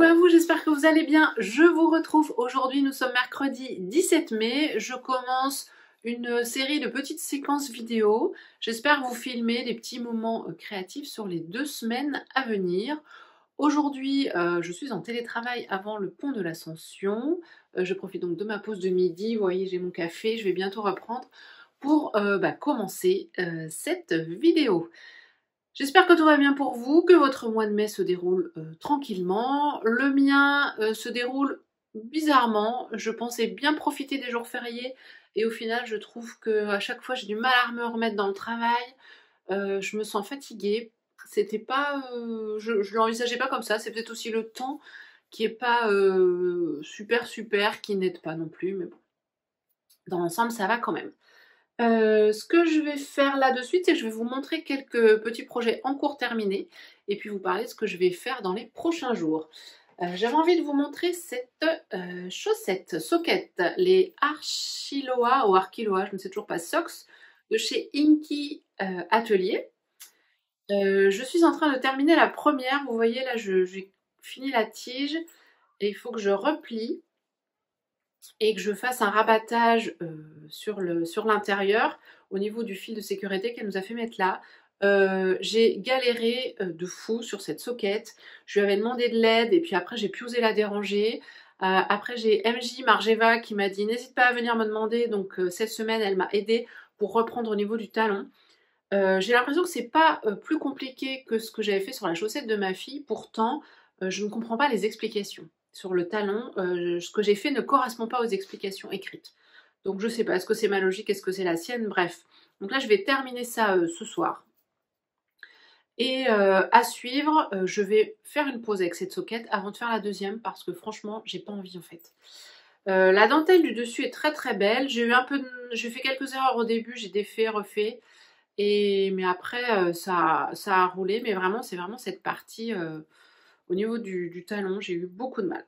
à vous, j'espère que vous allez bien. Je vous retrouve aujourd'hui, nous sommes mercredi 17 mai. Je commence une série de petites séquences vidéo. J'espère vous filmer des petits moments créatifs sur les 2 semaines à venir. Aujourd'hui, je suis en télétravail avant le pont de l'Ascension. Je profite donc de ma pause de midi. Vous voyez, j'ai mon café, je vais bientôt reprendre pour commencer cette vidéo. J'espère que tout va bien pour vous, que votre mois de mai se déroule tranquillement. Le mien se déroule bizarrement. Je pensais bien profiter des jours fériés et au final je trouve que à chaque fois j'ai du mal à me remettre dans le travail. Je me sens fatiguée. C'était pas, je l'envisageais pas comme ça. C'est peut-être aussi le temps qui est pas super, qui n'aide pas non plus. Mais bon, dans l'ensemble ça va quand même. Ce que je vais faire là de suite, c'est que je vais vous montrer quelques petits projets en cours terminés et puis vous parler de ce que je vais faire dans les prochains jours. J'avais envie de vous montrer cette chaussette, socket, les Archiloa ou Archiloa, je ne sais toujours pas, socks de chez Inky Atelier. Je suis en train de terminer la première, vous voyez là j'ai fini la tige et il faut que je replie et que je fasse un rabattage sur l'intérieur au niveau du fil de sécurité qu'elle nous a fait mettre là. J'ai galéré de fou sur cette socket. Je lui avais demandé de l'aide et puis après j'ai pu oser la déranger. Après j'ai MJ Margeva qui m'a dit n'hésite pas à venir me demander. Donc cette semaine elle m'a aidé pour reprendre au niveau du talon. J'ai l'impression que c'est pas plus compliqué que ce que j'avais fait sur la chaussette de ma fille. Pourtant je ne comprends pas les explications. Sur le talon, ce que j'ai fait ne correspond pas aux explications écrites. Donc je sais pas, est-ce que c'est ma logique, est-ce que c'est la sienne, bref. Donc là je vais terminer ça ce soir. Et à suivre, je vais faire une pause avec cette socket avant de faire la deuxième parce que franchement j'ai pas envie en fait. La dentelle du dessus est très belle. J'ai fait quelques erreurs au début, j'ai défait, refait. Mais après ça a roulé, mais vraiment c'est vraiment cette partie au niveau du talon, j'ai eu beaucoup de mal.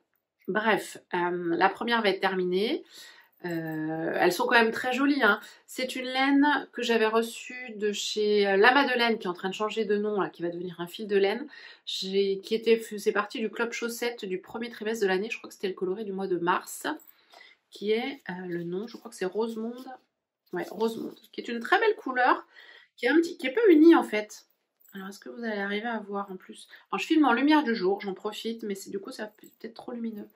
Bref, la première va être terminée. Elles sont quand même très jolies, hein. C'est une laine que j'avais reçue de chez La Madeleine, qui est en train de changer de nom, là, qui va devenir un fil de laine, faisait partie du club chaussette du premier trimestre de l'année. Je crois que c'était le coloris du mois de mars, qui est le nom, je crois que c'est Rosemonde. Ouais, Rosemonde, qui est une très belle couleur, qui est pas unie en fait. Alors, est-ce que vous allez arriver à voir en plus? Alors, je filme en lumière du jour, j'en profite, mais du coup, ça peut-être trop lumineux.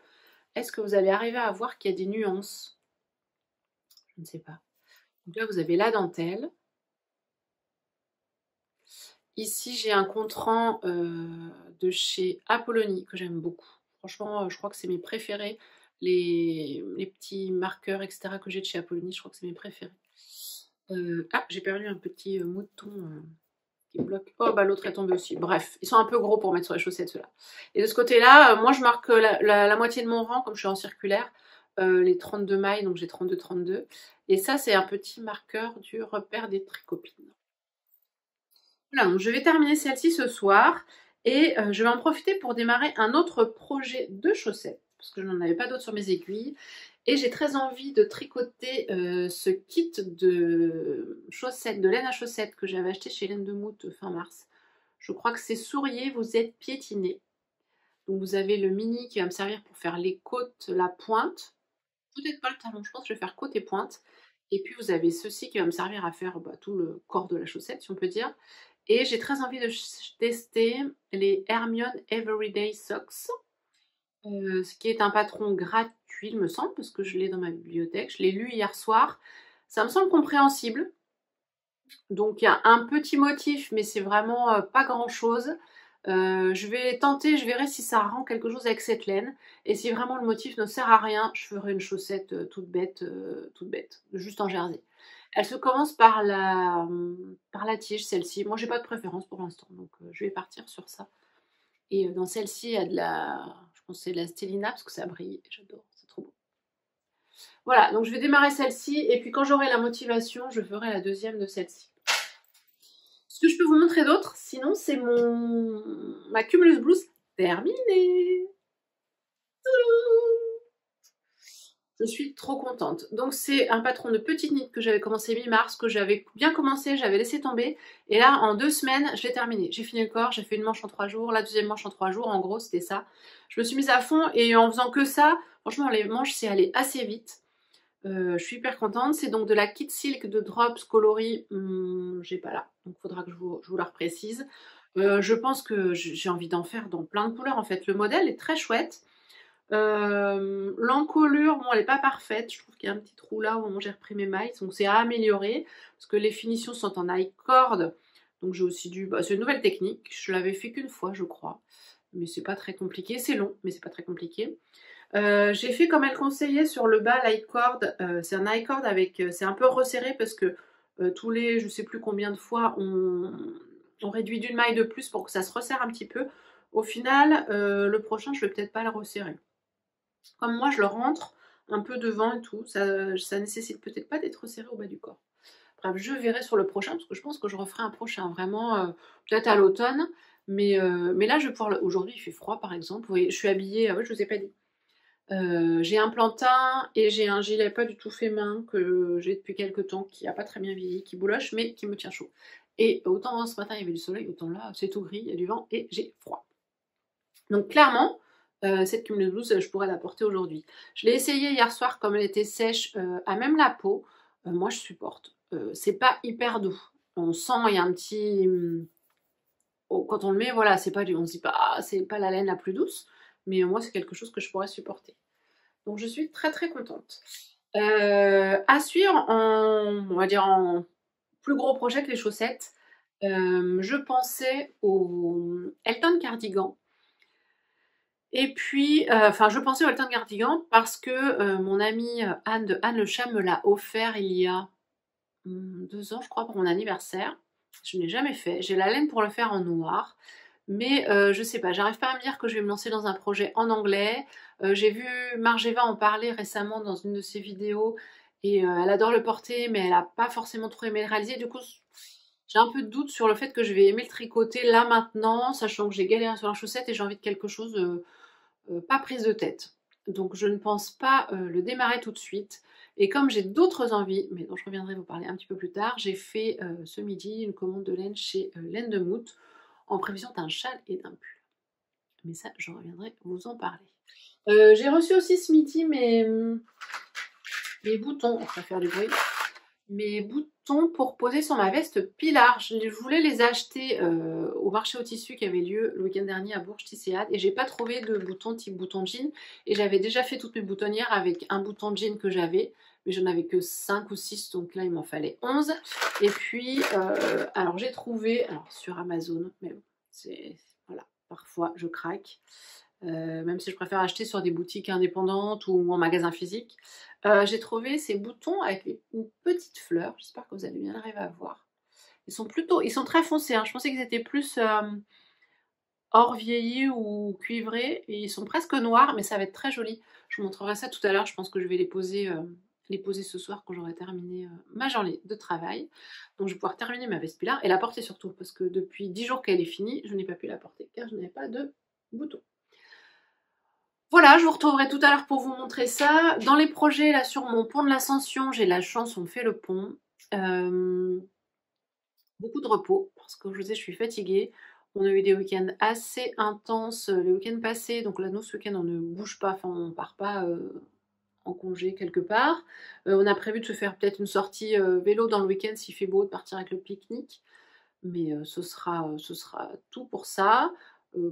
Est-ce que vous allez arriver à voir qu'il y a des nuances? Je ne sais pas. Donc là, vous avez la dentelle. Ici, j'ai un contrant de chez Apollonie que j'aime beaucoup. Franchement, je crois que c'est mes préférés. Les petits marqueurs, etc. que j'ai de chez Apollonie, je crois que c'est mes préférés. Ah, j'ai perdu un petit mouton qui bloque. Oh, bah l'autre est tombé aussi. Bref, ils sont un peu gros pour mettre sur les chaussettes, ceux-là. Et de ce côté-là, moi, je marque la moitié de mon rang, comme je suis en circulaire, les 32 mailles, donc j'ai 32. Et ça, c'est un petit marqueur du repère des tricopines. Voilà, donc je vais terminer celle-ci ce soir. Et je vais en profiter pour démarrer un autre projet de chaussettes, parce que je n'en avais pas d'autres sur mes aiguilles. Et j'ai très envie de tricoter ce kit de chaussettes, de laine à chaussettes que j'avais acheté chez Laine de Moute fin mars. Je crois que c'est Souriez, vous êtes piétiné. Donc vous avez le mini qui va me servir pour faire les côtes, la pointe. Peut-être pas le talon, je pense que je vais faire côte et pointe. Et puis vous avez ceci qui va me servir à faire tout le corps de la chaussette, si on peut dire. Et j'ai très envie de tester les Hermione Everyday Socks. Ce qui est un patron gratuit, il me semble, parce que je l'ai dans ma bibliothèque. Je l'ai lu hier soir. Ça me semble compréhensible. Donc il y a un petit motif, mais c'est vraiment pas grand-chose. Je vais tenter, je verrai si ça rend quelque chose avec cette laine. Et si vraiment le motif ne sert à rien, je ferai une chaussette toute bête, juste en jersey. Elle se commence par la tige, celle-ci. Moi, j'ai pas de préférence pour l'instant, donc je vais partir sur ça. Et dans celle-ci, il y a je pense que c'est de la Stellina parce que ça brille. J'adore, c'est trop beau. Voilà, donc je vais démarrer celle-ci et puis quand j'aurai la motivation, je ferai la deuxième de celle-ci. Ce que je peux vous montrer d'autre, sinon, c'est ma Cumulus Blouse terminée. Je suis trop contente. Donc c'est un patron de petite knit que j'avais commencé mi-mars, que j'avais bien commencé, j'avais laissé tomber. Et là, en 2 semaines, je l'ai terminé. J'ai fini le corps, j'ai fait une manche en 3 jours, la deuxième manche en 3 jours. En gros, c'était ça. Je me suis mise à fond et en faisant que ça, franchement, les manches, c'est allé assez vite. Je suis hyper contente. C'est donc de la Kit Silk de Drops coloris. J'ai pas là, donc il faudra que je vous la reprécise. Je pense que j'ai envie d'en faire dans plein de couleurs en fait. Le modèle est très chouette. L'encolure, bon, elle n'est pas parfaite. Je trouve qu'il y a un petit trou là où j'ai repris mes mailles, donc c'est à améliorer parce que les finitions sont en high cord. Donc j'ai aussi dû. C'est une nouvelle technique. Je l'avais fait qu'une fois, je crois, mais c'est pas très compliqué. C'est long, mais c'est pas très compliqué. J'ai fait comme elle conseillait sur le bas l'high cord. C'est un high cord avec. C'est un peu resserré parce que tous les, je sais plus combien de fois, on réduit d'une maille de plus pour que ça se resserre un petit peu. Au final, le prochain, je vais peut-être pas le resserrer. Comme moi, je le rentre un peu devant et tout, ça nécessite peut-être pas d'être resserré au bas du corps. Bref, je verrai sur le prochain, parce que je pense que je referai un prochain, vraiment, peut-être à l'automne. Mais là, je vais pouvoir... Aujourd'hui, il fait froid, par exemple. Vous voyez, je suis habillée, ouais, je vous ai pas dit. J'ai un plantain et j'ai un gilet pas du tout fait main que j'ai depuis quelques temps, qui a pas très bien vieilli, qui bouloche, mais qui me tient chaud. Et autant ce matin, il y avait du soleil, autant là, c'est tout gris, il y a du vent et j'ai froid. Donc clairement, cette cumulose blouse, je pourrais la porter aujourd'hui. Je l'ai essayée hier soir, comme elle était sèche, à même la peau. Moi, je supporte. C'est pas hyper doux. On sent, il y a un petit... quand on le met, voilà, c'est pas du... On se dit pas, ah, c'est pas la laine la plus douce. Mais moi, c'est quelque chose que je pourrais supporter. Donc, je suis très très contente. À suivre, on va dire en plus gros projet que les chaussettes, je pensais au Elton Cardigan. Et puis, enfin, je pensais au Elton Cardigan parce que mon amie Anne de Anne Le Chat me l'a offert il y a 2 ans, je crois, pour mon anniversaire. Je n'ai jamais fait. J'ai la laine pour le faire en noir. Mais je sais pas, j'arrive pas à me dire que je vais me lancer dans un projet en anglais. J'ai vu Margeva en parler récemment dans une de ses vidéos et elle adore le porter, mais elle a pas forcément trop aimé le réaliser. Du coup, j'ai un peu de doute sur le fait que je vais aimer le tricoter là maintenant, sachant que j'ai galéré sur la chaussette et j'ai envie de quelque chose pas prise de tête. Donc je ne pense pas le démarrer tout de suite. Et comme j'ai d'autres envies, mais dont je reviendrai vous parler un petit peu plus tard, j'ai fait ce midi une commande de laine chez Laine de Mout en prévision d'un châle et d'un pull. Mais ça, je reviendrai vous en parler. J'ai reçu aussi ce midi mes boutons, on va faire du bruit, mes boutons pour poser sur ma veste Pilar. Je voulais les acheter au marché au tissu qui avait lieu le week-end dernier à Bourges Tisséade et j'ai pas trouvé de boutons type bouton jean et j'avais déjà fait toutes mes boutonnières avec un bouton jean que j'avais, mais j'en avais que 5 ou 6, donc là il m'en fallait 11. Et puis alors j'ai trouvé, alors sur Amazon, mais bon, c'est voilà, parfois je craque. Même si je préfère acheter sur des boutiques indépendantes ou en magasin physique. J'ai trouvé ces boutons avec une petite fleur. J'espère que vous allez bien arriver à voir. Ils sont très foncés. Hein. Je pensais qu'ils étaient plus or vieillis ou cuivrés. Et ils sont presque noirs, mais ça va être très joli. Je vous montrerai ça tout à l'heure. Je pense que je vais les poser ce soir quand j'aurai terminé ma journée de travail. Donc je vais pouvoir terminer ma veste Pilar et la porter surtout. Parce que depuis 10 jours qu'elle est finie, je n'ai pas pu la porter car je n'avais pas de boutons. Voilà, je vous retrouverai tout à l'heure pour vous montrer ça. Dans les projets, là, sur mon pont de l'Ascension, j'ai la chance, on fait le pont. Beaucoup de repos, parce que je vous dis, je suis fatiguée. On a eu des week-ends assez intenses le week-end passé. Donc là, nous, ce week-end, on ne bouge pas, enfin, on part pas en congé quelque part. On a prévu de se faire peut-être une sortie vélo dans le week-end s'il fait beau, de partir avec le pique-nique. Mais ce sera tout pour ça.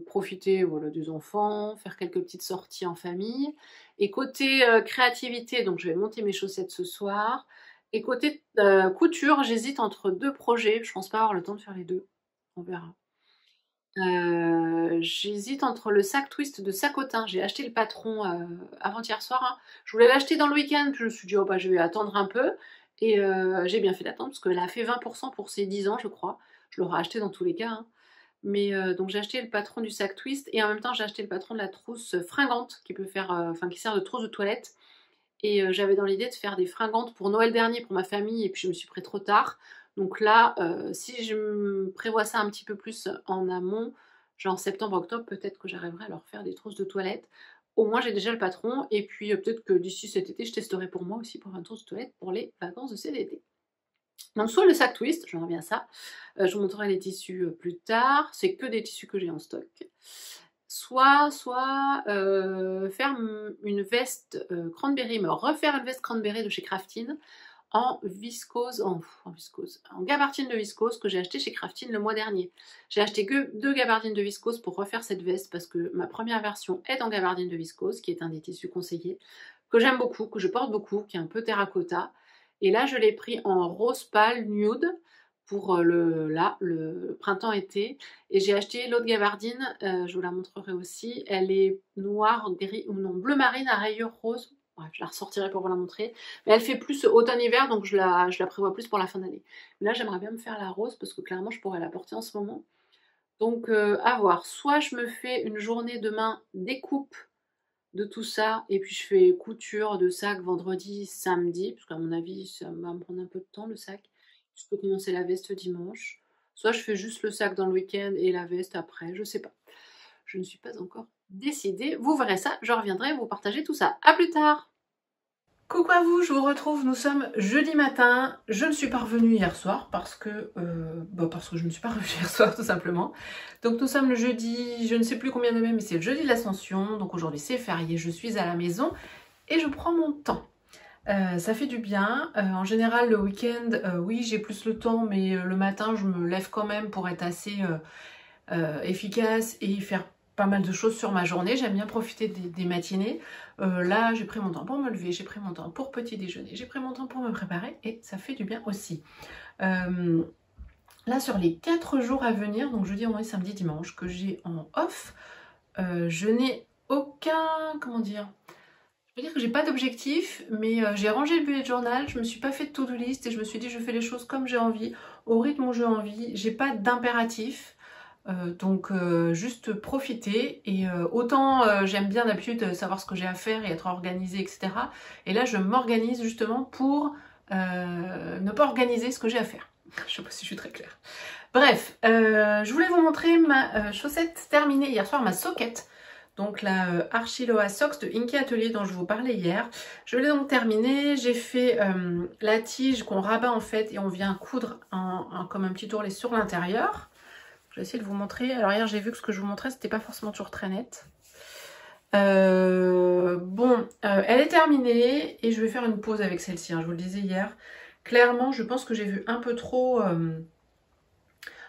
Profiter voilà, des enfants, faire quelques petites sorties en famille. Et côté créativité, donc je vais monter mes chaussettes ce soir. Et côté couture, j'hésite entre 2 projets. Je pense pas avoir le temps de faire les deux. On verra. J'hésite entre le sac twist de Sacotin. J'ai acheté le patron avant-hier soir. Hein. Je voulais l'acheter dans le week-end, puis je me suis dit, oh bah je vais attendre un peu. Et j'ai bien fait d'attendre, parce qu'elle a fait 20% pour ses 10 ans, je crois. Je l'aurais acheté dans tous les cas. Hein. Mais donc j'ai acheté le patron du sac twist et en même temps j'ai acheté le patron de la trousse fringante qui peut faire, qui sert de trousse de toilette. Et j'avais dans l'idée de faire des fringantes pour Noël dernier pour ma famille et puis je me suis pris trop tard. Donc là, si je me prévois ça un petit peu plus en amont, genre septembre-octobre, peut-être que j'arriverai à leur faire des trousses de toilette. au moins j'ai déjà le patron. Et puis peut-être que d'ici cet été, je testerai pour moi aussi pour un tour de toilette pour les vacances de cet été. Donc soit le sac twist, je reviens à ça, je vous montrerai les tissus plus tard, c'est que des tissus que j'ai en stock. Soit faire une veste cranberry, me refaire une veste cranberry de chez Craftine en viscose, en gabardine de viscose que j'ai acheté chez Craftine le mois dernier. J'ai acheté que 2 gabardines de viscose pour refaire cette veste parce que ma première version est en gabardine de viscose, qui est un des tissus conseillés, que j'aime beaucoup, que je porte beaucoup, qui est un peu terracotta. Et là, je l'ai pris en rose pâle nude pour le printemps-été. Et j'ai acheté l'autre gabardine, je vous la montrerai aussi. Elle est noire, gris, ou non, bleu marine à rayures roses. Bref, je la ressortirai pour vous la montrer. Mais elle fait plus automne-hiver, donc je la prévois plus pour la fin d'année. Là, j'aimerais bien me faire la rose parce que clairement, je pourrais la porter en ce moment. Donc, à voir. Soit je me fais une journée demain découpe de tout ça, et puis je fais couture de sac vendredi, samedi, parce qu'à mon avis, ça va me prendre un peu de temps le sac. Je peux commencer la veste dimanche. Soit je fais juste le sac dans le week-end et la veste après, je sais pas. Je ne suis pas encore décidée. Vous verrez ça, je reviendrai vous partager tout ça. À plus tard! Coucou à vous, je vous retrouve, nous sommes jeudi matin. Je ne suis pas revenue hier soir parce que je ne suis pas revenue hier soir tout simplement. Donc nous sommes le jeudi, je ne sais plus combien de mai, mais c'est le jeudi de l'Ascension. Donc aujourd'hui c'est férié, je suis à la maison et je prends mon temps. Ça fait du bien. En général le week-end, oui j'ai plus le temps, mais le matin je me lève quand même pour être assez efficace et faire pas mal de choses sur ma journée. J'aime bien profiter des matinées. Là, j'ai pris mon temps pour me lever, j'ai pris mon temps pour petit déjeuner, j'ai pris mon temps pour me préparer et ça fait du bien aussi. Là, sur les 4 jours à venir, donc jeudi, vendredi, samedi, dimanche, que j'ai en off, je n'ai aucun, comment dire, je peux dire que j'ai pas d'objectif, mais j'ai rangé le bullet journal, je me suis pas fait de to-do list et je me suis dit je fais les choses comme j'ai envie, au rythme où j'ai envie, j'ai pas d'impératif. Donc juste profiter et autant j'aime bien d'habitude savoir ce que j'ai à faire et être organisée, etc. Et là je m'organise justement pour ne pas organiser ce que j'ai à faire. Je sais pas si je suis très claire. Bref, je voulais vous montrer ma chaussette terminée hier soir, ma socket. Donc la Archiloa Socks de Inky Atelier dont je vous parlais hier. Je l'ai donc terminée, j'ai fait la tige qu'on rabat en fait et on vient coudre comme un petit ourlet sur l'intérieur. Je vais essayer de vous montrer. Alors hier j'ai vu que ce que je vous montrais c'était pas forcément toujours très net. Elle est terminée et je vais faire une pause avec celle-ci, hein, je vous le disais hier. Clairement je pense que j'ai vu un peu trop...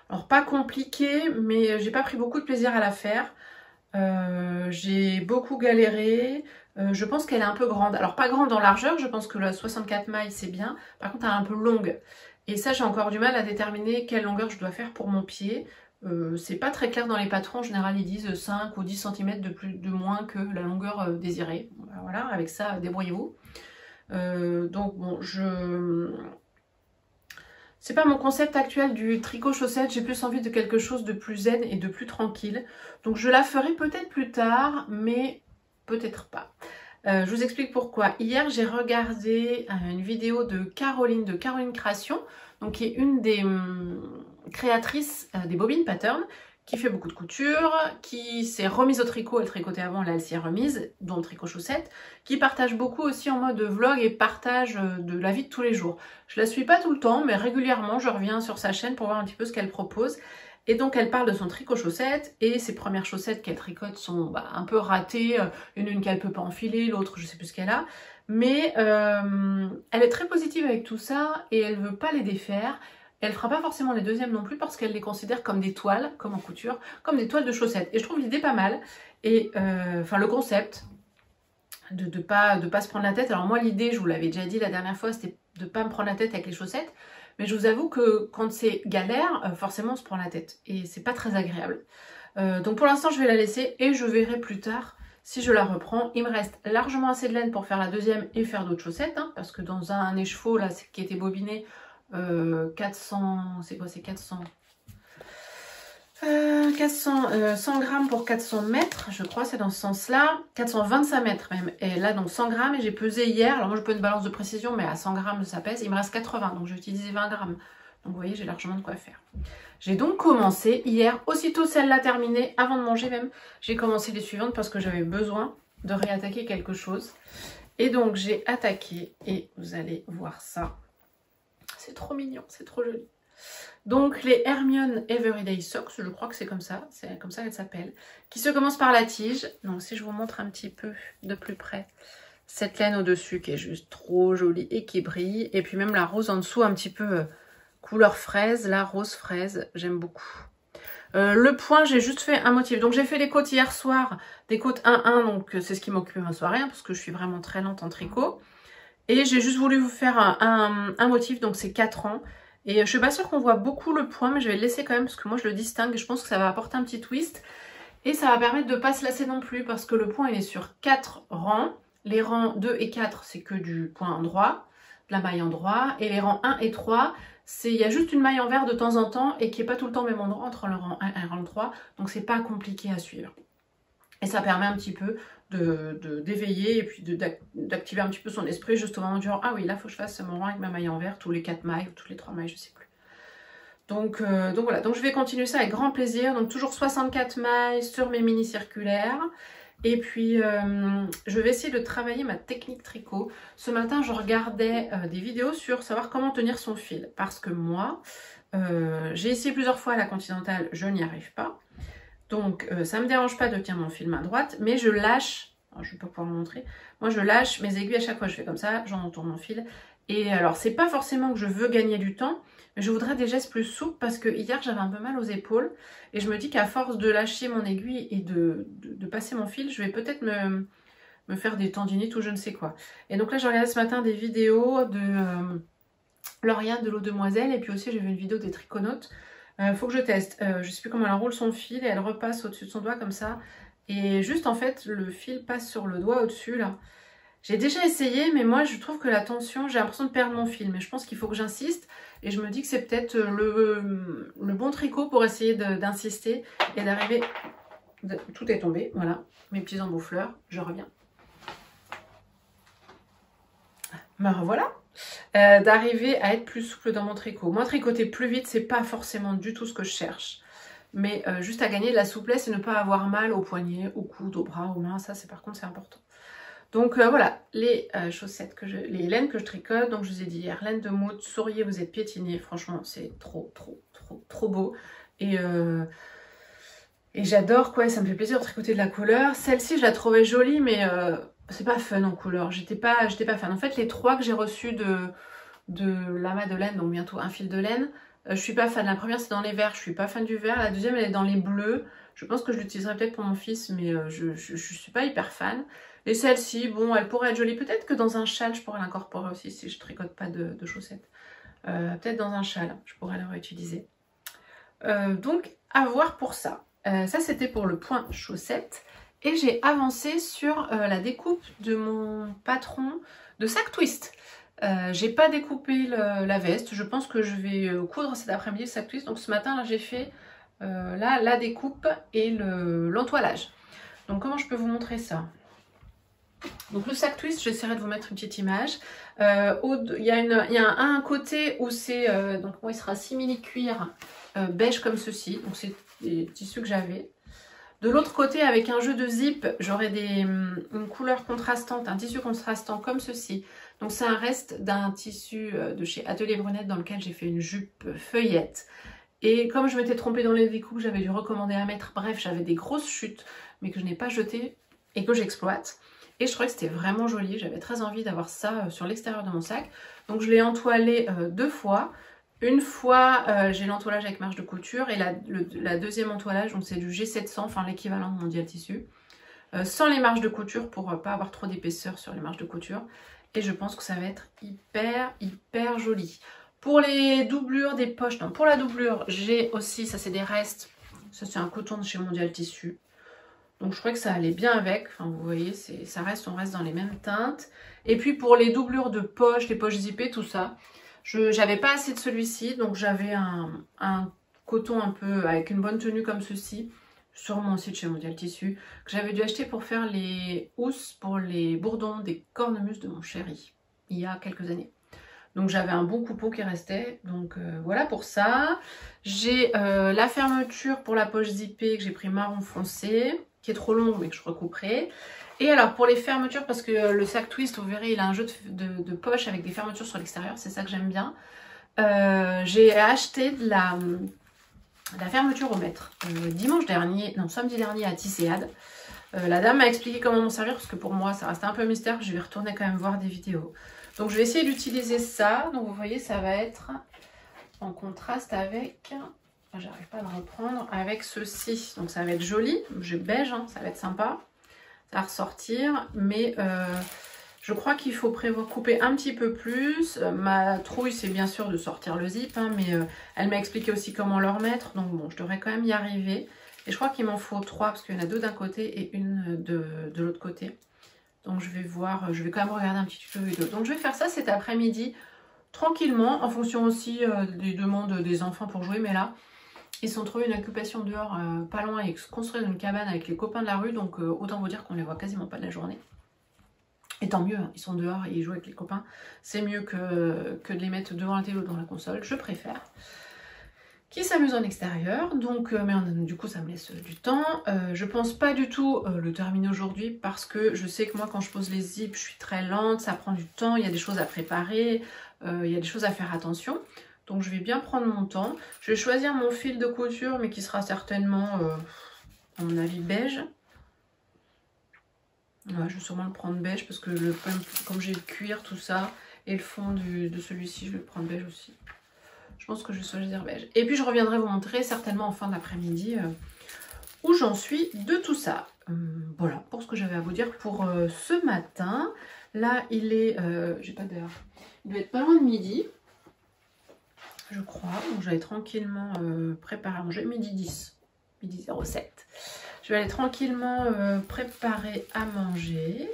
alors pas compliqué, mais j'ai pas pris beaucoup de plaisir à la faire. J'ai beaucoup galéré. Je pense qu'elle est un peu grande. Alors pas grande en largeur, je pense que la 64 mailles c'est bien. Par contre elle est un peu longue. Et ça j'ai encore du mal à déterminer quelle longueur je dois faire pour mon pied. C'est pas très clair dans les patrons, en général ils disent 5 ou 10 cm de moins que la longueur désirée. Voilà, avec ça débrouillez-vous. Donc bon, c'est pas mon concept actuel du tricot chaussette, j'ai plus envie de quelque chose de plus zen et de plus tranquille. Donc je la ferai peut-être plus tard, mais peut-être pas. Je vous explique pourquoi. Hier j'ai regardé une vidéo de Caroline Création, donc qui est une des créatrices des bobines pattern, qui fait beaucoup de couture, qui s'est remise au tricot, elle tricotait avant, là elle s'y est remise, dont le tricot chaussette, qui partage beaucoup aussi en mode vlog et partage de la vie de tous les jours. Je la suis pas tout le temps, mais régulièrement je reviens sur sa chaîne pour voir un petit peu ce qu'elle propose. Et donc elle parle de son tricot chaussette et ses premières chaussettes qu'elle tricote sont un peu ratées, une qu'elle peut pas enfiler, l'autre je sais plus ce qu'elle a. Mais elle est très positive avec tout ça et elle veut pas les défaire. Elle fera pas forcément les deuxièmes non plus parce qu'elle les considère comme des toiles, comme en couture, comme des toiles de chaussettes. Et je trouve l'idée pas mal. Et enfin le concept de pas se prendre la tête. Alors moi l'idée, je vous l'avais déjà dit la dernière fois, c'était de pas me prendre la tête avec les chaussettes. Mais je vous avoue que quand c'est galère, forcément on se prend la tête. Et c'est pas très agréable. Donc pour l'instant je vais la laisser et je verrai plus tard si je la reprends. Il me reste largement assez de laine pour faire la deuxième et faire d'autres chaussettes. Hein, parce que dans un écheveau là qui était bobiné, 400, c'est quoi, c'est 400 100 grammes pour 400 mètres, je crois, c'est dans ce sens-là. 425 mètres même. Et là, donc 100 grammes, et j'ai pesé hier. Alors moi, je peux une balance de précision, mais à 100 grammes, ça pèse. Il me reste 80, donc j'ai utilisé 20 grammes. Donc vous voyez, j'ai largement de quoi faire. J'ai donc commencé hier, aussitôt celle-là terminée, avant de manger même, j'ai commencé les suivantes parce que j'avais besoin de réattaquer quelque chose. Et donc j'ai attaqué et vous allez voir ça. C'est trop mignon, c'est trop joli. Donc les Hermione Everyday Socks, je crois que c'est comme ça qu'elle s'appelle, qui se commence par la tige. Donc si je vous montre un petit peu de plus près, cette laine au-dessus qui est juste trop jolie et qui brille. Et puis même la rose en dessous, un petit peu couleur fraise, la rose fraise, j'aime beaucoup. Le point, j'ai juste fait un motif. Donc j'ai fait les côtes hier soir, des côtes 1-1, donc c'est ce qui m'occupe ma soirée, hein, parce que je suis vraiment très lente en tricot. Et j'ai juste voulu vous faire un motif, donc c'est 4 ans. Et je suis pas sûre qu'on voit beaucoup le point, mais je vais le laisser quand même, parce que moi je le distingue, et je pense que ça va apporter un petit twist. Et ça va permettre de ne pas se lasser non plus, parce que le point il est sur 4 rangs. Les rangs 2 et 4, c'est que du point endroit, de la maille endroit. Et les rangs 1 et 3, il y a juste une maille envers de temps en temps et qui n'est pas tout le temps au même endroit entre le rang 1 et le rang 3. Donc c'est pas compliqué à suivre. Et ça permet un petit peu d'éveiller et puis d'activer un petit peu son esprit juste au moment du genre, ah oui, là il faut que je fasse mon rang avec ma maille envers, tous les 4 mailles ou toutes les 3 mailles, je sais plus. Donc voilà, donc je vais continuer ça avec grand plaisir. Donc toujours 64 mailles sur mes mini circulaires. Et puis je vais essayer de travailler ma technique tricot. Ce matin je regardais des vidéos sur savoir comment tenir son fil. Parce que moi, j'ai essayé plusieurs fois à la Continentale, je n'y arrive pas. Donc ça ne me dérange pas de tenir mon fil main droite, mais je lâche, alors, je ne vais pas pouvoir vous montrer, moi je lâche mes aiguilles à chaque fois, je fais comme ça, j'en entoure mon fil. Et alors c'est pas forcément que je veux gagner du temps, mais je voudrais des gestes plus souples parce que hier j'avais un peu mal aux épaules et je me dis qu'à force de lâcher mon aiguille et de passer mon fil, je vais peut-être me faire des tendinites ou je ne sais quoi. Et donc là j'ai regardé ce matin des vidéos de Lauriane de l'eau demoiselle et puis aussi j'ai vu une vidéo des triconautes. Faut que je teste. Je sais plus comment elle enroule son fil et elle repasse au-dessus de son doigt comme ça. Et juste en fait, le fil passe sur le doigt au-dessus là. J'ai déjà essayé, mais moi je trouve que la tension, j'ai l'impression de perdre mon fil. Mais je pense qu'il faut que j'insiste. Et je me dis que c'est peut-être le bon tricot pour essayer d'insister et d'arriver... Tout est tombé, voilà. Mes petits embouffleurs, je reviens. Me revoilà. D'arriver à être plus souple dans mon tricot. Moi, tricoter plus vite, c'est pas forcément du tout ce que je cherche. Mais juste à gagner de la souplesse et ne pas avoir mal aux poignets, aux coudes, aux bras, aux mains. Ça, par contre, c'est important. Donc voilà, les chaussettes, les laines que je tricote. Donc je vous ai dit hier, laine de moute, souriez, vous êtes piétinés. Franchement, c'est trop beau. Et j'adore, quoi, ça me fait plaisir de tricoter de la couleur. Celle-ci, je la trouvais jolie, mais c'est pas fun en couleur. J'étais pas fan. En fait, les 3 que j'ai reçus de l'amas de laine, donc bientôt un fil de laine, je suis pas fan. La première, c'est dans les verts, je suis pas fan du vert. La deuxième, elle est dans les bleus. Je pense que je l'utiliserai peut-être pour mon fils, mais je suis pas hyper fan. Et celle-ci, bon, elle pourrait être jolie. Peut-être que dans un châle, je pourrais l'incorporer aussi si je tricote pas de chaussettes. Peut-être dans un châle, je pourrais la réutiliser. Donc, à voir pour ça. Ça, c'était pour le point chaussette. Et j'ai avancé sur la découpe de mon patron de sac twist. J'ai pas découpé la veste. Je pense que je vais coudre cet après-midi le sac twist. Donc ce matin, là, j'ai fait la découpe et l'entoilage. Donc comment je peux vous montrer ça? Donc le sac twist, j'essaierai de vous mettre une petite image. Il y a un côté où c'est, donc moi il sera simili cuir beige comme ceci. Donc c'est des tissus que j'avais. De l'autre côté, avec un jeu de zip, j'aurai une couleur contrastante, un tissu contrastant comme ceci. Donc c'est un reste d'un tissu de chez Atelier Brunette dans lequel j'ai fait une jupe feuillette. Et comme je m'étais trompée dans les découpes, j'avais dû recommander à mettre. Bref, j'avais des grosses chutes, mais que je n'ai pas jetées et que j'exploite. Et je trouvais que c'était vraiment joli. J'avais très envie d'avoir ça sur l'extérieur de mon sac. Donc je l'ai entoilé 2 fois. Une fois, j'ai l'entoilage avec marge de couture et la deuxième entoilage, donc c'est du G700, enfin l'équivalent de Mondial Tissu, sans les marges de couture pour pas avoir trop d'épaisseur sur les marges de couture. Et je pense que ça va être hyper joli. Pour les doublures des poches, non, pour la doublure, j'ai aussi, ça c'est des restes, ça c'est un coton de chez Mondial Tissu. Donc je trouvais que ça allait bien avec, enfin vous voyez, on reste dans les mêmes teintes. Et puis pour les doublures de poches, les poches zippées, tout ça, j'avais pas assez de celui-ci, donc j'avais un coton un peu avec une bonne tenue comme ceci, sur mon site chez Mondial Tissu, que j'avais dû acheter pour faire les housses pour les bourdons des cornemuses de mon chéri, il y a quelques années. Donc j'avais un bon coupeau qui restait, donc voilà pour ça. J'ai la fermeture pour la poche zippée que j'ai pris marron foncé. qui est trop long mais que je recouperai. Et alors pour les fermetures, parce que le sac Twist, vous verrez, il a un jeu de poche avec des fermetures sur l'extérieur, c'est ça que j'aime bien. J'ai acheté de la fermeture au mètre samedi dernier à Tisséade. La dame m'a expliqué comment m'en servir parce que pour moi ça restait un peu mystère. Je vais retourner quand même voir des vidéos. Donc je vais essayer d'utiliser ça. Donc vous voyez, ça va être en contraste avec, j'arrive pas à le reprendre, avec ceci. Donc ça va être joli, j'ai beige, hein, ça va être sympa. Ça va ressortir, mais je crois qu'il faut prévoir couper un petit peu plus. Ma trouille, c'est bien sûr de sortir le zip, hein, mais elle m'a expliqué aussi comment le remettre. Donc bon, je devrais quand même y arriver. Et je crois qu'il m'en faut 3 parce qu'il y en a 2 d'un côté et une de l'autre côté. Donc je vais voir, je vais quand même regarder un petit tuto vidéo. Donc je vais faire ça cet après-midi tranquillement, en fonction aussi des demandes des enfants pour jouer. Mais là, ils se sont trouvés une occupation dehors pas loin et se construisent une cabane avec les copains de la rue. Donc autant vous dire qu'on les voit quasiment pas de la journée. Et tant mieux, hein, ils sont dehors et ils jouent avec les copains. C'est mieux que de les mettre devant la télé ou dans la console, je préfère. Qui s'amuse en extérieur, donc mais du coup ça me laisse du temps. Je pense pas du tout le terminer aujourd'hui parce que je sais que moi quand je pose les zips je suis très lente, ça prend du temps, il y a des choses à préparer, il y a des choses à faire attention. Donc je vais bien prendre mon temps. Je vais choisir mon fil de couture mais qui sera certainement à mon avis beige. Ouais, je vais sûrement le prendre beige parce que comme j'ai le cuir tout ça et le fond de celui-ci je vais le prendre beige aussi. Je pense que je vais choisir beige. Et puis je reviendrai vous montrer certainement en fin d'après-midi où j'en suis de tout ça. Voilà pour ce que j'avais à vous dire pour ce matin. Là il est, j'ai pas d'heure, il doit être pas loin de midi, je crois. Donc j'allais tranquillement préparer à manger, midi 10, midi 07. Je vais aller tranquillement préparer à manger.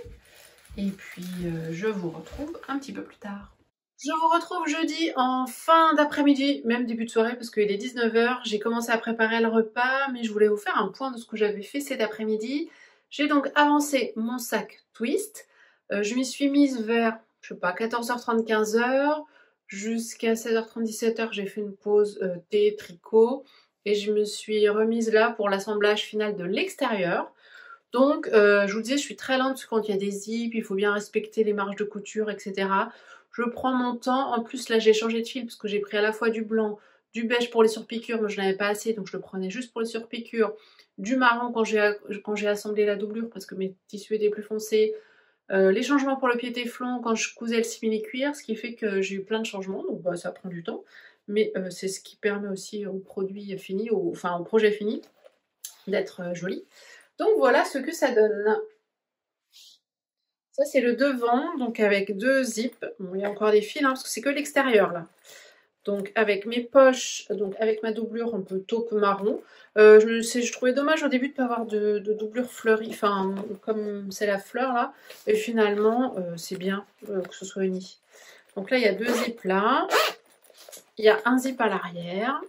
Et puis je vous retrouve un petit peu plus tard. Je vous retrouve jeudi en fin d'après-midi, même début de soirée parce qu'il est 19 h. J'ai commencé à préparer le repas, mais je voulais vous faire un point de ce que j'avais fait cet après-midi. J'ai donc avancé mon sac Twist. Je m'y suis mise vers, je sais pas, 14h30, 15h. Jusqu'à 16h30, 17h, j'ai fait une pause thé, tricot. Et je me suis remise là pour l'assemblage final de l'extérieur. Donc, je vous disais, je suis très lente parce que quand il y a des zips, il faut bien respecter les marges de couture, etc. Je prends mon temps. En plus, là, j'ai changé de fil parce que j'ai pris à la fois du blanc, du beige pour les surpiqûres, mais je n'avais pas assez, donc je le prenais juste pour les surpiqûres. Du marron quand j'ai assemblé la doublure parce que mes tissus étaient plus foncés. Les changements pour le pied téflon quand je cousais le simili-cuir, ce qui fait que j'ai eu plein de changements, donc bah, ça prend du temps. Mais c'est ce qui permet aussi au produit fini, au projet fini, d'être joli. Donc voilà ce que ça donne. Ça c'est le devant, donc avec 2 zips. Bon, il y a encore des fils, hein, parce que c'est que l'extérieur là. Donc avec mes poches, donc avec ma doublure un peu taupe marron. Je trouvais dommage au début de ne pas avoir de doublure fleurie, enfin comme c'est la fleur là. Et finalement c'est bien que ce soit uni. Donc là il y a 2 zips là. Il y a un zip à l'arrière.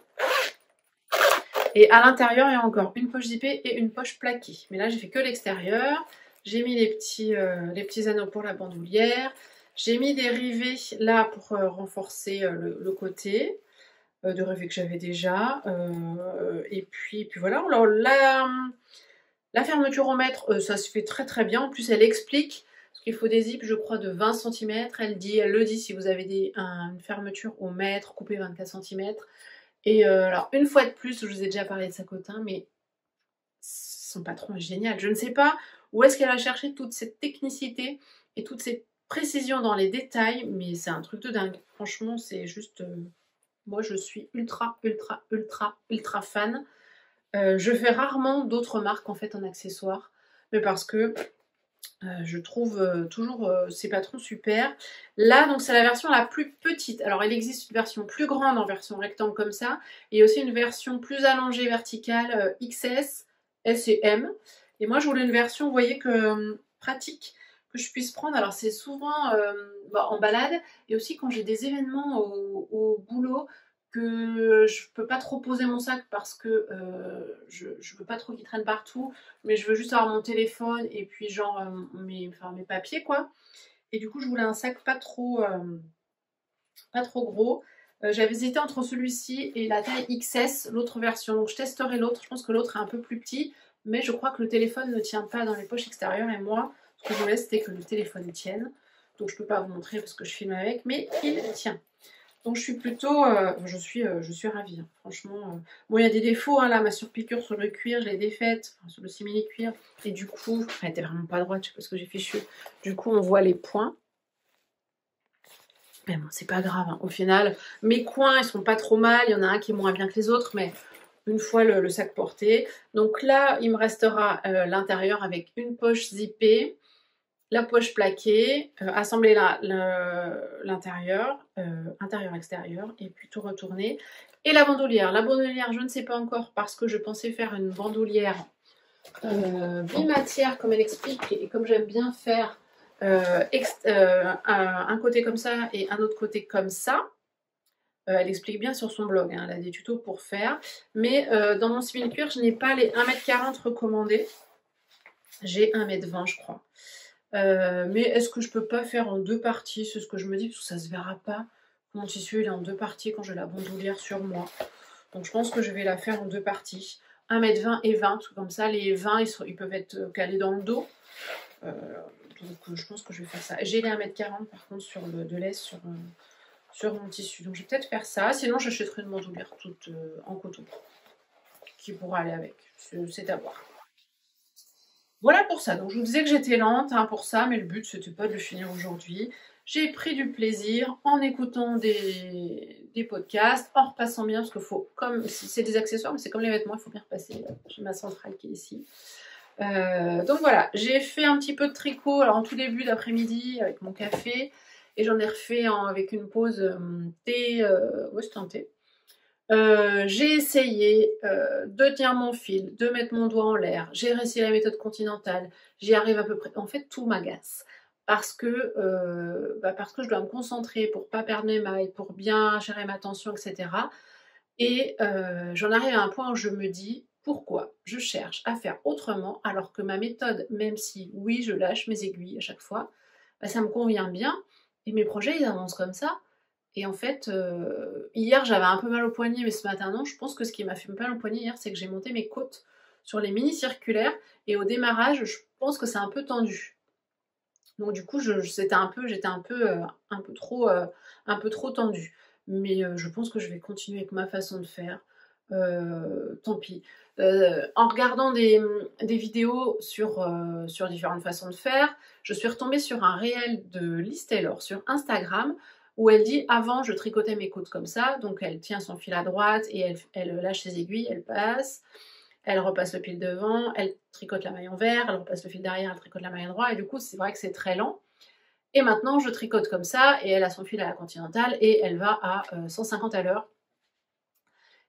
Et à l'intérieur, il y a encore une poche zippée et une poche plaquée. Mais là, j'ai fait que l'extérieur. J'ai mis les petits anneaux pour la bandoulière. J'ai mis des rivets là pour renforcer le côté de rivets que j'avais déjà. Et puis voilà. Alors la fermeture au mètre, ça se fait très très bien. En plus, elle explique parce qu'il faut des zips, je crois, de 20 cm. Elle le dit si vous avez une fermeture au mètre, coupée 24 cm. Et alors, une fois de plus, je vous ai déjà parlé de sa cotin, mais son patron est génial. Je ne sais pas où est-ce qu'elle a cherché toute cette technicité et toute cette précision dans les détails, mais c'est un truc de dingue. Franchement, c'est juste... moi, je suis ultra, ultra, ultra, ultra fan. Je fais rarement d'autres marques, en fait, en accessoires, mais parce que... je trouve toujours ces patrons super. Là, donc c'est la version la plus petite. Alors, il existe une version plus grande en version rectangle comme ça. Et aussi une version plus allongée verticale XS, S et M. Et moi, je voulais une version, vous voyez, pratique, que je puisse prendre. Alors, c'est souvent en balade. Et aussi quand j'ai des événements au boulot, que je peux pas trop poser mon sac parce que je veux pas trop qu'il traîne partout, mais je veux juste avoir mon téléphone et puis genre mes papiers quoi. Et du coup je voulais un sac pas trop gros. J'avais hésité entre celui-ci et la taille XS, l'autre version. Donc je testerai l'autre, je pense que l'autre est un peu plus petit, mais je crois que le téléphone ne tient pas dans les poches extérieures et moi, ce que je voulais c'était que le téléphone tienne. Donc je ne peux pas vous montrer parce que je filme avec, mais il tient. Donc je suis plutôt, je suis ravie, hein, franchement. Bon, il y a des défauts, hein, là, ma surpiqûre sur le cuir, je l'ai défaite, enfin, sur le simili-cuir, et du coup, elle était vraiment pas droite, je sais pas ce que j'ai fichu. Du coup, on voit les points. Mais bon, c'est pas grave, hein. Au final, mes coins, ils sont pas trop mal, il y en a un qui est moins bien que les autres, mais une fois le sac porté. Donc là, il me restera l'intérieur avec une poche zippée, la poche plaquée, assembler l'intérieur, intérieur-extérieur, et puis tout retourner. Et la bandoulière. La bandoulière, je ne sais pas encore parce que je pensais faire une bandoulière bimatière, comme elle explique, et comme j'aime bien faire un côté comme ça et un autre côté comme ça. Elle explique bien sur son blog, hein, elle a des tutos pour faire. Mais dans mon simili-cuir, je n'ai pas les 1,40 m recommandés. J'ai 1,20 m, je crois. Mais est-ce que je peux pas faire en 2 parties? C'est ce que je me dis, parce que ça se verra pas. Mon tissu il est en 2 parties quand j'ai la bandoulière sur moi. Donc je pense que je vais la faire en 2 parties. 1,20 m et 20, comme ça les 20 ils peuvent être calés dans le dos. Donc je pense que je vais faire ça. J'ai les 1,40 m par contre sur de laisse sur mon tissu. Donc je vais peut-être faire ça. Sinon j'achèterai une bandoulière toute en coton qui pourra aller avec. C'est à voir. Voilà pour ça. Donc je vous disais que j'étais lente hein, pour ça, mais le but c'était pas de le finir aujourd'hui. J'ai pris du plaisir en écoutant des podcasts, en repassant bien, parce qu'il faut, comme si c'est des accessoires, mais c'est comme les vêtements, il faut bien repasser. J'ai ma centrale qui est ici. Donc voilà, j'ai fait un petit peu de tricot alors en tout début d'après-midi avec mon café, et j'en ai refait avec une pause thé, ouais c'était un thé. J'ai essayé de tenir mon fil, de mettre mon doigt en l'air. J'ai réussi la méthode continentale. J'y arrive à peu près. En fait, tout m'agace. Parce que je dois me concentrer pour pas perdre mes mailles, pour bien gérer ma tension, etc. Et j'en arrive à un point où je me dis pourquoi je cherche à faire autrement alors que ma méthode, même si oui, je lâche mes aiguilles à chaque fois, bah, ça me convient bien. Et mes projets, ils avancent comme ça. Et en fait, hier j'avais un peu mal au poignet, mais ce matin non. Je pense que ce qui m'a fait mal au poignet hier, c'est que j'ai monté mes côtes sur les mini circulaires et au démarrage, je pense que c'est un peu tendu. Donc du coup, j'étais un peu trop tendue. Mais je pense que je vais continuer avec ma façon de faire. Tant pis. En regardant des vidéos sur différentes façons de faire, je suis retombée sur un réel de Liz Taylor sur Instagram où elle dit avant je tricotais mes côtes comme ça, donc elle tient son fil à droite et elle lâche ses aiguilles, elle passe, elle repasse le fil devant, elle tricote la maille envers, elle repasse le fil derrière, elle tricote la maille droite et du coup c'est vrai que c'est très lent. Et maintenant je tricote comme ça et elle a son fil à la continentale et elle va à 150 à l'heure.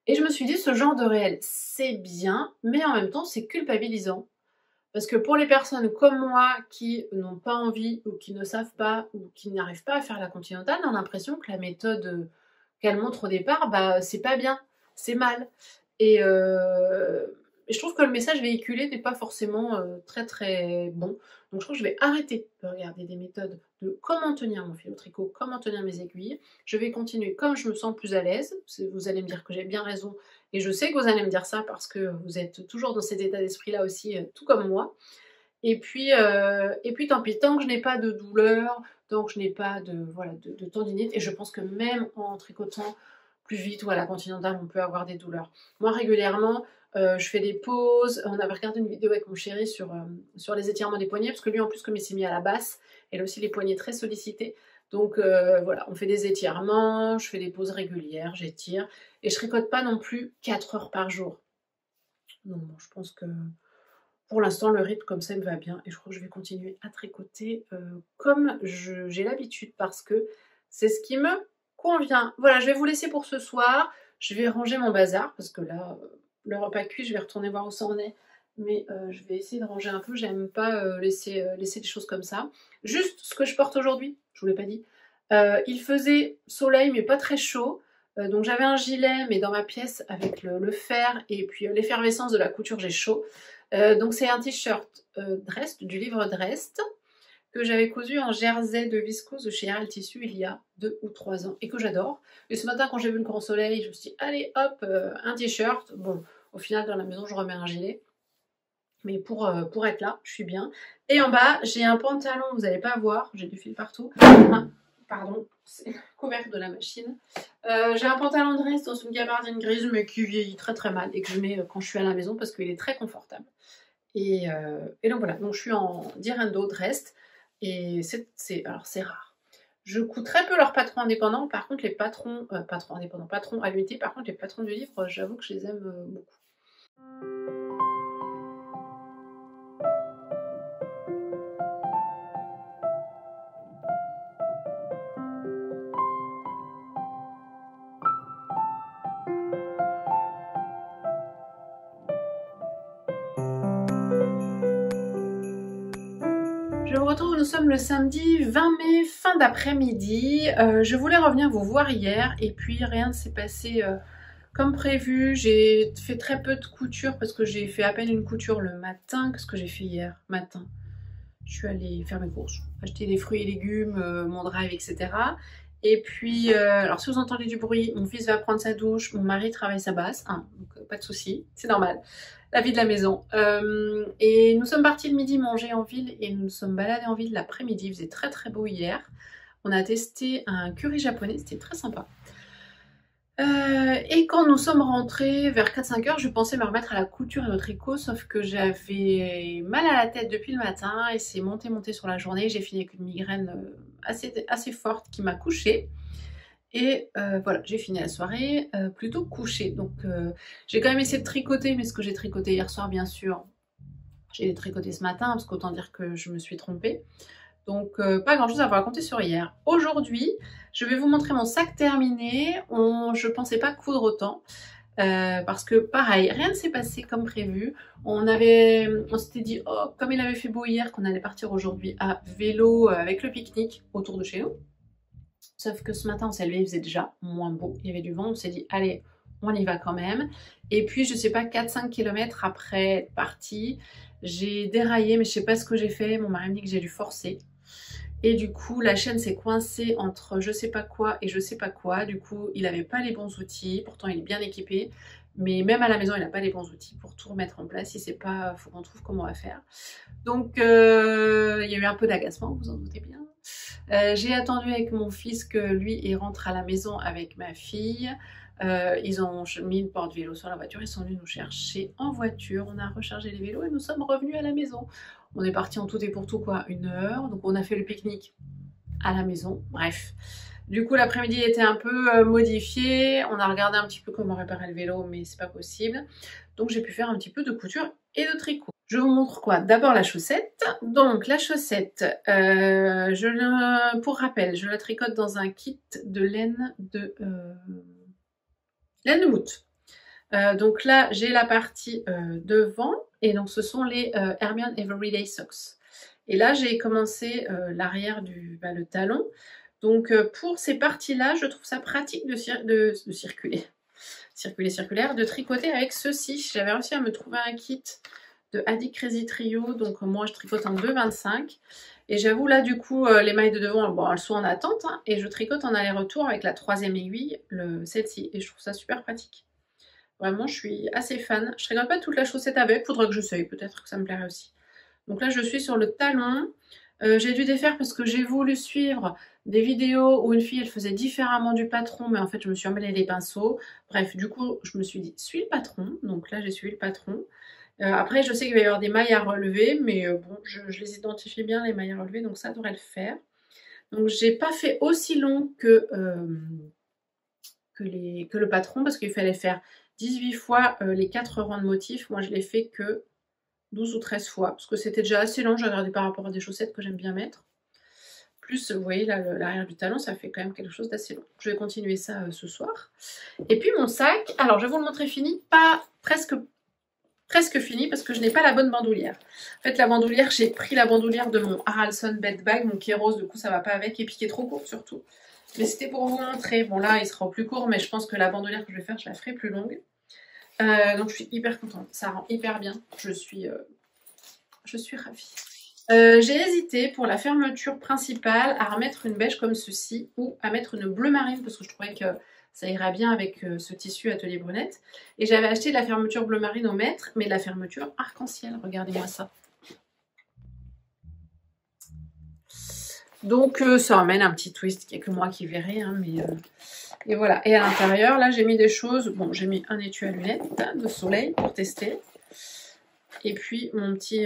Et je me suis dit ce genre de réel c'est bien, mais en même temps c'est culpabilisant. Parce que pour les personnes comme moi qui n'ont pas envie ou qui ne savent pas ou qui n'arrivent pas à faire la continentale, on a l'impression que la méthode qu'elle montre au départ, bah c'est pas bien, c'est mal. Et je trouve que le message véhiculé n'est pas forcément très très bon. Donc je crois que je vais arrêter de regarder des méthodes de comment tenir mon fil au tricot, comment tenir mes aiguilles. Je vais continuer comme je me sens plus à l'aise. Vous allez me dire que j'ai bien raison et je sais que vous allez me dire ça parce que vous êtes toujours dans cet état d'esprit-là aussi, tout comme moi. Et puis tant pis, tant que je n'ai pas de douleur, tant que je n'ai pas de tendinite, et je pense que même en tricotant plus vite ou à la continentale, on peut avoir des douleurs. Moi, régulièrement, je fais des pauses. On avait regardé une vidéo avec mon chéri sur les étirements des poignets, parce que lui, en plus, comme il s'est mis à la basse, il a aussi les poignets très sollicités. Donc voilà, on fait des étirements, je fais des pauses régulières, j'étire, et je tricote pas non plus 4 heures par jour. Donc bon, je pense que pour l'instant, le rythme comme ça me va bien et je crois que je vais continuer à tricoter comme j'ai l'habitude parce que c'est ce qui me convient. Voilà, je vais vous laisser pour ce soir. Je vais ranger mon bazar parce que là, le repas cuit, je vais retourner voir où ça en est. Mais je vais essayer de ranger un peu. J'aime pas laisser des choses comme ça. Juste ce que je porte aujourd'hui, je vous l'ai pas dit. Il faisait soleil mais pas très chaud. Donc j'avais un gilet mais dans ma pièce avec le fer et puis l'effervescence de la couture, j'ai chaud. Donc c'est un t-shirt Drest, du livre Drest, que j'avais cousu en jersey de viscose de chez Aral Tissu il y a 2 ou 3 ans et que j'adore. Et ce matin quand j'ai vu le grand soleil, je me suis dit allez hop, un t-shirt. Bon, au final dans la maison je remets un gilet. Mais pour être là, je suis bien. Et en bas, j'ai un pantalon, vous n'allez pas voir, j'ai du fil partout. Ah, pardon, c'est le couvercle de la machine. J'ai un pantalon de dress dans une gabardine grise, mais qui vieillit très très mal et que je mets quand je suis à la maison parce qu'il est très confortable. Et donc voilà, donc je suis en Direndo dress et alors c'est rare. Je couds très peu leurs patrons indépendants, par contre les patrons indépendants, patrons à l'unité, par contre les patrons du livre, j'avoue que je les aime beaucoup. Je vous retrouve, nous sommes le samedi 20 mai, fin d'après-midi. Je voulais revenir vous voir hier et puis rien ne s'est passé comme prévu. J'ai fait très peu de couture parce que j'ai fait à peine une couture le matin. Qu'est-ce que j'ai fait hier matin? Je suis allée faire mes courses, acheter des fruits et légumes, mon drive, etc. Et puis, alors si vous entendez du bruit, mon fils va prendre sa douche, mon mari travaille sa basse, hein, donc pas de souci, c'est normal. La vie de la maison. Et nous sommes partis le midi manger en ville et nous nous sommes baladés en ville l'après-midi. Il faisait très très beau hier. On a testé un curry japonais, c'était très sympa. Et quand nous sommes rentrés vers 4-5 heures, je pensais me remettre à la couture et au tricot, sauf que j'avais mal à la tête depuis le matin et c'est monté sur la journée. J'ai fini avec une migraine assez forte qui m'a couchée. Et voilà, j'ai fini la soirée plutôt couchée. Donc j'ai quand même essayé de tricoter, mais ce que j'ai tricoté hier soir, bien sûr, j'ai tricoté ce matin, parce qu'autant dire que je me suis trompée. Donc pas grand chose à vous raconter sur hier. Aujourd'hui, je vais vous montrer mon sac terminé. Je pensais pas coudre autant. Parce que pareil, rien ne s'est passé comme prévu. On s'était dit, oh, comme il avait fait beau hier, qu'on allait partir aujourd'hui à vélo avec le pique-nique autour de chez nous. Sauf que ce matin, on s'est levé, il faisait déjà moins beau. Il y avait du vent, on s'est dit, allez, on y va quand même. Et puis, je sais pas, 4-5 km après être partie, j'ai déraillé, mais je sais pas ce que j'ai fait. Mon mari me dit que j'ai dû forcer. Et du coup, la chaîne s'est coincée entre je sais pas quoi et je sais pas quoi. Du coup, il avait pas les bons outils. Pourtant, il est bien équipé. Mais même à la maison, il n'a pas les bons outils pour tout remettre en place. Il sait pas, faut qu'on trouve comment on va faire. Donc, il y a eu un peu d'agacement, vous en doutez bien. J'ai attendu avec mon fils que lui, il rentre à la maison avec ma fille. Ils ont mis une porte-vélo sur la voiture. Ils sont venus nous chercher en voiture. On a rechargé les vélos et nous sommes revenus à la maison. On est parti en tout et pour tout, quoi, 1 heure. Donc, on a fait le pique-nique à la maison. Bref. Du coup, l'après-midi était un peu modifié. On a regardé un petit peu comment réparer le vélo, mais c'est pas possible. Donc, j'ai pu faire un petit peu de couture et de tricot. Je vous montre quoi? D'abord la chaussette. Donc, la chaussette, pour rappel, je la tricote dans un kit de laine de moute. Donc là, j'ai la partie devant et donc ce sont les Hermione Everyday Socks. Et là, j'ai commencé l'arrière le talon. Donc pour ces parties-là, je trouve ça pratique de circuler, de tricoter avec ceci. J'avais réussi à me trouver un kit de Adi Crazy Trio, donc moi je tricote en 2,25. Et j'avoue là du coup les mailles de devant, bon, elles sont en attente, hein, et je tricote en aller-retour avec la 3e aiguille, celle-ci, et je trouve ça super pratique. Vraiment, je suis assez fan. Je ne tricote pas toute la chaussette avec, faudrait que j'essaye, peut-être que ça me plairait aussi. Donc là, je suis sur le talon. J'ai dû défaire parce que j'ai voulu suivre des vidéos où une fille, elle faisait différemment du patron, mais en fait, je me suis emmêlé les pinceaux. Bref, du coup, je me suis dit, suis le patron. Donc là, j'ai suivi le patron. Après, je sais qu'il va y avoir des mailles à relever, mais bon, je les identifie bien, les mailles à relever, donc ça devrait le faire. Donc, j'ai pas fait aussi long que le patron, parce qu'il fallait faire 18 fois les 4 rangs de motifs. Moi, je l'ai fait que 12 ou 13 fois, parce que c'était déjà assez long, j'ai regardé par rapport à des chaussettes que j'aime bien mettre. Plus, vous voyez, là, l'arrière du talon, ça fait quand même quelque chose d'assez long. Je vais continuer ça ce soir. Et puis, mon sac, alors, je vais vous le montrer fini, pas presque fini, parce que je n'ai pas la bonne bandoulière. En fait, la bandoulière, j'ai pris la bandoulière de mon Haraldson Bed Bag, mon qui est rose, du coup, ça va pas avec, et puis qui est trop courte, surtout. Mais c'était pour vous montrer. Bon, là, il sera plus court, mais je pense que la bandoulière que je vais faire, je la ferai plus longue. Donc, je suis hyper contente. Ça rend hyper bien. Je suis ravie. J'ai hésité pour la fermeture principale à remettre une beige comme ceci ou à mettre une bleu marine parce que je trouvais que Ça ira bien avec ce tissu Atelier Brunette. Et j'avais acheté de la fermeture bleu marine au mètre, mais de la fermeture arc-en-ciel. Regardez-moi ça. Donc ça amène un petit twist, il n'y a que moi qui verrai, hein, mais... Et voilà, et à l'intérieur, là j'ai mis des choses, bon j'ai mis un étui à lunettes de soleil pour tester. Et puis mon petit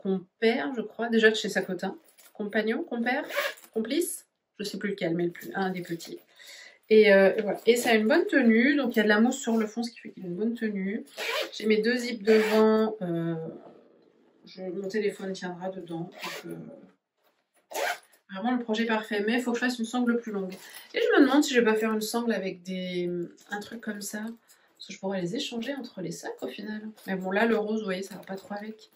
compère, je crois, déjà de chez Sacotin. Compagnon, compère, complice, je sais plus lequel, mais un des petits. Et voilà, et ça a une bonne tenue, donc il y a de la mousse sur le fond, ce qui fait qu'il a une bonne tenue. J'ai mes 2 zips devant, mon téléphone tiendra dedans, donc... Vraiment le projet parfait, mais il faut que je fasse une sangle plus longue. Et je me demande si je vais pas faire une sangle avec un truc comme ça. Parce que je pourrais les échanger entre les sacs au final. Mais bon là le rose, vous voyez, ça va pas trop avec.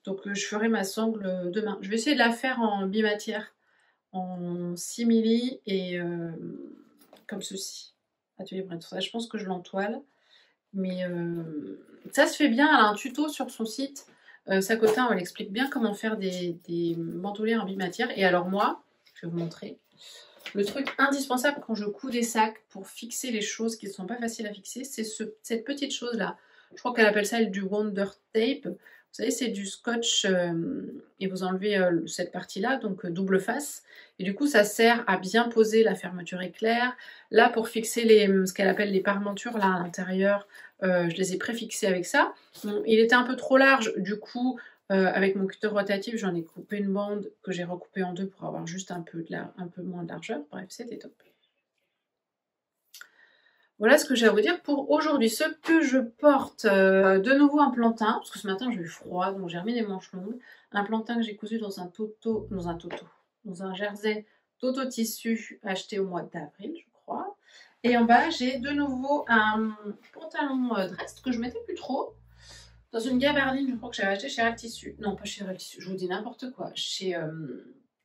Donc je ferai ma sangle demain. Je vais essayer de la faire en bimatière. En simili et comme ceci. Atelier Brunette. Ça, je pense que je l'entoile. Mais ça se fait bien, elle a un tuto sur son site. Sacotin, elle explique bien comment faire des bandoulières en bimatière. Et alors moi, je vais vous montrer. Le truc indispensable quand je couds des sacs pour fixer les choses qui ne sont pas faciles à fixer, c'est cette petite chose-là. Je crois qu'elle appelle ça du Wonder Tape. Vous savez, c'est du scotch et vous enlevez cette partie-là, donc double face. Et du coup, ça sert à bien poser la fermeture éclair. Là, pour fixer ce qu'elle appelle les parmentures là à l'intérieur, je les ai préfixés avec ça. Bon, il était un peu trop large, du coup, avec mon cutter rotatif, j'en ai coupé une bande que j'ai recoupée en 2 pour avoir juste un peu moins de largeur. Bref, c'était top. Voilà ce que j'ai à vous dire pour aujourd'hui. Ce que je porte, de nouveau un plantain, parce que ce matin j'ai eu froid, donc j'ai remis les manches longues. Un plantain que j'ai cousu dans un jersey toto tissu acheté au mois d'avril, je crois. Et en bas, j'ai de nouveau un pantalon dress que je mettais plus trop. Dans une gabardine, je crois que j'avais acheté chez Real Tissu. Non, pas chez Real Tissu, je vous dis n'importe quoi. Chez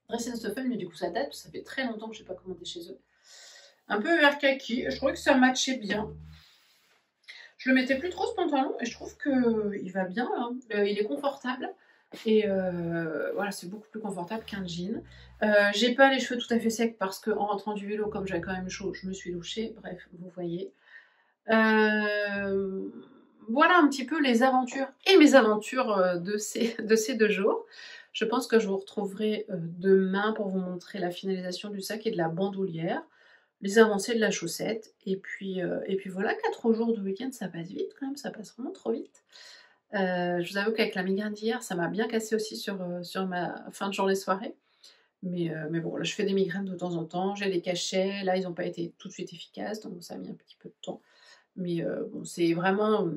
Dress & Stoffer, mais du coup ça date, ça fait très longtemps que je n'ai pas commandé chez eux. Un peu vert kaki, je trouvais que ça matchait bien. Je le mettais plus trop ce pantalon et je trouve qu'il va bien, hein. Il est confortable. Et voilà, c'est beaucoup plus confortable qu'un jean. J'ai pas les cheveux tout à fait secs parce qu'en rentrant du vélo, comme j'avais quand même chaud, je me suis douchée. Bref, vous voyez. Voilà un petit peu les aventures et mes aventures de ces 2 jours. Je pense que je vous retrouverai demain pour vous montrer la finalisation du sac et de la bandoulière, les avancées de la chaussette. Et puis voilà, 4 jours de week-end, ça passe vite quand même, ça passe vraiment trop vite. Je vous avoue qu'avec la migraine d'hier, ça m'a bien cassé aussi sur ma fin de journée-soirée. Mais bon, là je fais des migraines de temps en temps, j'ai des cachets, là ils n'ont pas été tout de suite efficaces, donc ça a mis un petit peu de temps. Mais bon, c'est vraiment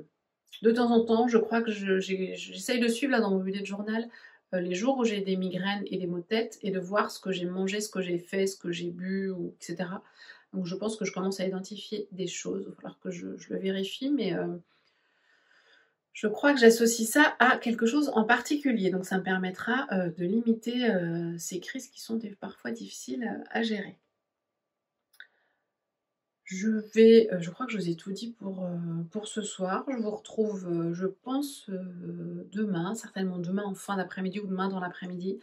de temps en temps, je crois que j'essaye de suivre là dans mon bullet de journal les jours où j'ai des migraines et des maux de tête et de voir ce que j'ai mangé, ce que j'ai fait, ce que j'ai bu, etc. Donc je pense que je commence à identifier des choses, il va falloir que je le vérifie, mais je crois que j'associe ça à quelque chose en particulier. Donc ça me permettra de limiter ces crises qui sont parfois difficiles à gérer. Je crois que je vous ai tout dit pour ce soir. Je vous retrouve, je pense, demain, certainement demain en fin d'après-midi ou demain dans l'après-midi.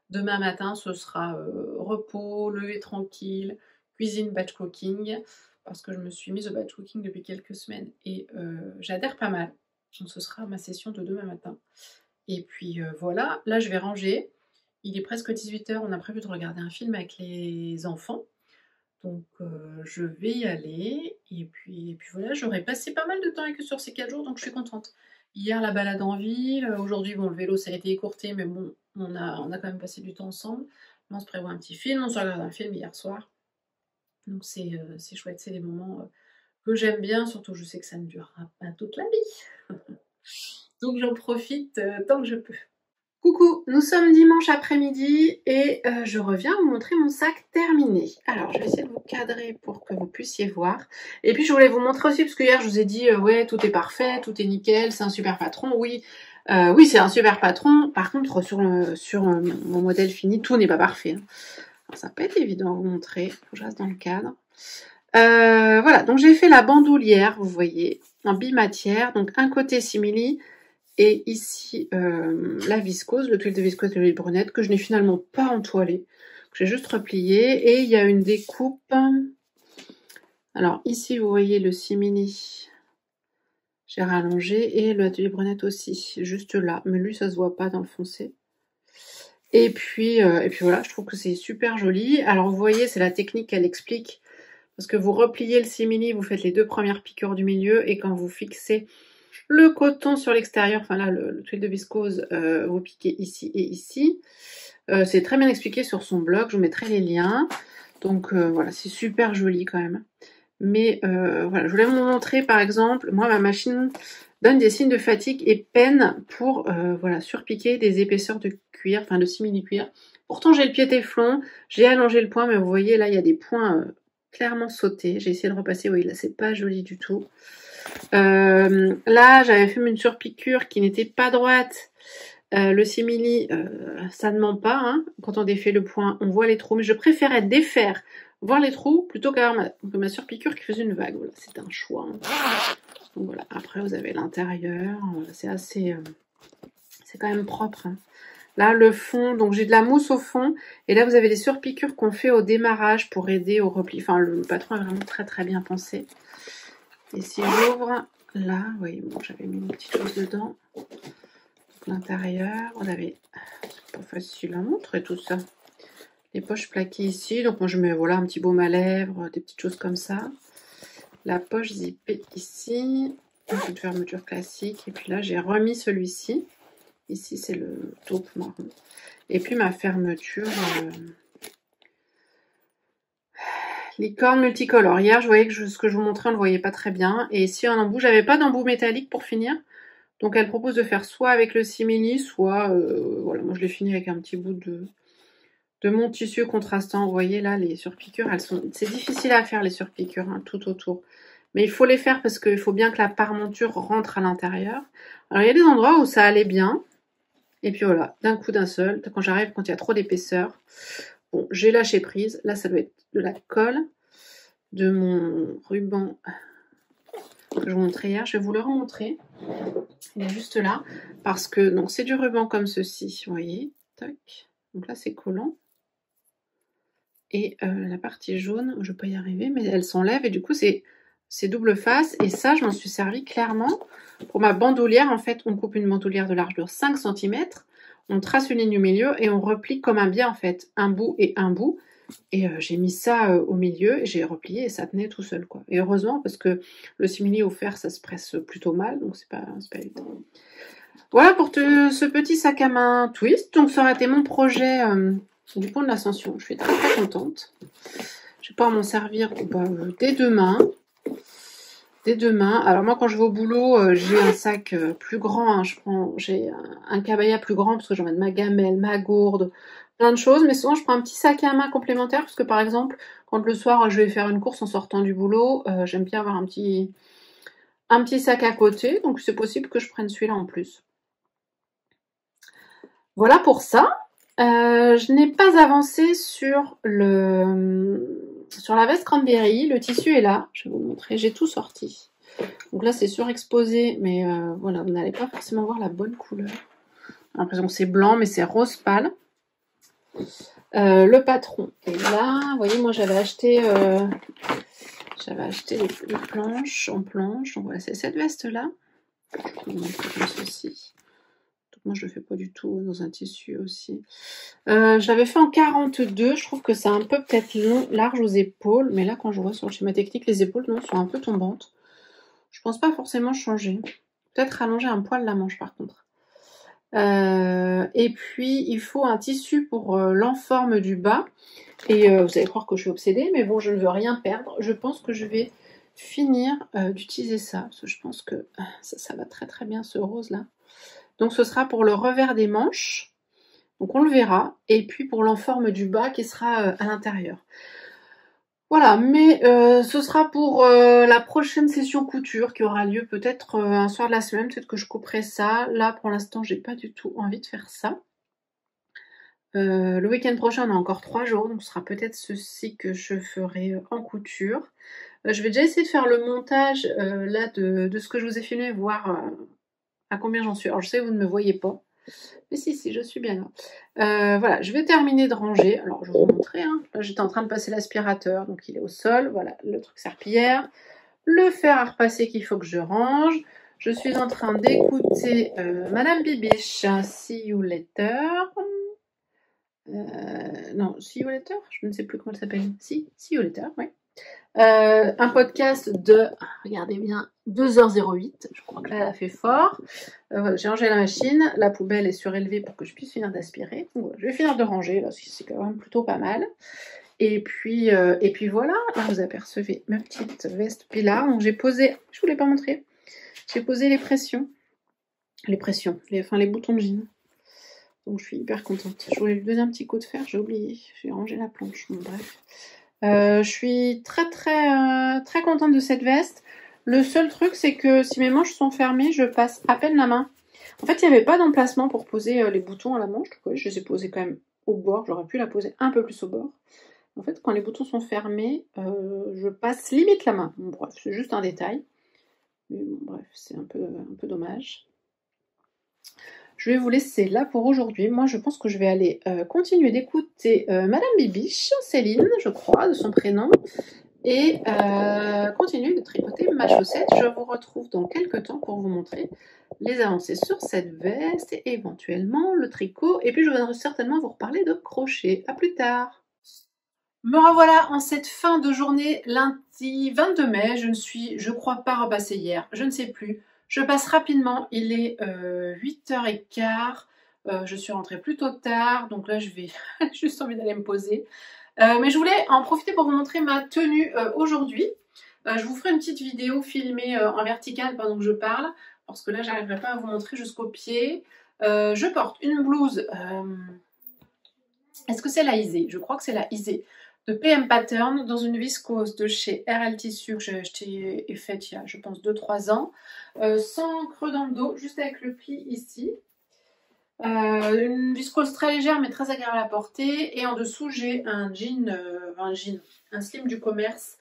Demain matin, ce sera repos, lever tranquille, cuisine, batch cooking, parce que je me suis mise au batch cooking depuis quelques semaines et j'adhère pas mal. Donc ce sera ma session de demain matin. Et puis voilà, là je vais ranger. Il est presque 18 h, on a prévu de regarder un film avec les enfants. Donc je vais y aller, et puis voilà, j'aurais passé pas mal de temps avec eux sur ces 4 jours, donc je suis contente. Hier la balade en ville, aujourd'hui bon le vélo ça a été écourté, mais bon on a quand même passé du temps ensemble. Là on se prévoit un petit film, on se regarde un film hier soir. Donc c'est chouette, c'est des moments que j'aime bien, surtout je sais que ça ne durera pas toute la vie. Donc j'en profite tant que je peux. Coucou, nous sommes dimanche après-midi et je reviens vous montrer mon sac terminé. Alors, je vais essayer de vous cadrer pour que vous puissiez voir. Et puis, je voulais vous montrer aussi, parce que hier, je vous ai dit, ouais, tout est parfait, tout est nickel, c'est un super patron. Oui, oui, c'est un super patron. Par contre, sur mon modèle fini, tout n'est pas parfait. Hein. Alors, ça peut être évident à vous montrer. Faut que je reste dans le cadre. Voilà, donc j'ai fait la bandoulière, vous voyez, en bimatière. Donc, un côté simili. Et ici, la viscose, le tuile de viscose de l'huile brunette, que je n'ai finalement pas entoilé, que j'ai juste replié. Et il y a une découpe Alors ici, vous voyez le simili. J'ai rallongé et le atelier brunette aussi, juste là. Mais lui, ça se voit pas dans le foncé. Et puis voilà, je trouve que c'est super joli. Alors vous voyez, c'est la technique qu'elle explique. Parce que vous repliez le simili, vous faites les 2 premières piqûres du milieu. Et quand vous fixez le coton sur l'extérieur, enfin là, le tuile de viscose, vous piquez ici et ici. C'est très bien expliqué sur son blog, je vous mettrai les liens. Donc voilà, c'est super joli quand même. Mais voilà, je voulais vous montrer par exemple, moi ma machine donne des signes de fatigue et peine pour voilà, surpiquer des épaisseurs de cuir, enfin de simili-cuir. Pourtant j'ai le pied téflon, j'ai allongé le point, mais vous voyez là il y a des points clairement sautés. J'ai essayé de repasser, oui là c'est pas joli du tout. Là j'avais fait une surpiqûre qui n'était pas droite. Le simili, ça ne ment pas, hein. Quand on défait le point, on voit les trous, mais je préférais défaire, voir les trous, plutôt qu'avoir ma surpiqûre qui faisait une vague. Voilà, c'est un choix. Hein. Donc voilà, après vous avez l'intérieur, c'est assez... c'est quand même propre. Hein. Là, le fond, donc j'ai de la mousse au fond, et là vous avez des surpiqûres qu'on fait au démarrage pour aider au repli. Enfin, le patron est vraiment très très bien pensé. Et si j'ouvre, là, vous voyez, bon, j'avais mis une petite chose dedans. L'intérieur, on avait, c'est pas facile à montrer tout ça, les poches plaquées ici, donc moi je mets voilà un petit baume à lèvres, des petites choses comme ça, la poche zippée ici, une petite fermeture classique, et puis là j'ai remis celui-ci, ici c'est le taupe marron, et puis ma fermeture licorne multicolore. Hier je voyais que ce que je vous montrais on ne le voyait pas très bien, et ici en embout, j'avais pas d'embout métallique pour finir. Donc elle propose de faire soit avec le simili, soit, voilà, moi je l'ai fini avec un petit bout de mon tissu contrastant. Vous voyez là, les surpiqûres, c'est difficile à faire les surpiqûres, hein, tout autour. Mais il faut les faire parce qu'il faut bien que la parmenture rentre à l'intérieur. Alors il y a des endroits où ça allait bien. Et puis voilà, d'un coup d'un seul, quand j'arrive, quand il y a trop d'épaisseur, bon, j'ai lâché prise. Là, ça doit être de la colle, de mon ruban que je vous montrais hier. Je vais vous le remontrer. Il est juste là, parce que donc c'est du ruban comme ceci, vous voyez, tac. Donc là c'est collant. Et la partie jaune, je ne vais pas y arriver, mais elle s'enlève et du coup c'est double face. Et ça, je m'en suis servi clairement pour ma bandoulière. En fait, on coupe une bandoulière de largeur 5 cm, on trace une ligne au milieu et on replie comme un biais en fait, un bout et un bout. Et j'ai mis ça au milieu et j'ai replié et ça tenait tout seul quoi. Et heureusement parce que le simili au fer ça se presse plutôt mal, donc c'est pas évident. Voilà pour ce petit sac à main twist. Donc ça aurait été mon projet du pont de l'Ascension. Je suis très très contente. Je vais pouvoir m'en servir dès demain. Dès demain. Alors moi quand je vais au boulot, j'ai un sac plus grand. Hein. J'ai un cabaya plus grand parce que j'emmène ma gamelle, ma gourde, plein de choses. Mais souvent je prends un petit sac à main complémentaire parce que par exemple quand le soir je vais faire une course en sortant du boulot, j'aime bien avoir un petit sac à côté. Donc c'est possible que je prenne celui-là en plus. Voilà pour ça. Je n'ai pas avancé sur la veste cranberry. Le tissu est là. Je vais vous le montrer. J'ai tout sorti. Donc là, c'est surexposé, mais voilà, vous n'allez pas forcément voir la bonne couleur. J'ai l'impression que c'est blanc, mais c'est rose pâle. Le patron est là. Vous voyez, moi, j'avais acheté les planches en planche. Donc voilà, c'est cette veste-là. Je vais vous montrer comme ceci. Moi, je le fais pas du tout dans un tissu aussi. Je l'avais fait en 42. Je trouve que c'est un peu peut-être large aux épaules. Mais là, quand je vois sur le schéma technique, les épaules non, sont un peu tombantes. Je pense pas forcément changer. Peut-être rallonger un poil la manche par contre. Et puis, il faut un tissu pour l'enforme du bas. Et vous allez croire que je suis obsédée. Mais bon, je ne veux rien perdre. Je pense que je vais finir d'utiliser ça. Parce que je pense que ça va très très bien ce rose là. Donc ce sera pour le revers des manches, donc on le verra, et puis pour l'enforme du bas qui sera à l'intérieur. Voilà, mais ce sera pour la prochaine session couture qui aura lieu peut-être un soir de la semaine, peut-être que je couperai ça. Là pour l'instant j'ai pas du tout envie de faire ça. Le week-end prochain on a encore 3 jours, donc ce sera peut-être ceci que je ferai en couture. Je vais déjà essayer de faire le montage là de ce que je vous ai filmé, voir à combien j'en suis. Alors je sais que vous ne me voyez pas. Mais si, je suis bien là. Voilà, je vais terminer de ranger. Alors, je vais vous montrer. Hein. Là, j'étais en train de passer l'aspirateur, donc il est au sol. Voilà, le truc serpillière. Le fer à repasser qu'il faut que je range. Je suis en train d'écouter Madame Bibiche, See You Later. Non, See You Later, je ne sais plus comment elle s'appelle. See You Later, oui. Un podcast de, regardez bien, 2h08. Je crois que là, elle a fait fort. Voilà, j'ai rangé la machine. La poubelle est surélevée pour que je puisse finir d'aspirer. Voilà, je vais finir de ranger, là, c'est quand même plutôt pas mal. Et puis voilà, là, vous apercevez ma petite veste Pilar. Donc, j'ai posé, je vous l'ai pas montré, j'ai posé les boutons de jean. Donc, je suis hyper contente. Je voulais lui donner un petit coup de fer, j'ai oublié. J'ai rangé la planche, bon, bref. Je suis très contente de cette veste. Le seul truc, c'est que si mes manches sont fermées, je passe à peine la main. En fait, il n'y avait pas d'emplacement pour poser les boutons à la manche. Donc, je les ai posés quand même au bord. J'aurais pu la poser un peu plus au bord. En fait, quand les boutons sont fermés, je passe limite la main. Bon, bref, c'est juste un détail. Mais bon, bref, c'est un peu dommage. Je vais vous laisser là pour aujourd'hui. Moi, je pense que je vais aller continuer d'écouter Madame Bibiche, Céline, je crois, de son prénom, et continuer de tricoter ma chaussette. Je vous retrouve dans quelques temps pour vous montrer les avancées sur cette veste et éventuellement le tricot. Et puis, je voudrais certainement vous reparler de crochet. À plus tard. Me revoilà en cette fin de journée lundi 22 mai. Je crois pas repassée hier, je ne sais plus. Je passe rapidement, il est 8h15, je suis rentrée plutôt tard, donc là je vais juste envie d'aller me poser. Mais je voulais en profiter pour vous montrer ma tenue aujourd'hui. Je vous ferai une petite vidéo filmée en verticale pendant que je parle, parce que là j'arriverai pas à vous montrer jusqu'au pied. Je porte une blouse, est-ce que c'est la Isée? Je crois que c'est la Isée. De PM Pattern dans une viscose de chez RL Tissu que j'ai acheté et faite il y a je pense 2-3 ans, sans creux dans le dos, juste avec le pli ici. Une viscose très légère mais très agréable à porter, et en dessous j'ai un slim du commerce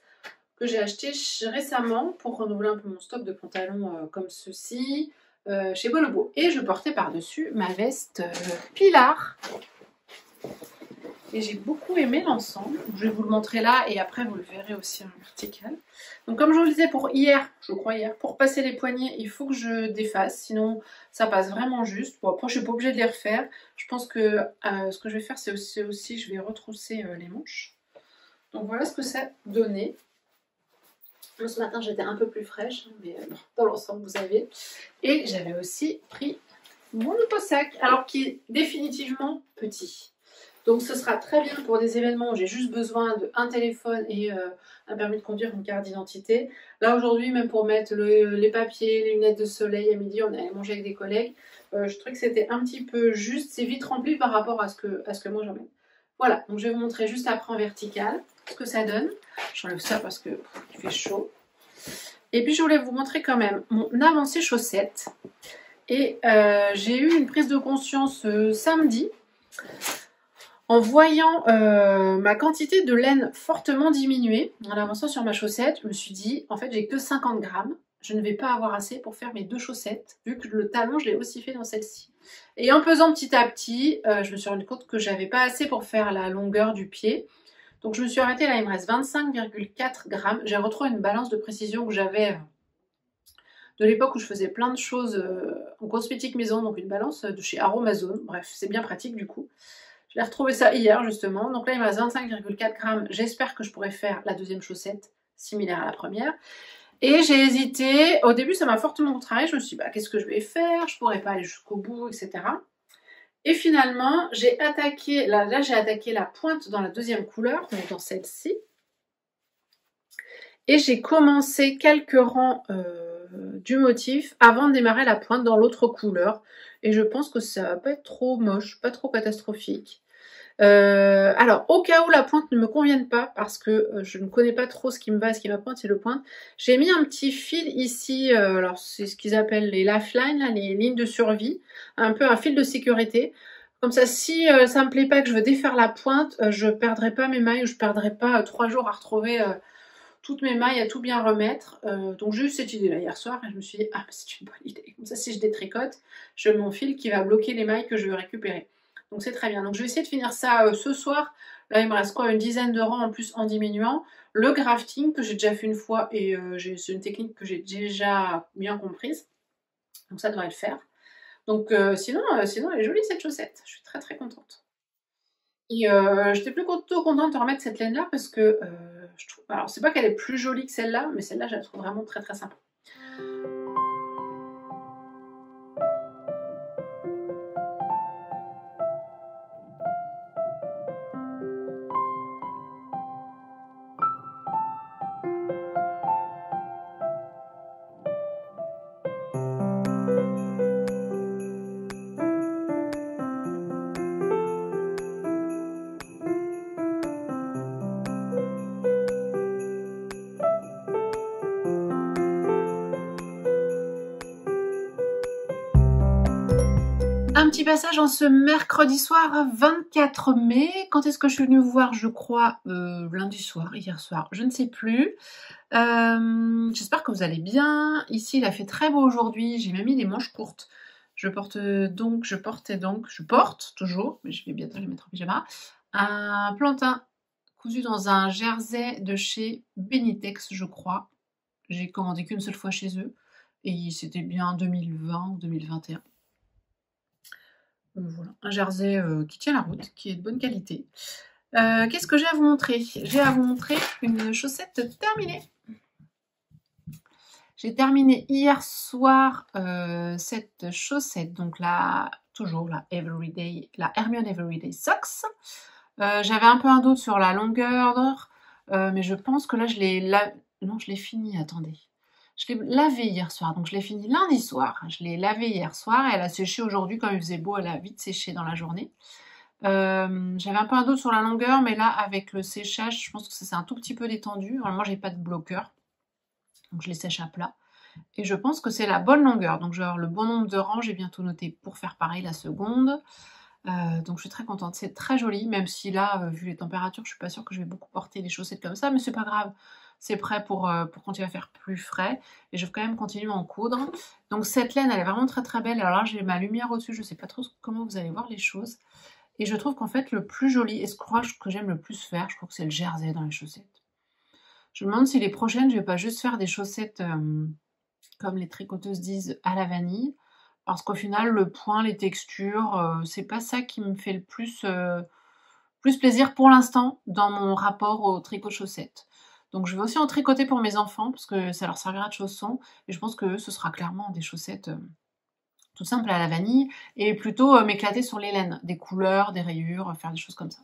que j'ai acheté récemment pour renouveler un peu mon stock de pantalons comme ceci chez Bonobo, et je portais par dessus ma veste Pilar. Et j'ai beaucoup aimé l'ensemble. Je vais vous le montrer là et après vous le verrez aussi en vertical. Donc comme je vous le disais pour hier, pour passer les poignets, il faut que je défasse. Sinon ça passe vraiment juste. Bon, après je suis pas obligée de les refaire. Je pense que ce que je vais faire c'est aussi je vais retrousser les manches. Donc voilà ce que ça donnait. Bon, ce matin j'étais un peu plus fraîche, mais dans l'ensemble vous savez. Et j'avais aussi pris mon nouveau sac, alors qui est définitivement petit. Donc ce sera très bien pour des événements où j'ai juste besoin d'un téléphone et un permis de conduire, une carte d'identité. Là aujourd'hui, même pour mettre les papiers, les lunettes de soleil, à midi on allait manger avec des collègues, je trouvais que c'était un petit peu juste, c'est vite rempli par rapport à ce que moi j'emmène. Voilà, donc je vais vous montrer juste après en vertical ce que ça donne. J'enlève ça parce qu'il fait chaud. Et puis je voulais vous montrer quand même mon avancée chaussette. Et j'ai eu une prise de conscience samedi, en voyant ma quantité de laine fortement diminuer, en avançant sur ma chaussette, je me suis dit, en fait j'ai que 50 grammes, je ne vais pas avoir assez pour faire mes 2 chaussettes, vu que le talon je l'ai aussi fait dans celle-ci. Et en pesant petit à petit, je me suis rendu compte que j'avais pas assez pour faire la longueur du pied. Donc je me suis arrêtée là, il me reste 25,4 grammes. J'ai retrouvé une balance de précision que j'avais de l'époque où je faisais plein de choses en cosmétique maison, donc une balance de chez Aromazone. Bref, c'est bien pratique du coup. J'ai retrouvé ça hier justement, donc là il me reste 25,4 grammes, j'espère que je pourrai faire la deuxième chaussette similaire à la première. Et j'ai hésité, au début ça m'a fortement contrariée, je me suis dit bah, qu'est-ce que je vais faire, je pourrais pas aller jusqu'au bout, etc. Et finalement j'ai attaqué, là j'ai attaqué la pointe dans la deuxième couleur, donc dans celle-ci. Et j'ai commencé quelques rangs du motif avant de démarrer la pointe dans l'autre couleur. Et je pense que ça va pas être trop moche, pas trop catastrophique. Alors, au cas où la pointe ne me convienne pas, parce que je ne connais pas trop ce qui me va, ce qui m'appointe, c'est le pointe, j'ai mis un petit fil ici, alors c'est ce qu'ils appellent les lifelines, là, les lignes de survie, un peu un fil de sécurité. Comme ça, si ça me plaît pas, que je veux défaire la pointe, je perdrai pas mes mailles, ou je perdrai pas 3 jours à retrouver toutes mes mailles, à tout bien remettre. Donc j'ai eu cette idée-là hier soir et je me suis dit, ah c'est une bonne idée. Comme ça, si je détricote, je mon fil qui va bloquer les mailles que je vais récupérer. Donc c'est très bien. Donc je vais essayer de finir ça ce soir. Là, il me reste quoi, une dizaine de rangs en plus en diminuant. Le grafting que j'ai déjà fait une fois et c'est une technique que j'ai déjà bien comprise. Donc ça devrait le faire. Donc sinon elle est jolie cette chaussette. Je suis très très contente. Et j'étais plutôt contente de remettre cette laine là parce que je trouve. Alors c'est pas qu'elle est plus jolie que celle-là, mais celle-là je la trouve vraiment très très sympa. Un petit passage en ce mercredi soir 24 mai. Quand est-ce que je suis venue vous voir? Je crois lundi soir, hier soir, je ne sais plus. J'espère que vous allez bien. Ici, il a fait très beau aujourd'hui. J'ai même mis les manches courtes. Je porte toujours, mais je vais bientôt les mettre en pyjama, un plantain cousu dans un jersey de chez Benitex, je crois. J'ai commandé qu'une seule fois chez eux. Et c'était bien 2020 ou 2021. Voilà, un jersey qui tient la route, qui est de bonne qualité. Qu'est-ce que j'ai à vous montrer? J'ai à vous montrer une chaussette terminée. J'ai terminé hier soir cette chaussette, donc toujours la Hermione Everyday Socks. J'avais un peu un doute sur la longueur, mais je pense que là je l'ai fini, attendez. Je l'ai lavé hier soir, donc je l'ai fini lundi soir. Je l'ai lavé hier soir et elle a séché aujourd'hui quand il faisait beau, elle a vite séché dans la journée. J'avais un peu un doute sur la longueur, mais là avec le séchage, je pense que ça s'est un tout petit peu détendu. Alors moi j'ai pas de bloqueur, donc je les sèche à plat. Et je pense que c'est la bonne longueur, donc je vais avoir le bon nombre de rangs, j'ai bientôt noté pour faire pareil la seconde. Donc je suis très contente, c'est très joli, même si là, vu les températures, je suis pas sûre que je vais beaucoup porter des chaussettes comme ça, mais c'est pas grave. C'est prêt pour quand il va faire plus frais. Et je vais quand même continuer à en coudre. Donc cette laine, elle est vraiment très très belle. Alors là, j'ai ma lumière au-dessus. Je sais pas trop comment vous allez voir les choses. Et je trouve qu'en fait, le plus joli, et ce que j'aime le plus faire, je crois que c'est le jersey dans les chaussettes. Je me demande si les prochaines, je vais pas juste faire des chaussettes comme les tricoteuses disent à la vanille. Parce qu'au final, le point, les textures, c'est pas ça qui me fait le plus plaisir pour l'instant dans mon rapport au tricot chaussettes. Donc je vais aussi en tricoter pour mes enfants parce que ça leur servira de chaussons. Et je pense que ce sera clairement des chaussettes tout simples à la vanille et plutôt m'éclater sur les laines, des couleurs, des rayures, faire des choses comme ça.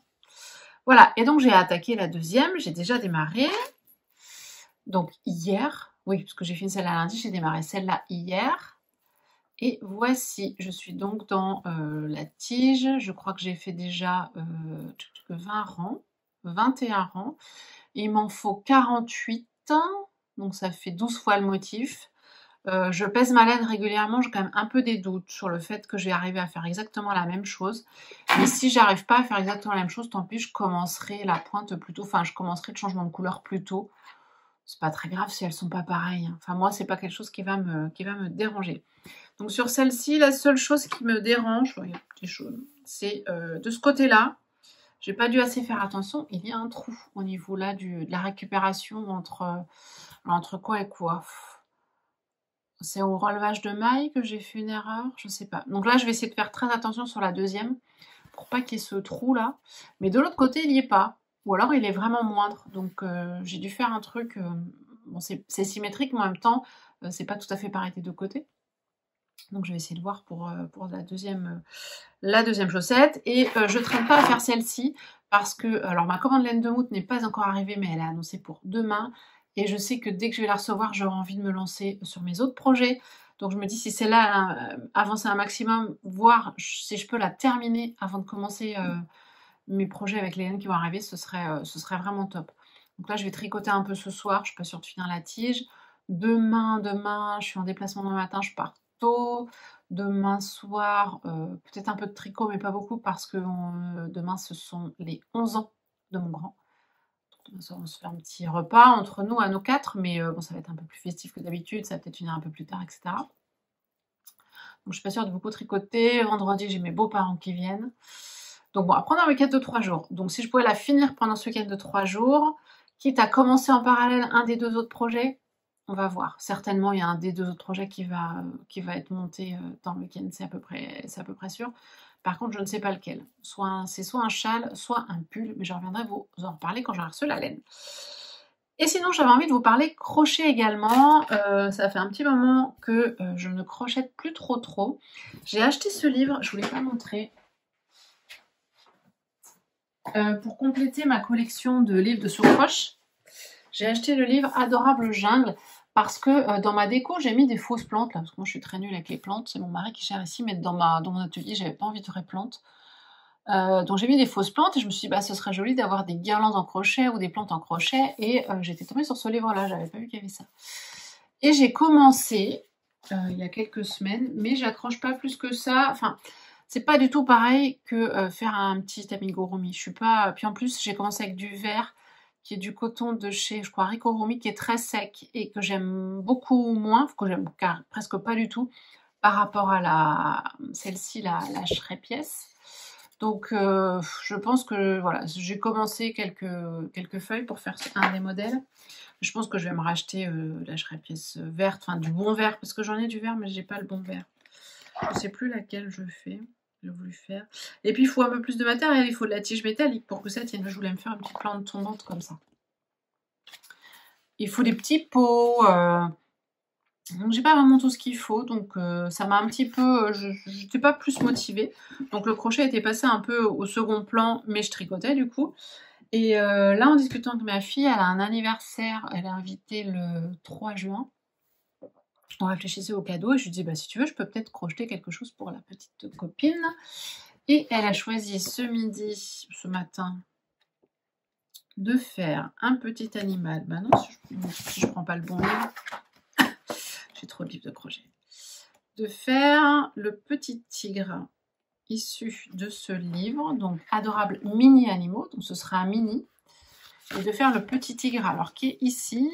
Voilà, et donc j'ai attaqué la deuxième, j'ai déjà démarré. Donc hier, oui, parce que j'ai fini celle-là lundi, j'ai démarré celle-là hier. Et voici, je suis donc dans la tige. Je crois que j'ai fait déjà 20 rangs, 21 rangs. Il m'en faut 48, donc ça fait 12 fois le motif. Je pèse ma laine régulièrement, j'ai quand même un peu des doutes sur le fait que je vais arriver à faire exactement la même chose. Mais si j'arrive pas à faire exactement la même chose, tant pis, je commencerai la pointe plus tôt, enfin je commencerai le changement de couleur plus tôt. C'est pas très grave si elles sont pas pareilles. Enfin moi, c'est pas quelque chose qui va me déranger. Donc sur celle-ci, la seule chose qui me dérange, c'est de ce côté-là. J'ai pas dû assez faire attention. Il y a un trou au niveau là de la récupération entre quoi et quoi. C'est au relevage de mailles que j'ai fait une erreur, je sais pas. Donc là, je vais essayer de faire très attention sur la deuxième pour pas qu'il y ait ce trou là. Mais de l'autre côté, il n'y est pas. Ou alors il est vraiment moindre. Donc j'ai dû faire un truc. Bon, c'est symétrique, mais en même temps, c'est pas tout à fait pareil des deux côtés. Donc je vais essayer de voir pour la deuxième chaussette. Et je ne traîne pas à faire celle-ci parce que, alors ma commande laine de moute n'est pas encore arrivée, mais elle est annoncée pour demain. Et je sais que dès que je vais la recevoir, j'aurai envie de me lancer sur mes autres projets. Donc je me dis si celle-là avance un maximum, voir si je peux la terminer avant de commencer mes projets avec les laines qui vont arriver, ce serait vraiment top. Donc là je vais tricoter un peu ce soir, je suis pas sûre de finir la tige. Demain, je suis en déplacement demain matin, je pars tôt. Demain soir, peut-être un peu de tricot, mais pas beaucoup, parce que demain, ce sont les 11 ans de mon grand. On se fait un petit repas entre nous, à nous 4, mais bon, ça va être un peu plus festif que d'habitude, ça va peut-être finir un peu plus tard, etc. Donc je suis pas sûre de beaucoup tricoter. Vendredi, j'ai mes beaux-parents qui viennent. Donc bon, à prendre un week-end de 3 jours. Donc si je pouvais la finir pendant ce week-end de 3 jours, quitte à commencer en parallèle un des 2 autres projets, on va voir. Certainement, il y a un des 2 autres projets qui va être monté dans le week-end, c'est à peu près sûr. Par contre, je ne sais pas lequel. C'est soit un châle, soit un pull, mais je reviendrai vous en reparler quand j'aurai reçu la laine. Et sinon, j'avais envie de vous parler crochet également. Ça fait un petit moment que je ne crochète plus trop. J'ai acheté ce livre, je ne vous l'ai pas montré, pour compléter ma collection de livres de surcroche. J'ai acheté le livre Adorable Jungle parce que dans ma déco, j'ai mis des fausses plantes, là, parce que moi je suis très nulle avec les plantes. C'est mon mari qui gère ici, mais dans mon atelier, j'avais pas envie de vraies plantes. Donc j'ai mis des fausses plantes et je me suis dit, bah, ce serait joli d'avoir des guirlandes en crochet ou des plantes en crochet. Et j'étais tombée sur ce livre-là, j'avais pas vu qu'il y avait ça. Et j'ai commencé il y a quelques semaines, mais j'accroche pas plus que ça. Enfin, c'est pas du tout pareil que faire un petit amigurumi. Je suis pas. Puis en plus, j'ai commencé avec du vert, qui est du coton de chez, je crois, Ricorumi, qui est très sec et que j'aime beaucoup moins, que j'aime presque pas du tout, par rapport à celle-ci, la Schrepies. Donc, je pense que voilà, j'ai commencé quelques feuilles pour faire un des modèles. Je pense que je vais me racheter la Schrepies verte, enfin du bon vert, parce que j'en ai du vert, mais j'ai pas le bon vert. Je ne sais plus laquelle je fais. J'ai voulu faire. Et puis, il faut un peu plus de matériel. Il faut de la tige métallique pour que ça tienne. Je voulais me faire une petite plante tombante comme ça. Il faut des petits pots. Donc, j'ai pas vraiment tout ce qu'il faut. Donc, ça m'a un petit peu... je n'étais pas plus motivée. Donc, le crochet était passé un peu au second plan, mais je tricotais du coup. Et là, en discutant avec ma fille, elle a un anniversaire. Elle a invité le 3 juin. On réfléchissait au cadeau et je lui dis, bah, si tu veux, je peux peut-être crocheter quelque chose pour la petite copine. Et elle a choisi ce matin, de faire un petit animal. Bah non, si je prends pas le bon livre, j'ai trop de livres de crochet. De faire le petit tigre issu de ce livre, donc Adorable mini animaux, donc ce sera un mini. Et de faire le petit tigre, alors qui est ici,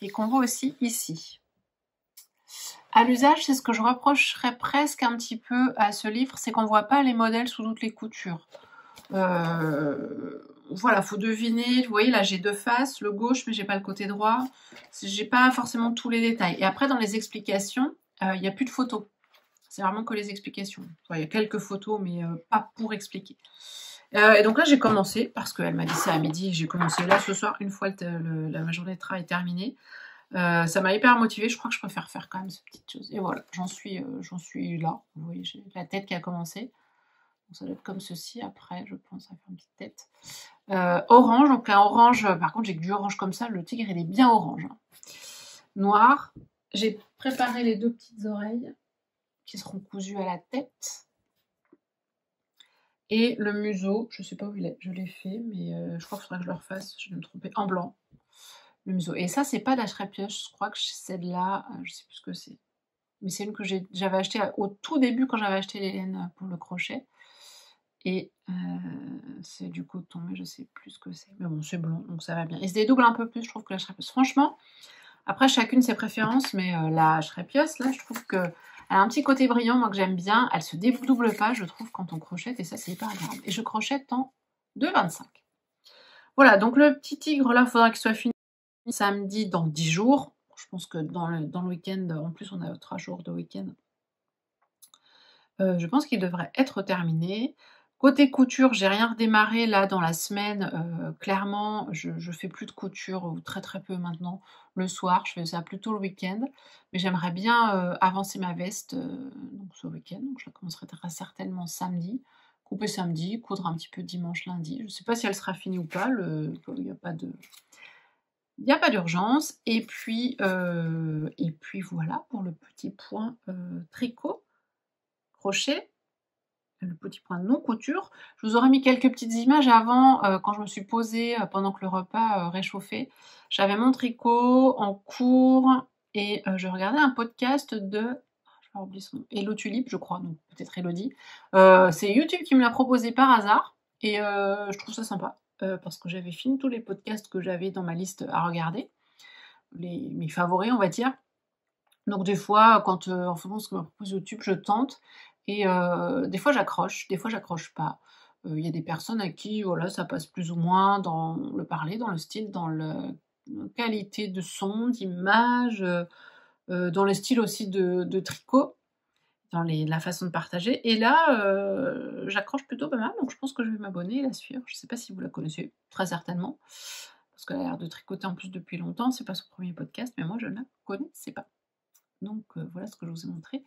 et qu'on voit aussi ici. À l'usage, c'est ce que je reprocherais presque un petit peu à ce livre, c'est qu'on ne voit pas les modèles sous toutes les coutures. Voilà, faut deviner. Vous voyez, là, j'ai 2 faces, le gauche, mais j'ai pas le côté droit. J'ai pas forcément tous les détails. Et après, dans les explications, il n'y a plus de photos. C'est vraiment que les explications. Enfin, il y a quelques photos, mais pas pour expliquer. Et donc là, j'ai commencé, parce qu'elle m'a dit ça à midi, j'ai commencé là ce soir, une fois ma journée de travail terminée. Ça m'a hyper motivée, je crois que je préfère faire quand même ces petites choses. Et voilà, j'en suis là. Vous voyez, j'ai la tête qui a commencé. Donc ça doit être comme ceci après, je pense, à faire une petite tête. Orange, donc un orange, par contre j'ai que du orange comme ça, le tigre il est bien orange. Hein. Noir, j'ai préparé les 2 petites oreilles qui seront cousues à la tête. Et le museau, je ne sais pas où il est, je l'ai fait, mais je crois qu'il faudrait que je le refasse, je vais me tromper, en blanc. Le museau. Et ça, c'est pas de la Schrepies, je crois que c'est de là, je sais plus ce que c'est. Mais c'est une que j'avais achetée au tout début quand j'avais acheté les laines pour le crochet. Et c'est du coton, mais je sais plus ce que c'est. Mais bon, c'est blond, donc ça va bien. Il se dédouble un peu plus, je trouve, que la Schrepies. Franchement, après, chacune ses préférences, mais la Schrepies, là, je trouve qu'elle a un petit côté brillant, moi, que j'aime bien. Elle se dédouble pas, je trouve, quand on crochette, et ça, c'est hyper agréable. Et je crochette en 2,25. Voilà, donc le petit tigre, là, il faudra qu'il soit fini samedi dans 10 jours. Je pense que dans le week-end, en plus, on a 3 jours de week-end. Je pense qu'il devrait être terminé. Côté couture, j'ai rien redémarré là dans la semaine. Clairement, je fais plus de couture, ou très très peu maintenant, le soir. Je fais ça plutôt le week-end. Mais j'aimerais bien avancer ma veste donc ce week-end. Donc je la commencerai très certainement samedi. Couper samedi, coudre un petit peu dimanche, lundi. Je ne sais pas si elle sera finie ou pas. Il n'y a pas d'urgence. Et puis voilà pour le petit point tricot, crochet. Le petit point de non-couture. Je vous aurais mis quelques petites images avant, quand je me suis posée pendant que le repas réchauffait. J'avais mon tricot en cours et je regardais un podcast de... Je vais oublier son nom. Hello Tulipe, je crois, donc peut-être Elodie. C'est YouTube qui me l'a proposé par hasard et je trouve ça sympa. parce que j'avais fini tous les podcasts que j'avais dans ma liste à regarder, mes favoris, on va dire. Donc des fois, quand, en fonction de ce que me propose YouTube, je tente et des fois j'accroche, des fois j'accroche pas. Il y a des personnes à qui, voilà, ça passe plus ou moins dans le parler, dans le style, dans la qualité de son, d'image, dans le style aussi de tricot, dans la façon de partager. Et là, j'accroche plutôt pas mal, donc je pense que je vais m'abonner et la suivre. Je sais pas si vous la connaissez, très certainement, parce qu'elle a l'air de tricoter en plus depuis longtemps. C'est pas son premier podcast, mais moi je ne la connaissais pas. Donc voilà ce que je vous ai montré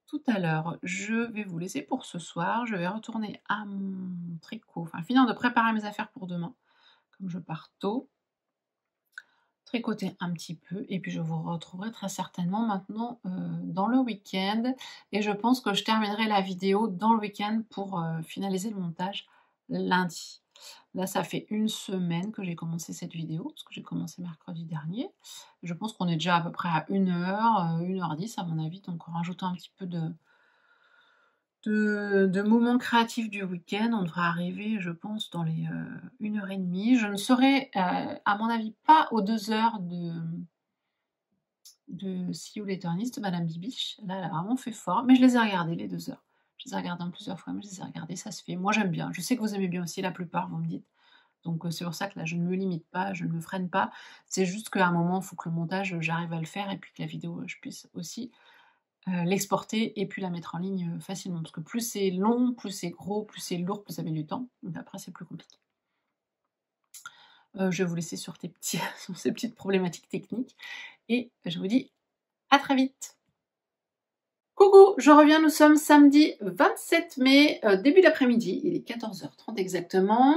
tout à l'heure. Je vais vous laisser pour ce soir. Je vais retourner à mon tricot, enfin finir de préparer mes affaires pour demain, comme je pars tôt. Tricoter un petit peu et puis je vous retrouverai très certainement maintenant dans le week-end. Et je pense que je terminerai la vidéo dans le week-end pour finaliser le montage lundi. Là, ça fait une semaine que j'ai commencé cette vidéo, parce que j'ai commencé mercredi dernier. Je pense qu'on est déjà à peu près à 1h, 1h10 à mon avis, donc en rajoutant un petit peu de moments créatifs du week-end, on devrait arriver, je pense, dans les 1h30. Je ne serai, à mon avis, pas aux 2h de See You Later Nice de Madame Bibiche. Là, elle a vraiment fait fort, mais je les ai regardées, les 2 heures. Je les ai regardées en plusieurs fois, mais je les ai regardées, ça se fait. Moi, j'aime bien. Je sais que vous aimez bien aussi, la plupart, vous me dites. Donc, c'est pour ça que là, je ne me limite pas, je ne me freine pas. C'est juste qu'à un moment, il faut que le montage, j'arrive à le faire et puis que la vidéo, je puisse aussi l'exporter et puis la mettre en ligne facilement. Parce que plus c'est long, plus c'est gros, plus c'est lourd, plus ça met du temps. Donc après, c'est plus compliqué. Je vais vous laisser sur sur ces petites problématiques techniques. Et je vous dis à très vite. Coucou, je reviens, nous sommes samedi 27 mai, début d'après-midi, il est 14h30 exactement.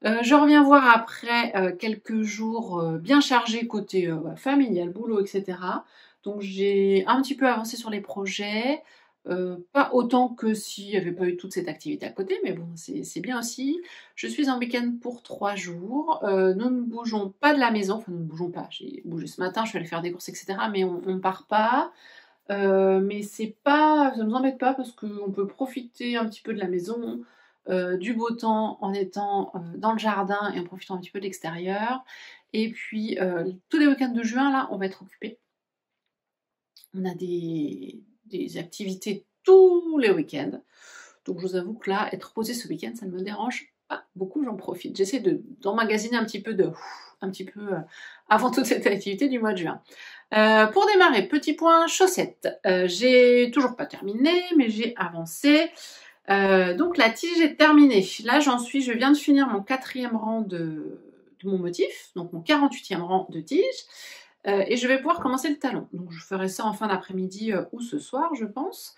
Je reviens voir après quelques jours bien chargés côté familial, boulot, etc. Donc j'ai un petit peu avancé sur les projets, pas autant que s'il n'y avait pas eu toute cette activité à côté, mais bon, c'est bien aussi. Je suis en week-end pour 3 jours, nous ne bougeons pas de la maison, enfin nous ne bougeons pas, j'ai bougé ce matin, je suis allée faire des courses, etc. Mais on ne part pas. Mais c'est pas, ça ne nous embête pas parce qu'on peut profiter un petit peu de la maison, du beau temps en étant dans le jardin et en profitant un petit peu de l'extérieur. Et puis tous les week-ends de juin, là, on va être occupés. On a des activités tous les week-ends. Donc je vous avoue que là, être posé ce week-end, ça ne me dérange pas beaucoup, j'en profite. J'essaie d'emmagasiner un petit peu avant toute cette activité du mois de juin. Pour démarrer, petit point chaussettes. J'ai toujours pas terminé, mais j'ai avancé. Donc la tige est terminée. Là, je viens de finir mon 4e rang de mon motif, donc mon 48e rang de tige. Et je vais pouvoir commencer le talon. Donc je ferai ça en fin d'après-midi ou ce soir, je pense.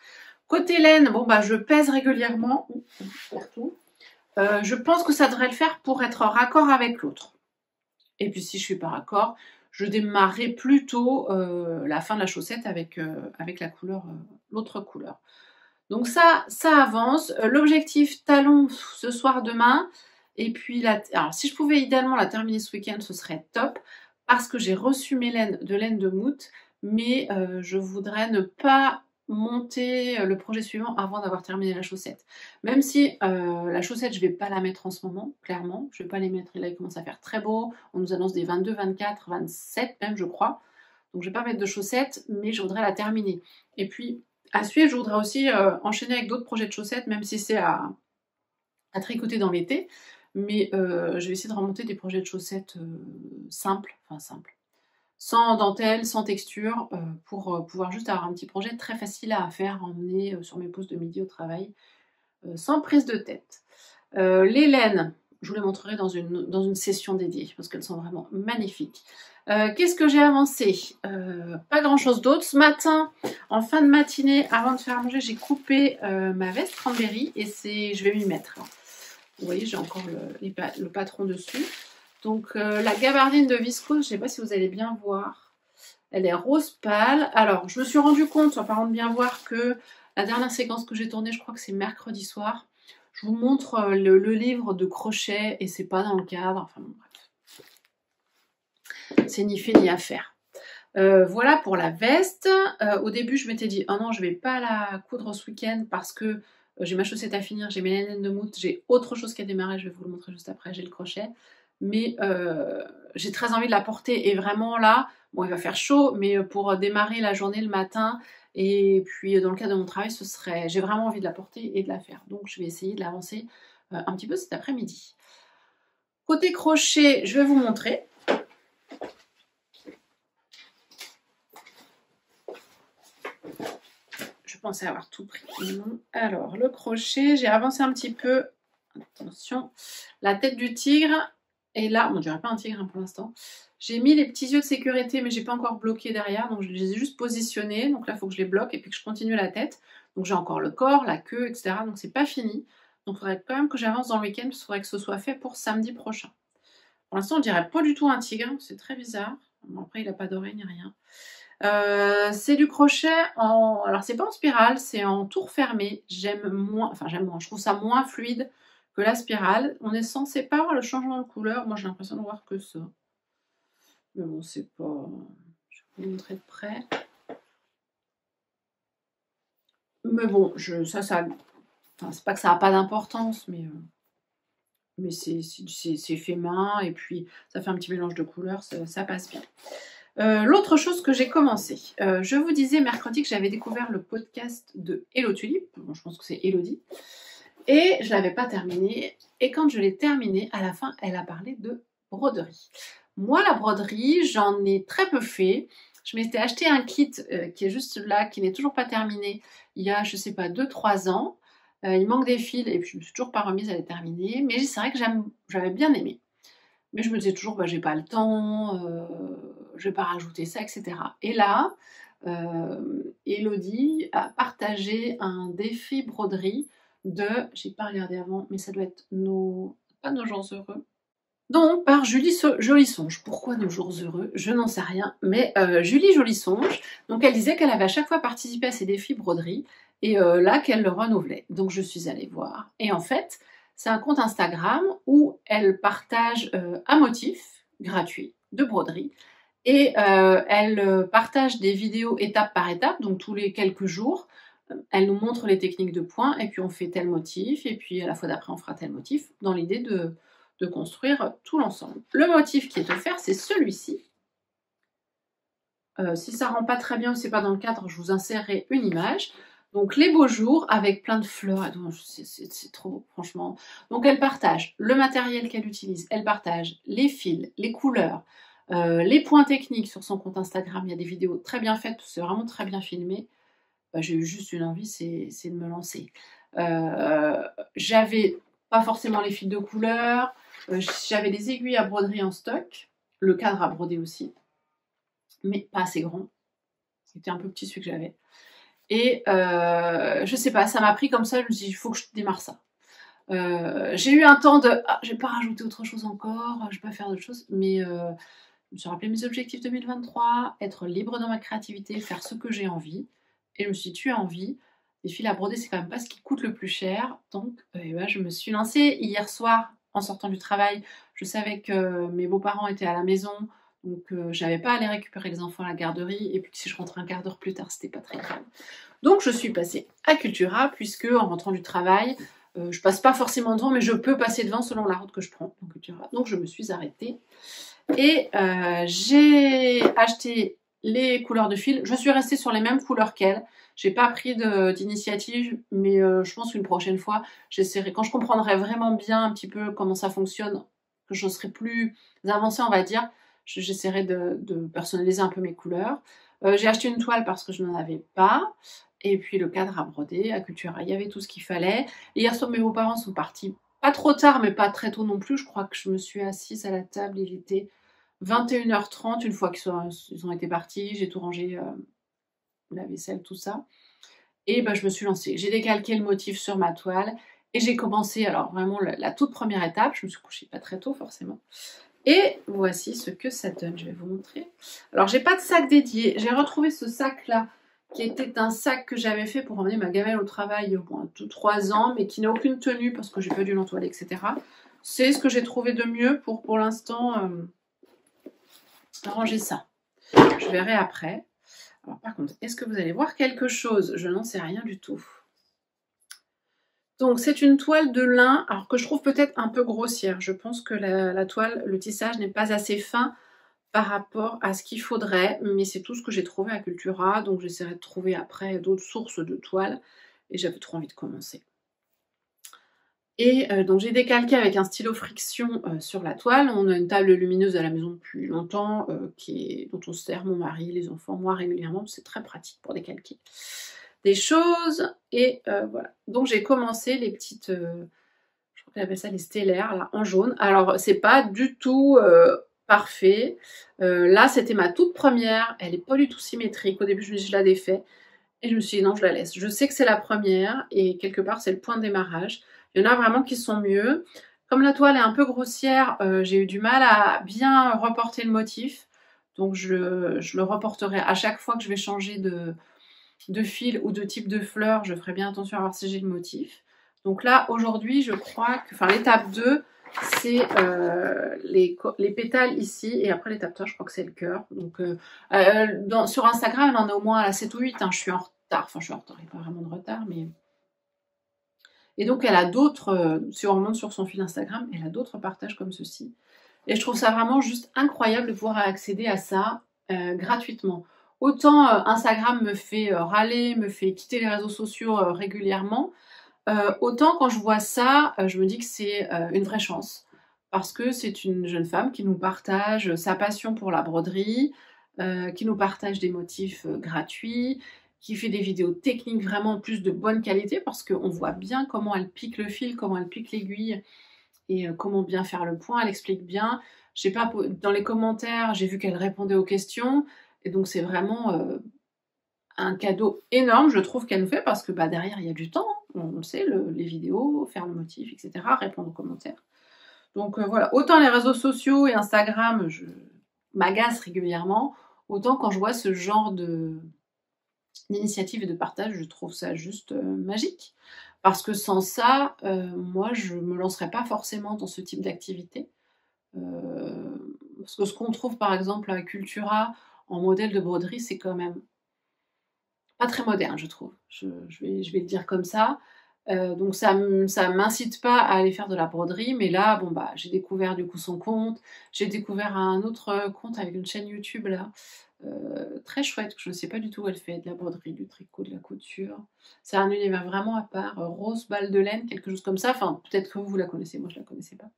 Côté laine, bon bah je pèse régulièrement, partout. Je pense que ça devrait le faire pour être raccord avec l'autre. Et puis si je suis pas raccord, je démarrerai plutôt la fin de la chaussette avec la couleur, l'autre couleur. Donc ça avance. L'objectif talon ce soir, demain. Et puis alors si je pouvais idéalement la terminer ce week-end, ce serait top. Parce que j'ai reçu mes laines de Mout, mais je voudrais ne pas monter le projet suivant avant d'avoir terminé la chaussette. Même si la chaussette, je ne vais pas la mettre en ce moment, clairement. Je ne vais pas les mettre, et là il commence à faire très beau. On nous annonce des 22, 24, 27 même, je crois. Donc je ne vais pas mettre de chaussettes, mais je voudrais la terminer. Et puis, à suivre, je voudrais aussi enchaîner avec d'autres projets de chaussettes, même si c'est à tricoter dans l'été. Mais je vais essayer de remonter des projets de chaussettes simples, sans dentelle, sans texture, pour pouvoir juste avoir un petit projet très facile à faire, à emmener sur mes pauses de midi au travail, sans prise de tête. Les laines, je vous les montrerai dans une session dédiée, parce qu'elles sont vraiment magnifiques. Qu'est-ce que j'ai avancé? Pas grand chose d'autre. Ce matin, en fin de matinée, avant de faire manger, j'ai coupé ma veste cranberry et je vais m'y mettre. Vous voyez, j'ai encore le patron dessus. Donc la gabardine de viscose, je ne sais pas si vous allez bien voir. Elle est rose pâle. Alors, je me suis rendu compte, en parlant de bien voir, que la dernière séquence que j'ai tournée, je crois que c'est mercredi soir. Je vous montre le livre de crochet et c'est pas dans le cadre. Enfin bon, bref. C'est ni fait ni à faire. Voilà pour la veste. Au début, je m'étais dit, oh non, je vais pas la coudre ce week-end parce que J'ai ma chaussette à finir, j'ai mes laines de mousse, j'ai autre chose qui a démarré, je vais vous le montrer juste après, j'ai le crochet. Mais j'ai très envie de la porter et vraiment là, bon il va faire chaud, mais pour démarrer la journée le matin et puis dans le cadre de mon travail, j'ai vraiment envie de la porter et de la faire. Donc je vais essayer de l'avancer un petit peu cet après-midi. Côté crochet, je vais vous montrer. Je pensais avoir tout pris. Non. Alors, le crochet, j'ai avancé un petit peu. Attention. La tête du tigre. Et là, bon, on dirait pas un tigre hein, pour l'instant. J'ai mis les petits yeux de sécurité, mais j'ai pas encore bloqué derrière. Donc, je les ai juste positionnés. Donc là, il faut que je les bloque et puis que je continue la tête. Donc, j'ai encore le corps, la queue, etc. Donc, c'est pas fini. Donc, il faudrait quand même que j'avance dans le week-end. Parce qu'il faudrait que ce soit fait pour samedi prochain. Pour l'instant, on dirait pas du tout un tigre. C'est très bizarre. Bon, après, il n'a pas d'oreille ni rien. C'est du crochet en... Alors c'est pas en spirale, c'est en tour fermé. J'aime moins, je trouve ça moins fluide que la spirale. On est censé pas voir le changement de couleur. Moi j'ai l'impression de voir que ça. Mais bon, c'est pas... Je vais vous montrer de près. Mais bon, ça... Enfin, c'est pas que ça n'a pas d'importance, mais c'est fait main et puis ça fait un petit mélange de couleurs, ça passe bien. L'autre chose que j'ai commencé, je vous disais mercredi que j'avais découvert le podcast de Hello Tulip, bon, je pense que c'est Elodie, et je ne l'avais pas terminé, et quand je l'ai terminé, à la fin, elle a parlé de broderie. Moi, la broderie, j'en ai très peu fait. Je m'étais acheté un kit qui est juste là, qui n'est toujours pas terminé, il y a, je sais pas, 2-3 ans. Il manque des fils, et puis je ne me suis toujours pas remise à les terminer, mais c'est vrai que j'avais bien aimé. Mais je me disais toujours, bah, j'ai pas le temps, je vais pas rajouter ça, etc. Et là, Elodie a partagé un défi broderie de, j'ai pas regardé avant, mais ça doit être pas nos jours heureux. Donc, par Julie Jolisonge. Pourquoi nos jours heureux? Je n'en sais rien. Mais Julie Jolisonge, donc elle disait qu'elle avait à chaque fois participé à ces défis broderie et là qu'elle le renouvelait. Donc je suis allée voir. Et en fait, c'est un compte Instagram où elle partage un motif gratuit de broderie. Et elle partage des vidéos étape par étape, donc tous les quelques jours. Elle nous montre les techniques de point et puis on fait tel motif et puis à la fois d'après on fera tel motif dans l'idée de construire tout l'ensemble. Le motif qui est offert, c'est celui-ci. Si ça ne rend pas très bien ou c'est pas dans le cadre, je vous insérerai une image. Donc les beaux jours avec plein de fleurs, c'est trop beau franchement. Donc elle partage le matériel qu'elle utilise, elle partage les fils, les couleurs, les points techniques sur son compte Instagram. Il y a des vidéos très bien faites, c'est vraiment très bien filmé. J'ai eu juste une envie, c'est de me lancer. J'avais pas forcément les fils de couleur, j'avais des aiguilles à broderie en stock, le cadre à broder aussi, mais pas assez grand. C'était un peu petit celui que j'avais. Et je sais pas, ça m'a pris comme ça, je me suis dit, il faut que je démarre ça. J'ai eu un temps de, je vais pas rajouter autre chose encore, je vais pas faire d'autres choses, mais je me suis rappelé mes objectifs 2023, être libre dans ma créativité, faire ce que j'ai envie. Et je me suis dit, tu as envie, les fils à broder, c'est quand même pas ce qui coûte le plus cher. Donc, je me suis lancée hier soir en sortant du travail. Je savais que mes beaux-parents étaient à la maison, donc j'avais pas à aller récupérer les enfants à la garderie. Et puis si je rentrais un quart d'heure plus tard, c'était pas très grave. Donc, je suis passée à Cultura, puisque en rentrant du travail, je passe pas forcément devant, mais je peux passer devant selon la route que je prends dans Cultura. Donc, je me suis arrêtée. Et j'ai acheté les couleurs de fil. Je suis restée sur les mêmes couleurs qu'elle. J'ai pas pris d'initiative, mais je pense qu'une prochaine fois, j'essaierai, quand je comprendrai vraiment bien un petit peu comment ça fonctionne, que je serai plus avancée, on va dire, j'essaierai de personnaliser un peu mes couleurs. J'ai acheté une toile parce que je n'en avais pas. Et puis le cadre à broder, à Cultura, il y avait tout ce qu'il fallait. Et hier soir, mes beaux-parents sont partis. Pas trop tard, mais pas très tôt non plus. Je crois que je me suis assise à la table, il était 21h30, une fois qu'ils ont été partis, j'ai tout rangé, la vaisselle, tout ça. Et je me suis lancée. J'ai décalqué le motif sur ma toile et j'ai commencé, alors vraiment la toute première étape, je me suis couchée pas très tôt forcément. Et voici ce que ça donne, je vais vous montrer. Alors j'ai pas de sac dédié, j'ai retrouvé ce sac là, qui était un sac que j'avais fait pour emmener ma gamelle au travail bon, 3 ans, mais qui n'a aucune tenue parce que j'ai pas dû l'entoiler, etc. C'est ce que j'ai trouvé de mieux pour l'instant arranger ça. Je verrai après. Alors par contre, est-ce que vous allez voir quelque chose? Je n'en sais rien du tout. Donc c'est une toile de lin, alors que je trouve peut-être un peu grossière. Je pense que la toile, le tissage n'est pas assez fin par rapport à ce qu'il faudrait, mais c'est tout ce que j'ai trouvé à Cultura, donc j'essaierai de trouver après d'autres sources de toiles, et j'avais trop envie de commencer. Et donc j'ai décalqué avec un stylo friction sur la toile. On a une table lumineuse à la maison depuis longtemps, dont on se sert, mon mari, les enfants, moi régulièrement, c'est très pratique pour décalquer des choses. Et voilà, donc j'ai commencé les petites, je crois qu'on appelle ça les stellaires, là, en jaune. Alors c'est pas du tout parfait. Là c'était ma toute première, elle est pas du tout symétrique. Au début je la défais, et je me suis dit non, je la laisse. Je sais que c'est la première, et quelque part c'est le point de démarrage. Il y en a vraiment qui sont mieux. Comme la toile est un peu grossière, j'ai eu du mal à bien reporter le motif. Donc je le reporterai à chaque fois que je vais changer de fil ou de type de fleur. Je ferai bien attention à voir si j'ai le motif. Donc là, aujourd'hui, je crois que... Enfin, l'étape 2, c'est les pétales ici. Et après, l'étape 3, je crois que c'est le cœur. Donc sur Instagram, elle en a au moins à la 7 ou 8. Hein. Je suis en retard. Enfin, je suis en retard. Il n'y a pas vraiment de retard, mais... Et donc, elle a d'autres, si on remonte sur son fil Instagram, elle a d'autres partages comme ceci. Et je trouve ça vraiment juste incroyable de pouvoir accéder à ça gratuitement. Autant Instagram me fait râler, me fait quitter les réseaux sociaux régulièrement, autant quand je vois ça, je me dis que c'est une vraie chance. Parce que c'est une jeune femme qui nous partage sa passion pour la broderie, qui nous partage des motifs gratuits, qui fait des vidéos techniques vraiment plus de bonne qualité, parce qu'on voit bien comment elle pique le fil, comment elle pique l'aiguille, et comment bien faire le point. Elle explique bien. Je sais pas, dans les commentaires, j'ai vu qu'elle répondait aux questions, et donc c'est vraiment un cadeau énorme, je trouve, qu'elle nous fait, parce que bah, derrière, il y a du temps, on le sait, les vidéos, faire le motif, etc., répondre aux commentaires. Donc voilà, autant les réseaux sociaux et Instagram, je m'agace régulièrement, autant quand je vois ce genre d'initiative et de partage, je trouve ça juste magique. Parce que sans ça, moi, je ne me lancerais pas forcément dans ce type d'activité. Parce que ce qu'on trouve, par exemple, à Cultura, en modèle de broderie, c'est quand même pas très moderne, je trouve. Je vais le dire comme ça. Donc ça m'incite pas à aller faire de la broderie, mais là, bon bah, j'ai découvert du coup son compte, j'ai découvert un autre compte avec une chaîne YouTube là, très chouette, que je ne sais pas du tout où elle fait, de la broderie, du tricot, de la couture. C'est un univers vraiment à part, Rose Balle de Laine, quelque chose comme ça, enfin peut-être que vous la connaissez, moi je la connaissais pas.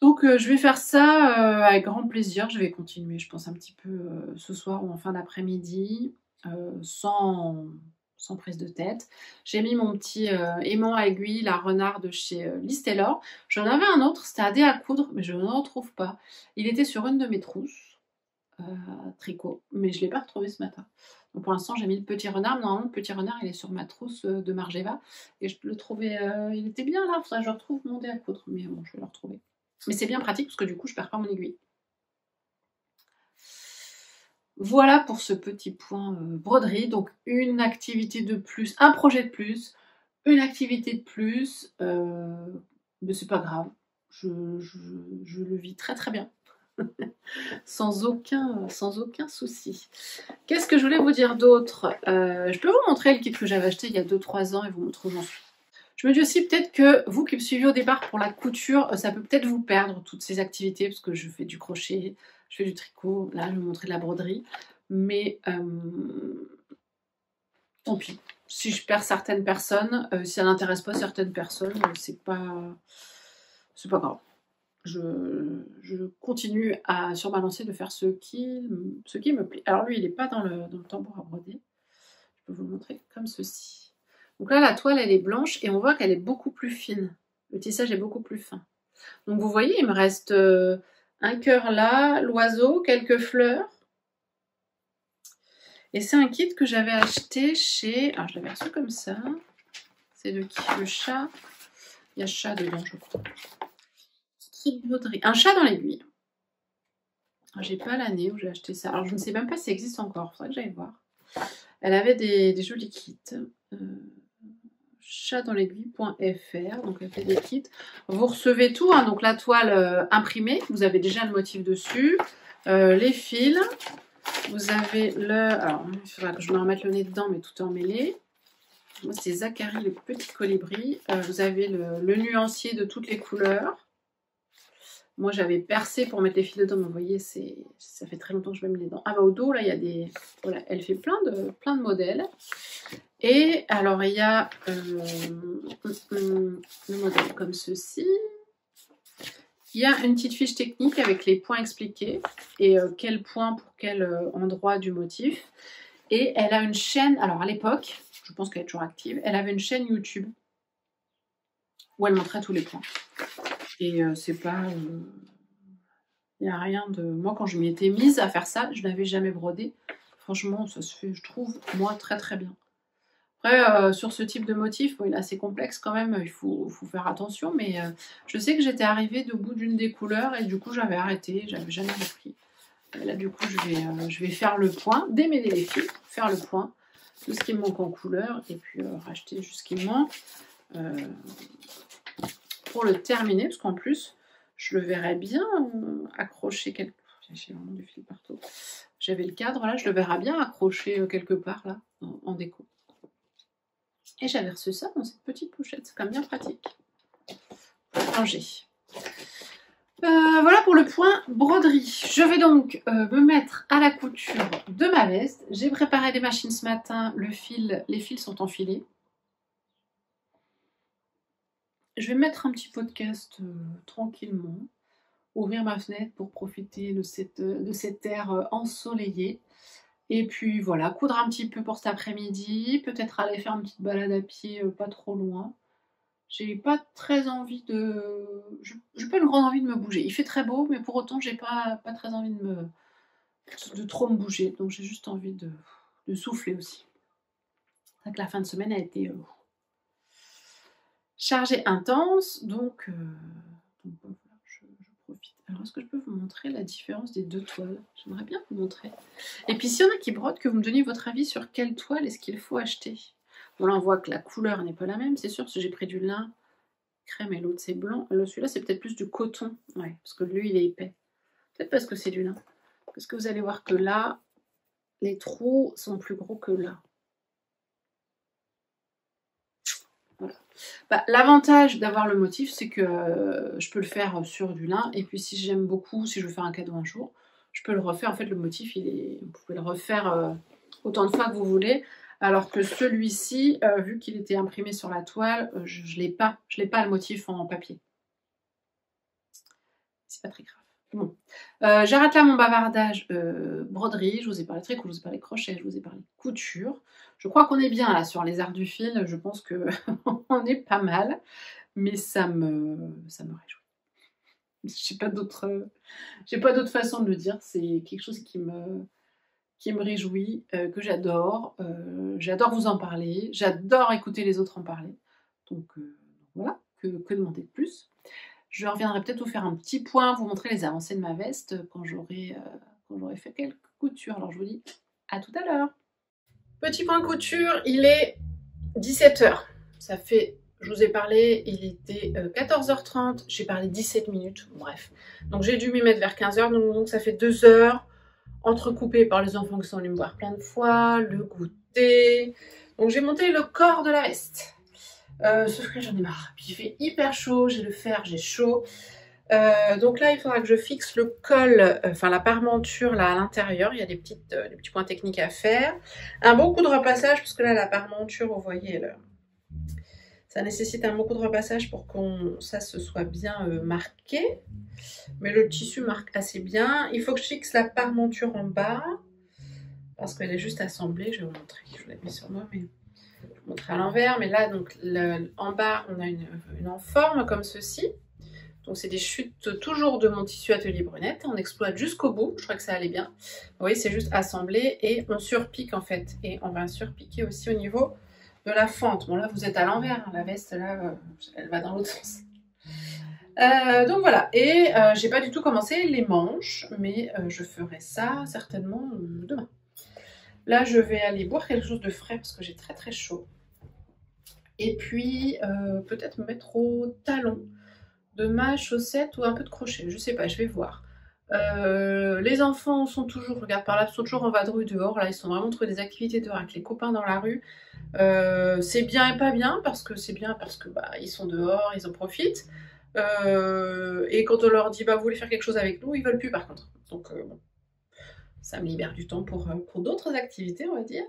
Donc je vais faire ça avec grand plaisir, je vais continuer je pense un petit peu ce soir ou en fin d'après-midi, sans prise de tête. J'ai mis mon petit aimant à aiguille, la renard de chez Liz Taylor. J'en avais un autre, c'était un dé à coudre, mais je ne le retrouve pas. Il était sur une de mes trousses, tricot, mais je ne l'ai pas retrouvé ce matin. Donc pour l'instant, j'ai mis le petit renard. Normalement, le petit renard, il est sur ma trousse de Margeva. Et je le trouvais, il était bien là, faudrait que je retrouve mon dé à coudre, mais bon, je vais le retrouver. Mais c'est bien pratique parce que du coup, je perds pas mon aiguille. Voilà pour ce petit point broderie. Donc une activité de plus, un projet de plus, une activité de plus. Mais c'est pas grave. Je le vis très très bien. sans aucun souci. Qu'est-ce que je voulais vous dire d'autre? Je peux vous montrer le kit que j'avais acheté il y a 2-3 ans et vous montrer où j'en suis. Je me dis aussi peut-être que vous qui me suivez au départ pour la couture, ça peut peut-être vous perdre toutes ces activités, parce que je fais du crochet, je fais du tricot, là je vais vous montrer de la broderie, mais tant pis. Si je perds certaines personnes, si ça n'intéresse pas certaines personnes, c'est pas grave. Je continue sur ma lancée de faire ce qui me plaît. Alors lui, il n'est pas dans le tambour à broder. Je peux vous le montrer comme ceci. Donc là, la toile, elle est blanche et on voit qu'elle est beaucoup plus fine. Le tissage est beaucoup plus fin. Donc vous voyez, il me reste un cœur là, l'oiseau, quelques fleurs. Et c'est un kit que j'avais acheté chez... Alors je l'avais reçu comme ça. C'est de qui? Le chat. Il y a chat dedans, je crois. Un chat dans l'aiguille. J'ai pas l'année où j'ai acheté ça. Alors je ne sais même pas si ça existe encore. Il faudrait que j'aille voir. Elle avait des jolis kits. Chatdanslaiguille.fr, donc elle fait des kits. Vous recevez tout, hein, donc la toile imprimée, vous avez déjà le motif dessus, les fils, vous avez le... Alors, il faudra que je me remette le nez dedans, mais tout est emmêlé. Moi, c'est Zachary, le petit colibri. Vous avez le nuancier de toutes les couleurs. Moi, j'avais percé pour mettre les fils dedans, mais vous voyez, ça fait très longtemps que je mets les dents. Ah bah au dos, là, il y a des... Voilà, elle fait plein de modèles. Et alors, il y a le modèle comme ceci. Il y a une petite fiche technique avec les points expliqués et quel point pour quel endroit du motif. Et elle a une chaîne, alors à l'époque, je pense qu'elle est toujours active, elle avait une chaîne YouTube où elle montrait tous les points. Et c'est pas... Il n'y a rien de... Moi, quand je m'y étais mise à faire ça, je n'avais jamais brodé. Franchement, ça se fait, je trouve, moi, très très bien. Après, sur ce type de motif, bon, il est assez complexe quand même, il faut faire attention. Mais je sais que j'étais arrivée au bout d'une des couleurs et du coup, j'avais arrêté, j'avais jamais repris. Et là, du coup, je vais faire le point, démêler les fils, faire le point de ce qui me manque en couleur et puis racheter juste ce qui me manque. Pour le terminer, parce qu'en plus, je le verrais bien accrocher quelque part. J'ai vraiment du fil partout. J'avais le cadre là, je le verrais bien accroché quelque part là, en déco. Et j'avais reçu ça dans cette petite pochette, c'est quand même bien pratique. Pour ranger. Voilà pour le point broderie. Je vais donc me mettre à la couture de ma veste. J'ai préparé les machines ce matin, les fils sont enfilés. Je vais mettre un petit podcast tranquillement, ouvrir ma fenêtre pour profiter de cet air ensoleillé. Et puis voilà, coudre un petit peu pour cet après-midi, peut-être aller faire une petite balade à pied pas trop loin. J'ai pas très envie de... J'ai pas une grande envie de me bouger. Il fait très beau, mais pour autant, j'ai pas très envie de trop me bouger. Donc j'ai juste envie de souffler aussi. C'est vrai que la fin de semaine a été... chargée intense, donc voilà, je profite. Alors, est-ce que je peux vous montrer la différence des deux toiles? J'aimerais bien vous montrer. Et puis, s'il y en a qui brodent, que vous me donniez votre avis sur quelle toile est-ce qu'il faut acheter. Bon, là, on voit que la couleur n'est pas la même, c'est sûr, parce que j'ai pris du lin crème et l'autre, c'est blanc. Celui-là, c'est peut-être plus du coton, ouais, parce que lui, il est épais. Peut-être parce que c'est du lin. Parce que vous allez voir que là, les trous sont plus gros que là. Voilà. Bah, l'avantage d'avoir le motif, c'est que je peux le faire sur du lin. Et puis si j'aime beaucoup, si je veux faire un cadeau un jour, je peux le refaire. En fait, le motif, vous pouvez le refaire autant de fois que vous voulez. Alors que celui-ci, vu qu'il était imprimé sur la toile, je l'ai pas le motif en papier. C'est pas très grave. Bon. J'arrête là mon bavardage broderie. Je vous ai parlé tricot, je vous ai parlé crochet, je vous ai parlé couture. Je crois qu'on est bien là sur les arts du fil. Je pense qu'on est pas mal. Mais ça me réjouit. J'ai pas d'autre façon de le dire. C'est quelque chose qui me réjouit, que j'adore. J'adore vous en parler. J'adore écouter les autres en parler. Donc voilà, que demander de plus? Je reviendrai peut-être vous faire un petit point, vous montrer les avancées de ma veste quand j'aurai fait quelques coutures. Alors je vous dis à tout à l'heure. Petit point couture, il est 17 h. Ça fait, je vous ai parlé, il était 14 h 30, j'ai parlé 17 minutes, bref. Donc j'ai dû m'y mettre vers 15 h, donc ça fait 2 heures, entrecoupées par les enfants qui sont venus me voir plein de fois, le goûter. Donc j'ai monté le corps de la veste. Sauf que j'en ai marre. Puis il fait hyper chaud, j'ai le fer, j'ai chaud. Donc là, il faudra que je fixe le col, enfin la parmenture là à l'intérieur. Il y a des petits points techniques à faire. Un bon coup de repassage, parce que là, la parmenture, vous voyez, ça nécessite un bon coup de repassage pour que ça se soit bien marqué. Mais le tissu marque assez bien. Il faut que je fixe la parmenture en bas, parce qu'elle est juste assemblée. Je vais vous montrer. Je l'ai mis sur moi, mais... je vais vous montrer à l'envers, mais là, donc, en bas, on a une en forme comme ceci. Donc, c'est des chutes toujours de mon tissu Atelier Brunette. On exploite jusqu'au bout. Je crois que ça allait bien. Vous voyez, c'est juste assemblé et on surpique en fait. Et on va surpiquer aussi au niveau de la fente. Bon, là, vous êtes à l'envers. Hein. La veste, là, elle va dans l'autre sens. Donc voilà. Et j'ai pas du tout commencé les manches, mais je ferai ça certainement demain. Là, je vais aller boire quelque chose de frais parce que j'ai très très chaud. Et puis, peut-être me mettre au talon de ma chaussette ou un peu de crochet. Je sais pas, je vais voir. Les enfants sont toujours, regarde par là, sont toujours en vadrouille dehors. Là, ils sont vraiment trouvé des activités dehors avec les copains dans la rue. C'est bien et pas bien, parce que c'est bien parce que bah, ils sont dehors, ils en profitent. Et quand on leur dit bah vous voulez faire quelque chose avec nous, ils veulent plus par contre. Donc bon, ça me libère du temps pour d'autres activités, on va dire.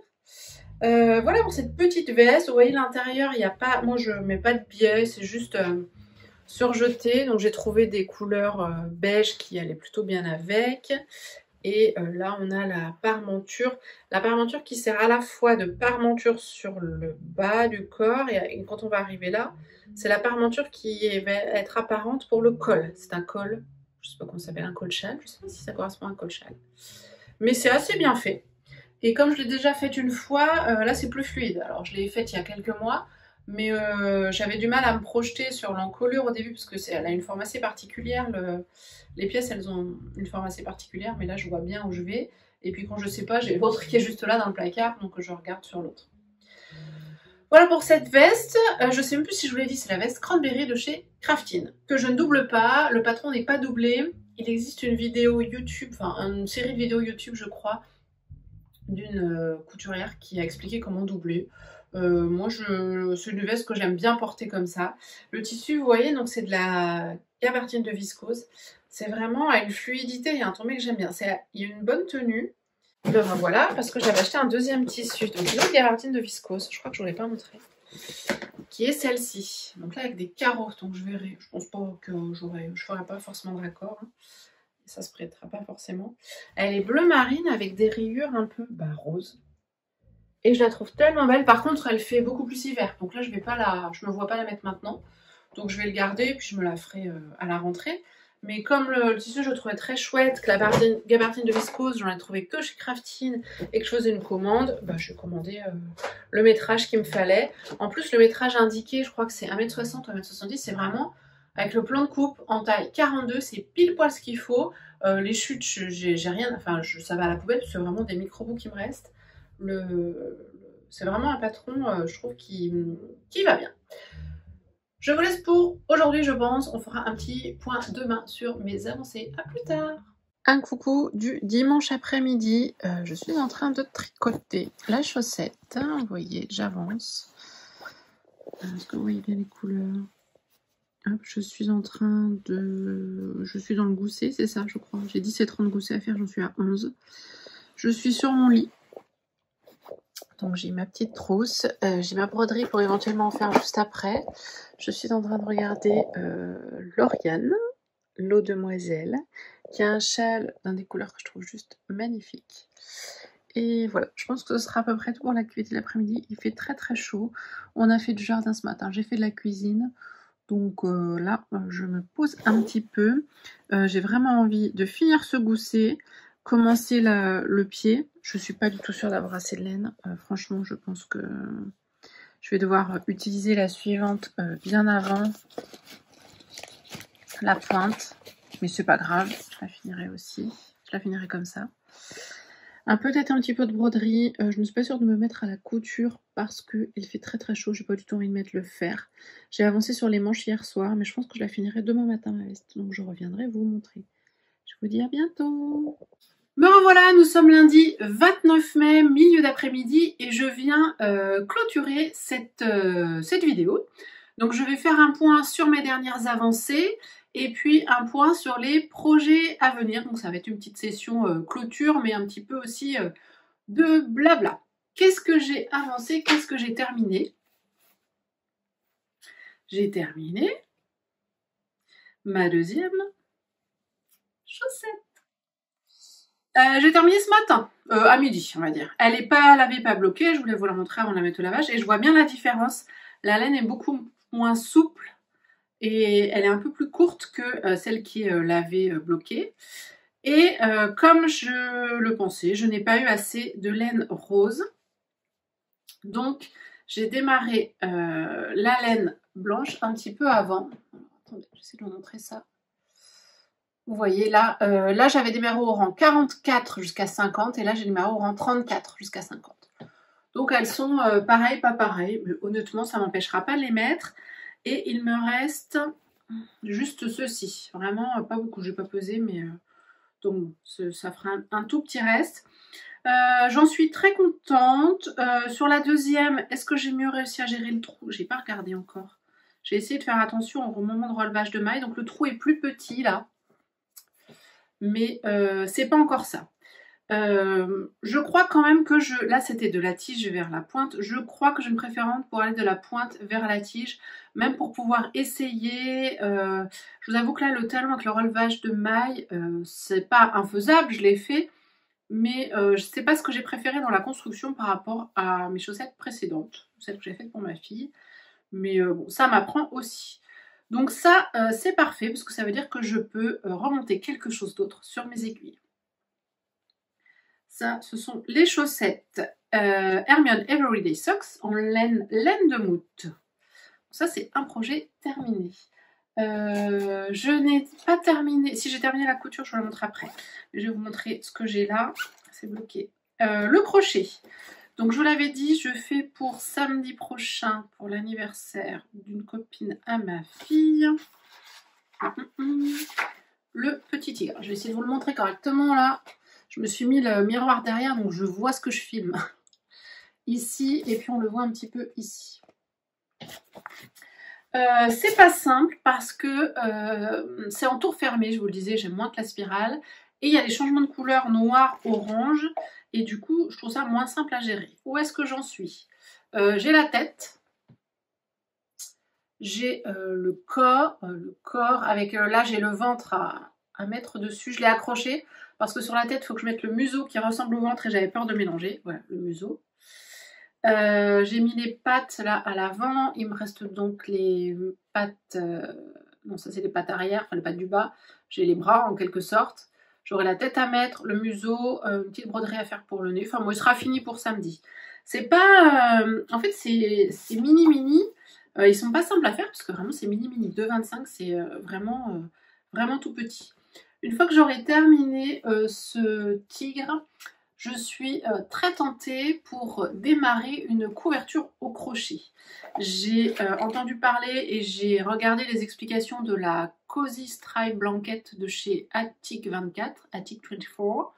Voilà pour cette petite veste. Vous voyez l'intérieur, il n'y a pas, moi je mets pas de biais, c'est juste surjeté. Donc j'ai trouvé des couleurs beige qui allaient plutôt bien avec. Et là on a la parmenture. La parmenture qui sert à la fois de parmenture sur le bas du corps et quand on va arriver là, c'est la parmenture qui va être apparente pour le col. C'est un col, je sais pas comment ça s'appelle, un col châle, je sais pas si ça correspond à un col châle. Mais c'est assez bien fait. Et comme je l'ai déjà fait une fois, là c'est plus fluide. Alors je l'ai faite il y a quelques mois, mais j'avais du mal à me projeter sur l'encolure au début parce que elle a une forme assez particulière. Les pièces elles ont une forme assez particulière, mais là je vois bien où je vais. Et puis quand je sais pas, j'ai l'autre qui est juste là dans le placard, donc je regarde sur l'autre. Voilà pour cette veste. Je sais même plus si je vous l'ai dit, c'est la veste Cranberry de chez Craftin, que je ne double pas. Le patron n'est pas doublé. Il existe une vidéo YouTube, enfin une série de vidéos YouTube je crois, d'une couturière qui a expliqué comment doubler. Moi, c'est une veste que j'aime bien porter comme ça. Le tissu, vous voyez, donc c'est de la gabardine de viscose. C'est vraiment à une fluidité et un tombé que j'aime bien. Il y a une bonne tenue. Ben voilà, parce que j'avais acheté un deuxième tissu. Donc une autre gabardine de viscose, je crois que je ne vous l'ai pas montré, qui est celle-ci. Donc là, avec des carreaux, donc je verrai. Je pense pas que je ferai pas forcément de raccord. Hein. Ça se prêtera pas forcément. Elle est bleu marine avec des rayures un peu rose. Et je la trouve tellement belle. Par contre, elle fait beaucoup plus hiver. Donc là, je me vois pas la mettre maintenant. Donc je vais le garder et puis je me la ferai à la rentrée. Mais comme le tissu, je le trouvais très chouette, que la gabardine de viscose, j'en ai trouvé que chez Craftin et que je faisais une commande, bah, j'ai commandé le métrage qu'il me fallait. En plus, le métrage indiqué, je crois que c'est 1m60 ou 1m70, c'est vraiment avec le plan de coupe en taille 42, c'est pile poil ce qu'il faut. Les chutes, j'ai rien, enfin ça va à la poubelle, c'est vraiment des micro-bouts qui me restent. C'est vraiment un patron, je trouve, qui va bien. Je vous laisse pour aujourd'hui, je pense. On fera un petit point demain sur mes avancées. À plus tard. Un coucou du dimanche après-midi. Je suis en train de tricoter la chaussette. Vous voyez, j'avance. Est-ce que vous voyez bien les couleurs? Hop, je suis en train de... Je suis dans le gousset, c'est ça, je crois. J'ai 17-30 goussets à faire, j'en suis à 11. Je suis sur mon lit. Donc j'ai ma petite trousse, j'ai ma broderie pour éventuellement en faire juste après. Je suis en train de regarder Lauriane, l'eau demoiselle, qui a un châle dans des couleurs que je trouve juste magnifiques. Et voilà, je pense que ce sera à peu près tout pour l'activité de l'après-midi. Il fait très très chaud. On a fait du jardin ce matin, j'ai fait de la cuisine. Donc là, je me pose un petit peu. J'ai vraiment envie de finir ce gousset, commencer le pied. Je ne suis pas du tout sûre d'avoir assez de laine. Franchement, je pense que je vais devoir utiliser la suivante bien avant la pointe. Mais c'est pas grave, je la finirai aussi. Je la finirai comme ça. Peut-être un petit peu de broderie. Je ne suis pas sûre de me mettre à la couture parce qu'il fait très très chaud. J'ai pas du tout envie de mettre le fer. J'ai avancé sur les manches hier soir, mais je pense que je la finirai demain matin la veste. Donc je reviendrai vous montrer. Je vous dis à bientôt. Me revoilà, nous sommes lundi 29 mai, milieu d'après-midi, et je viens clôturer cette vidéo. Donc je vais faire un point sur mes dernières avancées et puis un point sur les projets à venir. Donc ça va être une petite session clôture, mais un petit peu aussi de blabla. Qu'est-ce que j'ai avancé? Qu'est-ce que j'ai terminé? J'ai terminé ma deuxième chaussette. J'ai terminé ce matin, à midi on va dire. Elle n'est pas lavée, pas bloquée, je voulais vous la montrer avant de la mettre au lavage et je vois bien la différence. La laine est beaucoup moins souple et elle est un peu plus courte que celle qui est lavée, bloquée. Et comme je le pensais, je n'ai pas eu assez de laine rose. Donc j'ai démarré la laine blanche un petit peu avant. Attendez, j'essaie de vous montrer ça. Vous voyez, là, j'avais démarré au rang 44 jusqu'à 50 et là, j'ai démarré au rang 34 jusqu'à 50. Donc, elles sont pareilles, pas pareilles. Mais honnêtement, ça ne m'empêchera pas de les mettre. Et il me reste juste ceci. Vraiment, pas beaucoup. Je n'ai pas pesé, mais donc, ça fera un tout petit reste. J'en suis très contente. Sur la deuxième, est-ce que j'ai mieux réussi à gérer le trou? J'ai pas regardé encore. J'ai essayé de faire attention au moment de relevage de mailles. Donc le trou est plus petit là. Mais c'est pas encore ça. Je crois quand même que là c'était de la tige vers la pointe, je crois que j'ai une préférence pour aller de la pointe vers la tige, même pour pouvoir essayer. Je vous avoue que là le talon avec le relevage de mailles, c'est pas infaisable, je l'ai fait, mais c'est pas ce que j'ai préféré dans la construction par rapport à mes chaussettes précédentes, celles que j'ai faites pour ma fille, mais bon, ça m'apprend aussi. Donc ça c'est parfait parce que ça veut dire que je peux remonter quelque chose d'autre sur mes aiguilles. Ça, ce sont les chaussettes Hermione Everyday Socks en laine de moute. Ça, c'est un projet terminé. Je n'ai pas terminé. Si j'ai terminé la couture, je vous la montre après. Je vais vous montrer ce que j'ai là. C'est bloqué. Le crochet. Donc, je vous l'avais dit, je fais pour samedi prochain, pour l'anniversaire d'une copine à ma fille. Le petit tigre. Je vais essayer de vous le montrer correctement là. Je me suis mis le miroir derrière, donc je vois ce que je filme. Ici, et puis on le voit un petit peu ici. C'est pas simple parce que c'est en tour fermé, je vous le disais, j'aime moins que la spirale. Et il y a des changements de couleur noir, orange. Et du coup, je trouve ça moins simple à gérer. Où est-ce que j'en suis? J'ai la tête. J'ai le corps avec là j'ai le ventre à mettre dessus. Je l'ai accroché parce que sur la tête il faut que je mette le museau qui ressemble au ventre et j'avais peur de mélanger. Voilà le museau. J'ai mis les pattes là à l'avant. Il me reste donc les pattes. Non, ça c'est les pattes arrière, enfin les pattes du bas. J'ai les bras en quelque sorte. J'aurai la tête à mettre, le museau, une petite broderie à faire pour le nez. Enfin bon, il sera fini pour samedi. C'est pas. En fait, c'est mini. Ils sont pas simples à faire parce que vraiment c'est mini. 2,25 c'est vraiment tout petit. Une fois que j'aurai terminé ce tigre, je suis très tentée pour démarrer une couverture au crochet. J'ai entendu parler et j'ai regardé les explications de la Cozy Stripe Blanket de chez Attic 24, Attic 24.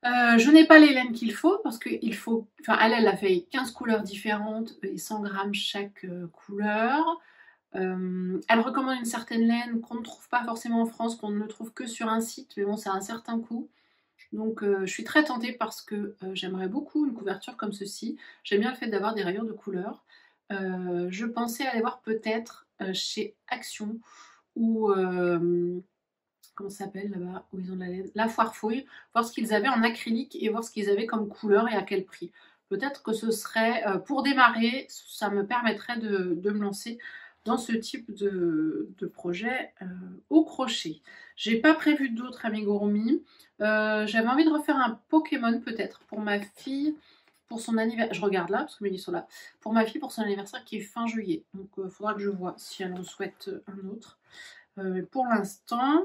Je n'ai pas les laines qu'il faut parce qu'il faut, enfin elle a fait 15 couleurs différentes et 100 grammes chaque couleur. Elle recommande une certaine laine qu'on ne trouve pas forcément en France, qu'on ne trouve que sur un site, mais bon c'est un certain coût. Donc je suis très tentée parce que j'aimerais beaucoup une couverture comme ceci. J'aime bien le fait d'avoir des rayures de couleurs. Je pensais aller voir peut-être chez Action ou comment ça s'appelle là-bas où ils ont de la laine, la Foire Fouille, voir ce qu'ils avaient en acrylique et voir ce qu'ils avaient comme couleur et à quel prix. Peut-être que ce serait, pour démarrer, ça me permettrait de me lancer dans ce type de projet au crochet. J'ai pas prévu d'autres amigurumi. J'avais envie de refaire un Pokémon peut-être pour ma fille, pour son anniversaire. Je regarde là parce que mes livres sont là. Pour ma fille pour son anniversaire qui est fin juillet. Donc il faudra que je vois si elle en souhaite un autre. Mais pour l'instant,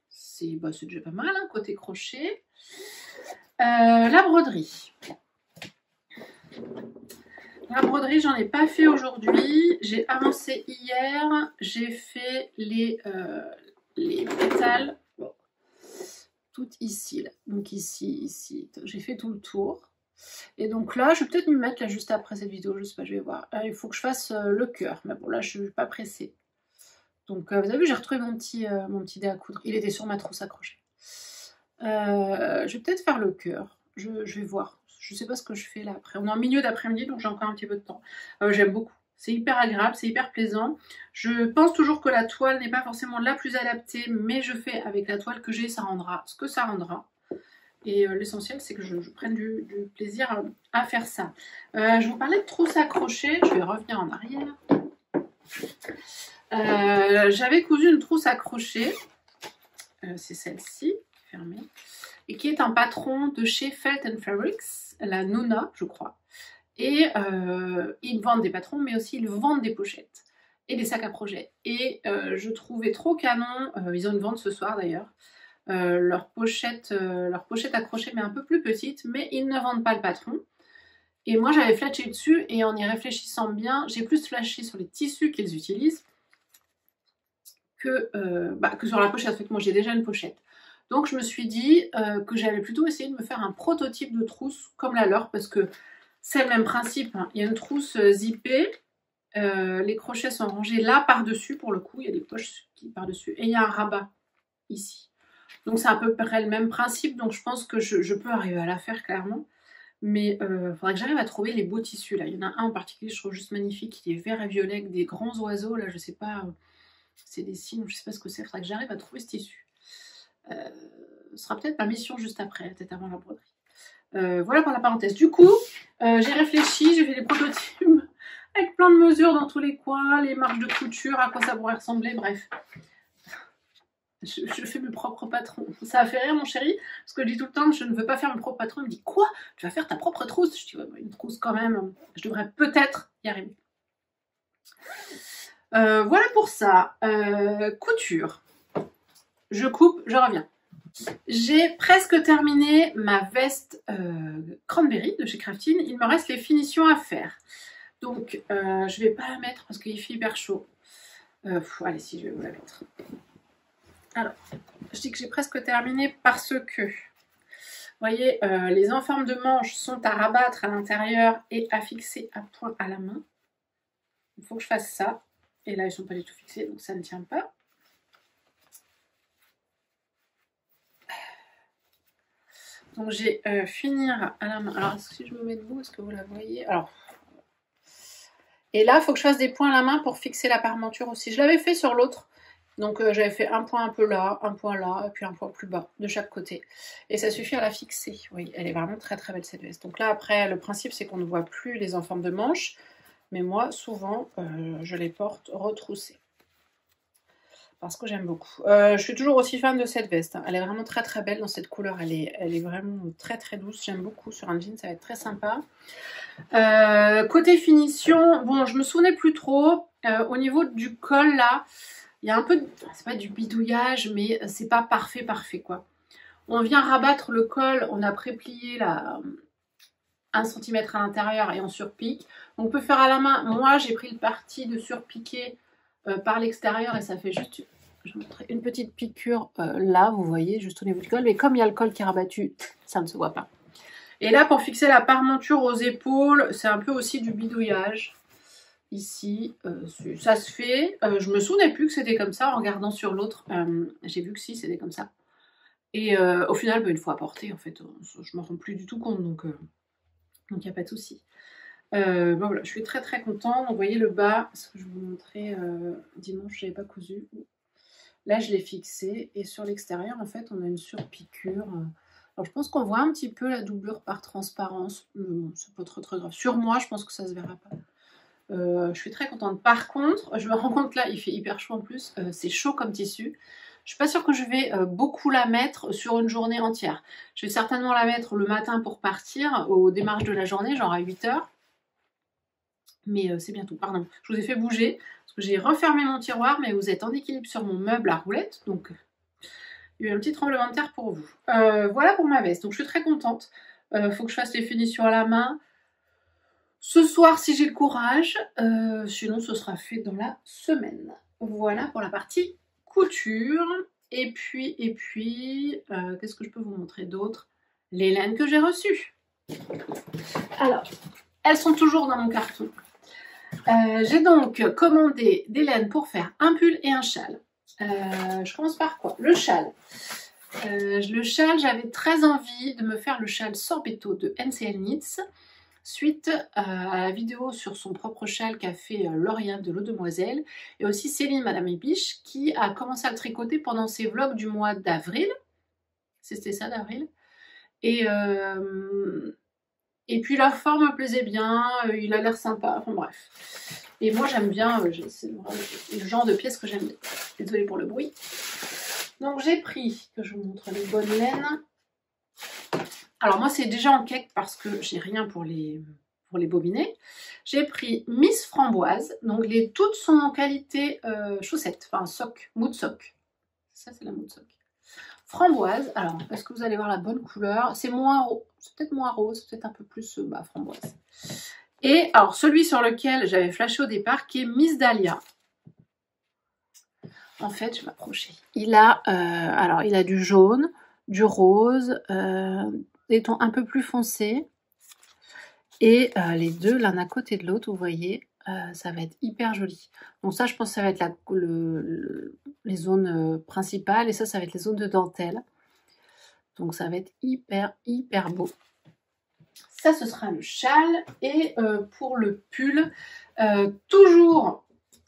c'est déjà pas mal hein, côté crochet. La broderie. La broderie, j'en ai pas fait aujourd'hui. J'ai avancé hier. J'ai fait les pétales. Bon. Toutes ici. Là. Donc ici. J'ai fait tout le tour. Et donc là, je vais peut-être me mettre là juste après cette vidéo. Je sais pas, je vais voir. Il faut que je fasse le cœur. Mais bon, là, je suis pas pressée. Donc, vous avez vu, j'ai retrouvé mon petit dé à coudre. Il était sur ma trousse accrochée. Je vais peut-être faire le cœur. Je vais voir. Je sais pas ce que je fais là après. On est en milieu d'après-midi, donc j'ai encore un petit peu de temps. J'aime beaucoup. C'est hyper agréable, c'est hyper plaisant. Je pense toujours que la toile n'est pas forcément la plus adaptée, mais je fais avec la toile que j'ai, ça rendra ce que ça rendra. Et l'essentiel, c'est que je prenne du plaisir à faire ça. Je vous parlais de trousse à crochet. Je vais revenir en arrière. J'avais cousu une trousse à crochet. C'est celle-ci, fermée. Et qui est un patron de chez Felt & Fabrics, la Nona, je crois. Et ils vendent des patrons, mais aussi ils vendent des pochettes et des sacs à projet. Et je trouvais trop canon, ils ont une vente ce soir d'ailleurs, leur pochette à crochet, mais un peu plus petite, mais ils ne vendent pas le patron. Et moi j'avais flashé dessus, et en y réfléchissant bien, j'ai plus flashé sur les tissus qu'ils utilisent que sur la pochette. En fait, moi j'ai déjà une pochette. Donc je me suis dit que j'allais plutôt essayer de me faire un prototype de trousse comme la leur, parce que c'est le même principe, hein. Il y a une trousse zippée, les crochets sont rangés là par-dessus, pour le coup, il y a des poches qui par-dessus, et il y a un rabat ici. Donc c'est à peu près le même principe, donc je pense que je peux arriver à la faire clairement. Mais il faudrait que j'arrive à trouver les beaux tissus là. Il y en a un en particulier, je trouve juste magnifique, il est vert et violet avec des grands oiseaux, là je sais pas, c'est des signes, je sais pas ce que c'est, il faudrait que j'arrive à trouver ce tissu. Ce sera peut-être ma mission juste après, peut-être avant la broderie. Voilà pour la parenthèse. Du coup, j'ai réfléchi, j'ai fait des prototypes avec plein de mesures dans tous les coins, les marges de couture, à quoi ça pourrait ressembler, bref. Je fais mes propres patrons. Ça a fait rire mon chéri, parce que je dis tout le temps que je ne veux pas faire mes propres patrons. Il me dit, quoi? Tu vas faire ta propre trousse? Je dis, ouais, une trousse quand même, je devrais peut-être y arriver. Voilà pour ça. Couture. Je coupe, je reviens. J'ai presque terminé ma veste cranberry de chez Craftin. Il me reste les finitions à faire. Donc, je vais pas la mettre parce qu'il fait hyper chaud. Allez, si, je vais vous la mettre. Alors, je dis que j'ai presque terminé parce que, vous voyez, les enformes de manches sont à rabattre à l'intérieur et à fixer à point à la main. Il faut que je fasse ça. Et là, ils ne sont pas du tout fixés, donc ça ne tient pas. Donc, j'ai finir à la main. Alors, si je me mets debout, est-ce que vous la voyez? Alors, et là, il faut que je fasse des points à la main pour fixer la parmenture aussi. Je l'avais fait sur l'autre. Donc j'avais fait un point un peu là, un point là, et puis un point plus bas de chaque côté. Et ça suffit à la fixer. Oui, elle est vraiment très très belle cette veste. Donc là après, le principe c'est qu'on ne voit plus les enformes de manches. Mais moi, souvent, je les porte retroussées. Parce que j'aime beaucoup. Je suis toujours aussi fan de cette veste. Elle est vraiment très très belle dans cette couleur. Elle est vraiment très très douce. J'aime beaucoup. Sur un jean, ça va être très sympa. Côté finition, bon, je me souvenais plus trop. Au niveau du col là, il y a un peu, c'est pas du bidouillage, mais c'est pas parfait quoi. On vient rabattre le col, on a préplié la 1 cm à l'intérieur et on surpique. On peut faire à la main. Moi, j'ai pris le parti de surpiquer par l'extérieur et ça fait juste, je vous montrer, une petite piqûre là, vous voyez, juste au niveau du col. Mais comme il y a le col qui est rabattu, ça ne se voit pas. Et là, pour fixer la parmenture aux épaules, c'est un peu aussi du bidouillage. Ici, ça se fait. Je me souvenais plus que c'était comme ça en regardant sur l'autre. J'ai vu que si, c'était comme ça. Et au final, une fois porté, en fait, je m'en rends plus du tout compte. Donc, il n'y a pas de souci. Bon, voilà, je suis très très contente. Donc, vous voyez le bas, ce que je vous montrais dimanche, je n'avais pas cousu. Là, je l'ai fixé. Et sur l'extérieur, en fait, on a une surpiqûre. Alors, je pense qu'on voit un petit peu la doublure par transparence. C'est pas trop grave. Sur moi, je pense que ça se verra pas. Je suis très contente. Par contre, je me rends compte là, il fait hyper chaud en plus. C'est chaud comme tissu. Je suis pas sûre que je vais beaucoup la mettre sur une journée entière. Je vais certainement la mettre le matin pour partir, au démarrage de la journée, genre à 8 h. Mais c'est bientôt, pardon. Je vous ai fait bouger, parce que j'ai refermé mon tiroir, mais vous êtes en équilibre sur mon meuble à roulettes. Donc, il y a eu un petit tremblement de terre pour vous. Voilà pour ma veste. Donc, je suis très contente. Faut que je fasse les finitions à la main. Ce soir, si j'ai le courage, sinon ce sera fait dans la semaine. Voilà pour la partie couture. Et puis, qu'est-ce que je peux vous montrer d'autre? Les laines que j'ai reçues. Alors, elles sont toujours dans mon carton. J'ai donc commandé des laines pour faire un pull et un châle. Je commence par quoi? Le châle. Le châle, j'avais très envie de me faire le châle Sorbetto de NCL Knits. Suite à la vidéo sur son propre châle qu'a fait Lauriane de l'Eau Demoiselle, et aussi Céline Madame Épiche qui a commencé à le tricoter pendant ses vlogs du mois d'avril. C'était ça, d'avril. Et puis la forme me plaisait bien, il a l'air sympa, enfin bref. Et moi j'aime bien, c'est le genre de pièce que j'aime bien. Désolée pour le bruit. Donc j'ai pris, que je vous montre les bonnes laines. Alors moi c'est déjà en cake parce que j'ai rien pour les bobiner. J'ai pris Miss Framboise, donc toutes sont en qualité chaussette, enfin sock, mood sock. Ça c'est la mood sock. Framboise, alors est-ce que vous allez voir la bonne couleur? C'est moins rose, c'est peut-être moins rose, peut-être un peu plus framboise. Et alors celui sur lequel j'avais flashé au départ qui est Miss Dahlia. En fait, je vais m'approcher. Il a du jaune, du rose, des tons un peu plus foncés. Et les deux l'un à côté de l'autre, vous voyez, ça va être hyper joli. Donc ça, je pense que ça va être les zones principales. Et ça va être les zones de dentelle. Donc ça va être hyper, hyper beau. Ça, ce sera le châle. Et pour le pull, toujours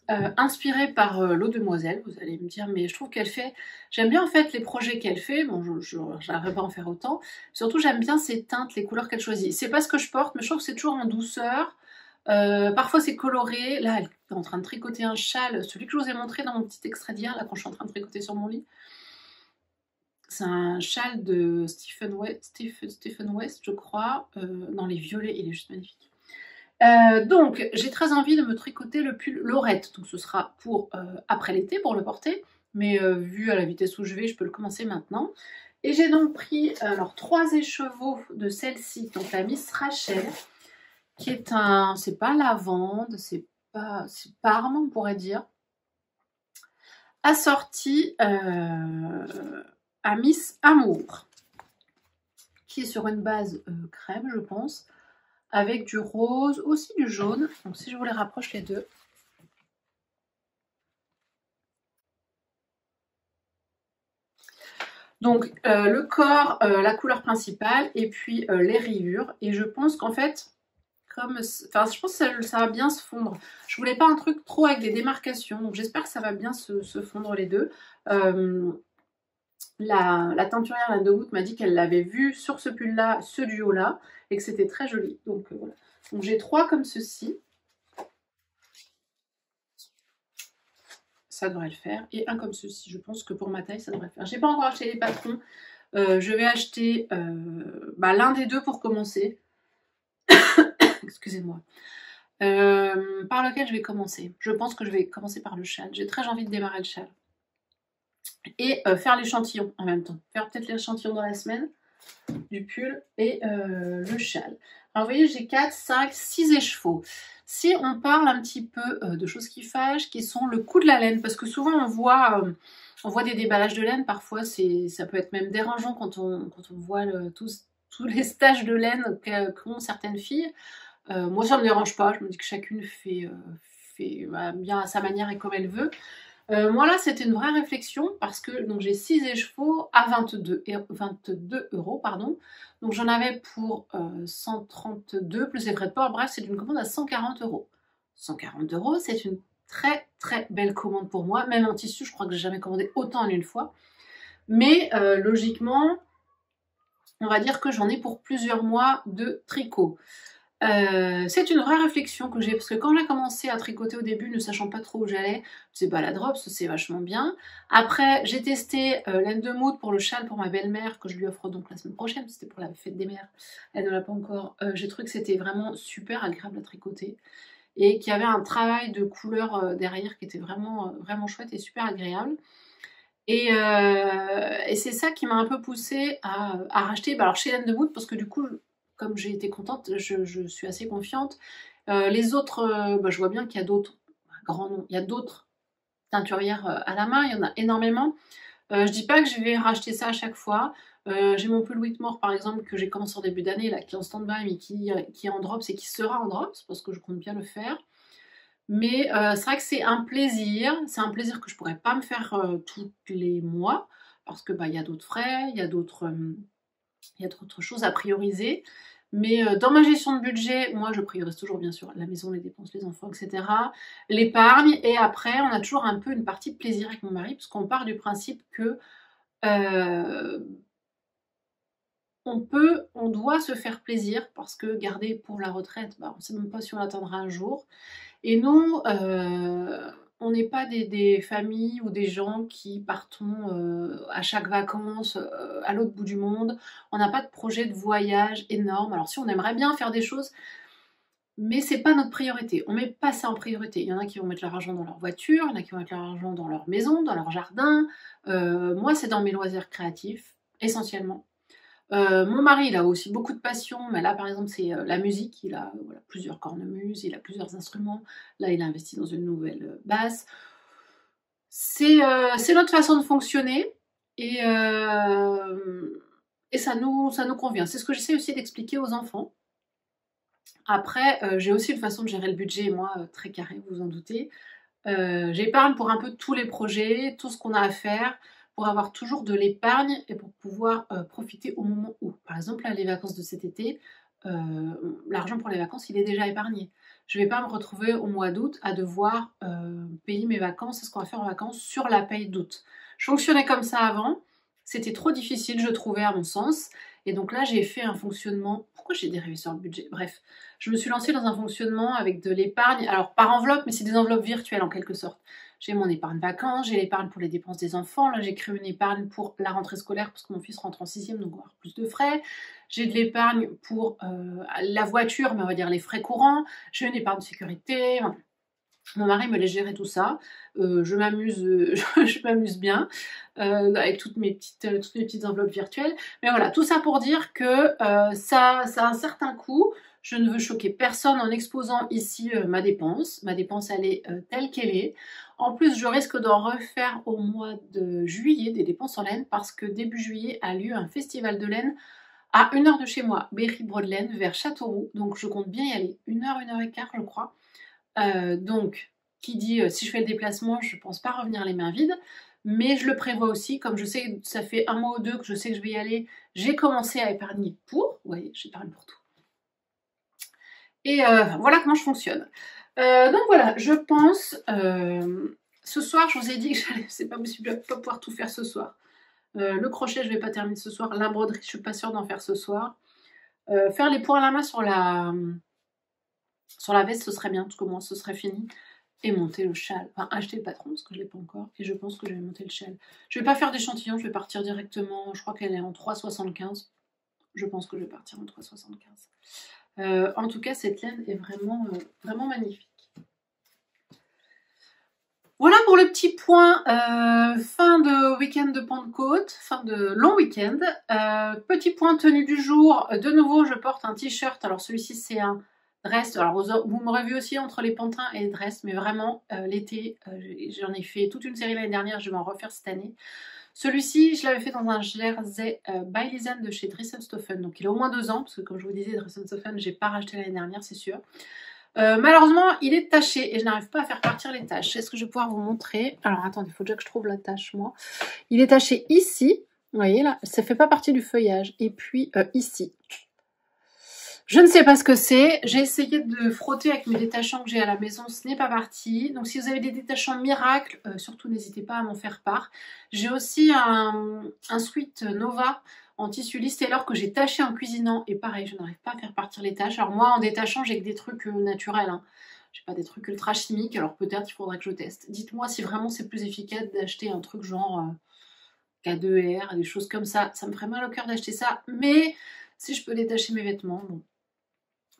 inspiré par l'eau demoiselle, vous allez me dire, mais je trouve qu'elle fait... J'aime bien en fait les projets qu'elle fait, bon, je n'arriverai pas à en faire autant. Surtout, j'aime bien ses teintes, les couleurs qu'elle choisit. C'est pas ce que je porte, mais je trouve que c'est toujours en douceur. Parfois, c'est coloré. Là, elle est en train de tricoter un châle, celui que je vous ai montré dans mon petit extrait d'hier, là, quand je suis en train de tricoter sur mon lit. C'est un châle de Stephen West, je crois, dans les violets, il est juste magnifique. Donc, j'ai très envie de me tricoter le pull Laurette. Donc, ce sera pour après l'été, pour le porter. Mais vu à la vitesse où je vais, je peux le commencer maintenant. Et j'ai donc pris alors 3 écheveaux de celle-ci, donc la Miss Rachel, qui est un... C'est pas lavande, c'est parme, on pourrait dire. Assorti à Miss Amour, qui est sur une base crème, je pense, avec du rose, aussi du jaune. Donc si je vous les rapproche les deux. Donc le corps, la couleur principale, et puis les rayures. Et je pense qu'en fait, je pense que ça va bien se fondre. Je voulais pas un truc trop avec des démarcations, donc j'espère que ça va bien se fondre les deux. La teinturière, la de Wood, m'a dit qu'elle l'avait vu sur ce pull-là, ce duo-là, et que c'était très joli. Donc voilà. Donc j'ai 3 comme ceci. Ça devrait le faire. Et un comme ceci. Je pense que pour ma taille, ça devrait le faire. J'ai pas encore acheté les patrons. Je vais acheter l'un des deux pour commencer. Excusez-moi. Par lequel je vais commencer? Je pense que je vais commencer par le châle. J'ai très envie de démarrer le châle. Et faire l'échantillon en même temps. Faire peut-être l'échantillon dans la semaine du pull et le châle. Alors vous voyez, j'ai 4, 5, 6 écheveaux. Si on parle un petit peu de choses qui fâchent, qui sont le coût de la laine, parce que souvent on voit des déballages de laine, parfois ça peut être même dérangeant quand on voit tous les stages de laine qu'ont certaines filles. Moi ça ne me dérange pas, je me dis que chacune fait bien à sa manière et comme elle veut. Moi là c'était une vraie réflexion parce que j'ai 6 écheveaux à 22 €, pardon. Donc j'en avais pour 132 plus les frais de port, bref c'est une commande à 140 €. 140 €, c'est une très très belle commande pour moi, même en tissu je crois que j'ai jamais commandé autant en une fois. Mais logiquement on va dire que j'en ai pour plusieurs mois de tricot. C'est une vraie réflexion que j'ai, parce que quand j'ai commencé à tricoter au début, ne sachant pas trop où j'allais, je me disais la drops, c'est vachement bien. Après, j'ai testé laine de mood pour le châle pour ma belle-mère, que je lui offre donc la semaine prochaine, c'était pour la fête des mères, elle ne l'a pas encore. J'ai trouvé que c'était vraiment super agréable à tricoter, et qu'il y avait un travail de couleur derrière qui était vraiment, vraiment chouette et super agréable. Et c'est ça qui m'a un peu poussée à racheter, alors chez laine de mood, parce que du coup, comme j'ai été contente, je suis assez confiante. Les autres, je vois bien qu'il y a d'autres, grand nom, il y a d'autres teinturières à la main, il y en a énormément. Je dis pas que je vais racheter ça à chaque fois. J'ai mon pull Whitmore par exemple que j'ai commencé en début d'année, là, qui est en stand-by mais qui est en drops et qui sera en drops parce que je compte bien le faire. Mais c'est vrai que c'est un plaisir que je pourrais pas me faire tous les mois parce que il y a d'autres frais, il y a d'autres choses à prioriser. Mais dans ma gestion de budget, moi je priorise toujours bien sûr la maison, les dépenses, les enfants, etc. L'épargne, et après on a toujours un peu une partie de plaisir avec mon mari, parce qu'on part du principe que on doit se faire plaisir, parce que garder pour la retraite, on ne sait même pas si on l'atteindra un jour. Et nous, on n'est pas des familles ou des gens qui partons à chaque vacances à l'autre bout du monde. On n'a pas de projet de voyage énorme. Alors si on aimerait bien faire des choses, mais c'est pas notre priorité. On met pas ça en priorité. Il y en a qui vont mettre leur argent dans leur voiture, il y en a qui vont mettre leur argent dans leur maison, dans leur jardin. Moi, c'est dans mes loisirs créatifs, essentiellement. Mon mari, il a aussi beaucoup de passion, mais là, par exemple, c'est la musique. Il a plusieurs cornemuses, il a plusieurs instruments. Là, il a investi dans une nouvelle basse. C'est notre façon de fonctionner. Et, et ça nous convient. C'est ce que j'essaie aussi d'expliquer aux enfants. Après, j'ai aussi une façon de gérer le budget, moi, très carré, vous vous en doutez. J'épargne pour un peu tous les projets, tout ce qu'on a à faire, pour avoir toujours de l'épargne et pour pouvoir profiter au moment où. Par exemple, là, les vacances de cet été, l'argent pour les vacances, il est déjà épargné. Je ne vais pas me retrouver au mois d'août à devoir payer mes vacances, c'est ce qu'on va faire en vacances, sur la paye d'août. Je fonctionnais comme ça avant, c'était trop difficile, je trouvais, à mon sens. Et donc là, j'ai fait un fonctionnement. Pourquoi j'ai dérivé sur le budget? Bref, je me suis lancée dans un fonctionnement avec de l'épargne, alors par enveloppe, mais c'est des enveloppes virtuelles en quelque sorte. J'ai mon épargne vacances, j'ai l'épargne pour les dépenses des enfants, là j'ai créé une épargne pour la rentrée scolaire parce que mon fils rentre en 6e, donc on va avoir plus de frais. J'ai de l'épargne pour la voiture, mais on va dire les frais courants. J'ai une épargne de sécurité. Mon mari me laisse gérer tout ça. Je m'amuse, je m'amuse bien avec toutes mes petites enveloppes virtuelles. Mais voilà, tout ça pour dire que ça a un certain coût. Je ne veux choquer personne en exposant ici ma dépense. Ma dépense, elle est telle qu'elle est. En plus, je risque d'en refaire au mois de juillet des dépenses en laine parce que début juillet a lieu un festival de laine à 1 heure de chez moi, Berry-Broadelaine, vers Châteauroux. Donc je compte bien y aller. 1 heure et quart, je crois. Donc, qui dit si je fais le déplacement, je ne pense pas revenir les mains vides, mais je le prévois aussi, comme je sais que ça fait 1 mois ou 2 que je sais que je vais y aller, j'ai commencé à épargner pour, vous voyez, j'épargne pour tout. Et voilà comment je fonctionne. Donc voilà, je pense, ce soir, je vous ai dit que c'est pas possible, je ne vais pas pouvoir tout faire ce soir. Le crochet, je ne vais pas terminer ce soir, la broderie, je ne suis pas sûre d'en faire ce soir. Faire les points à la main sur la veste, ce serait bien, parce que moi, ce serait fini. Et monter le châle, enfin acheter le patron parce que je ne l'ai pas encore, et je pense que je vais monter le châle. Je ne vais pas faire d'échantillon, je vais partir directement, je crois qu'elle est en 3,75, je pense que je vais partir en 3,75. En tout cas, cette laine est vraiment, vraiment magnifique. Voilà pour le petit point fin de week-end de Pentecôte, fin de long week-end. Petit point tenue du jour, de nouveau je porte un t-shirt, alors celui-ci c'est un dress, alors vous m'aurez vu aussi entre les pantins et les dress, mais vraiment l'été, j'en ai fait toute une série l'année dernière, je vais en refaire cette année. Celui-ci, je l'avais fait dans un jersey by Lisanne de chez Dressenstoffen, donc il a au moins 2 ans, parce que comme je vous disais, Dressenstoffen, j'ai pas racheté l'année dernière, c'est sûr. Malheureusement, il est taché et je n'arrive pas à faire partir les taches. Est-ce que je vais pouvoir vous montrer? Alors attendez, il faut déjà que je trouve la tache, moi. Il est taché ici, vous voyez là, ça fait pas partie du feuillage. Et puis ici. Je ne sais pas ce que c'est. J'ai essayé de frotter avec mes détachants que j'ai à la maison, ce n'est pas parti. Donc si vous avez des détachants miracles, surtout n'hésitez pas à m'en faire part. J'ai aussi un Sweet Nova en tissu Liz Taylor que j'ai taché en cuisinant. Et pareil, je n'arrive pas à faire partir les taches. Alors moi, en détachant, j'ai que des trucs naturels. Hein. J'ai pas des trucs ultra chimiques, alors peut-être il faudrait que je teste. Dites-moi si vraiment c'est plus efficace d'acheter un truc genre K2R, des choses comme ça. Ça me ferait mal au cœur d'acheter ça. Mais si je peux détacher mes vêtements, bon.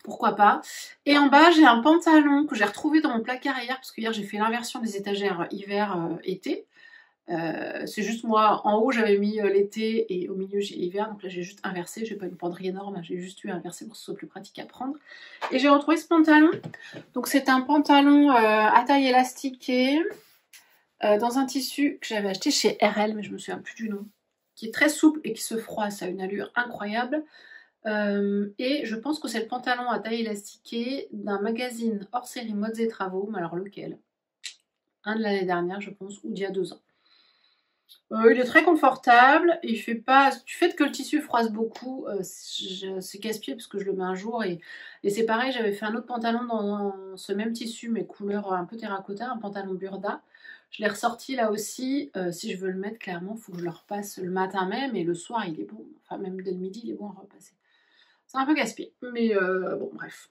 Pourquoi pas. Et en bas, j'ai un pantalon que j'ai retrouvé dans mon placard hier, parce que hier j'ai fait l'inversion des étagères hiver-été. C'est juste moi, en haut j'avais mis l'été et au milieu j'ai l'hiver, donc là j'ai juste inversé, j'ai pas une penderie énorme, j'ai juste eu inversé pour que ce soit plus pratique à prendre. Et j'ai retrouvé ce pantalon, donc c'est un pantalon à taille élastiquée, dans un tissu que j'avais acheté chez RL, mais je me souviens plus du nom, qui est très souple et qui se froisse, ça a une allure incroyable. Et je pense que c'est le pantalon à taille élastiquée d'un magazine hors série Modes et Travaux, mais alors lequel? Un de l'année dernière, je pense, ou d'il y a 2 ans. Il est très confortable, il fait pas, du fait que le tissu froisse beaucoup, c'est casse-pied parce que je le mets un jour et c'est pareil, j'avais fait un autre pantalon dans ce même tissu mais couleur un peu terracotta, un pantalon burda. Je l'ai ressorti là aussi, si je veux le mettre clairement, il faut que je le repasse le matin même et le soir il est bon, enfin même dès le midi il est bon à repasser. C'est un peu gaspillé, mais bon bref.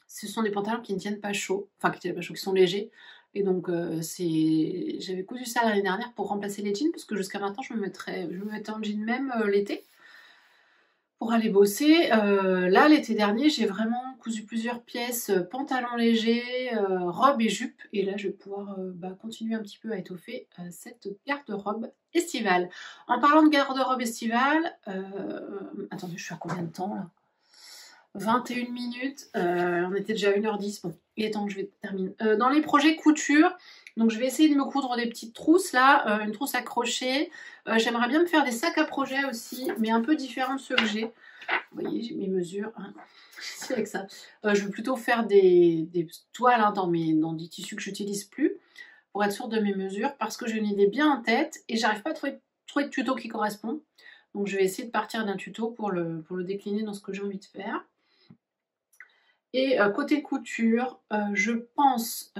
Ce sont des pantalons qui ne tiennent pas chaud, enfin qui tiennent pas chaud, qui sont légers. Et donc j'avais cousu ça l'année dernière pour remplacer les jeans, parce que jusqu'à maintenant je me mettais en jean même l'été pour aller bosser. Là l'été dernier j'ai vraiment cousu plusieurs pièces, pantalon léger, robe et jupe. Et là je vais pouvoir continuer un petit peu à étoffer cette garde-robe estivale. En parlant de garde-robe estivale, attendez, je suis à combien de temps là? 21 minutes. On était déjà à 1h10. Bon, il est temps que je termine. Dans les projets couture, donc je vais essayer de me coudre des petites trousses là, une trousse à crochet. J'aimerais bien me faire des sacs à projet aussi, mais un peu différents de ceux que j'ai. Vous voyez, j'ai mes mesures. Hein. C'est avec ça. Je veux plutôt faire des toiles hein, dans des tissus que j'utilise plus pour être sûre de mes mesures parce que j'ai une idée bien en tête et j'arrive pas à trouver de tuto qui correspond. Donc je vais essayer de partir d'un tuto pour le décliner dans ce que j'ai envie de faire. Et côté couture, je pense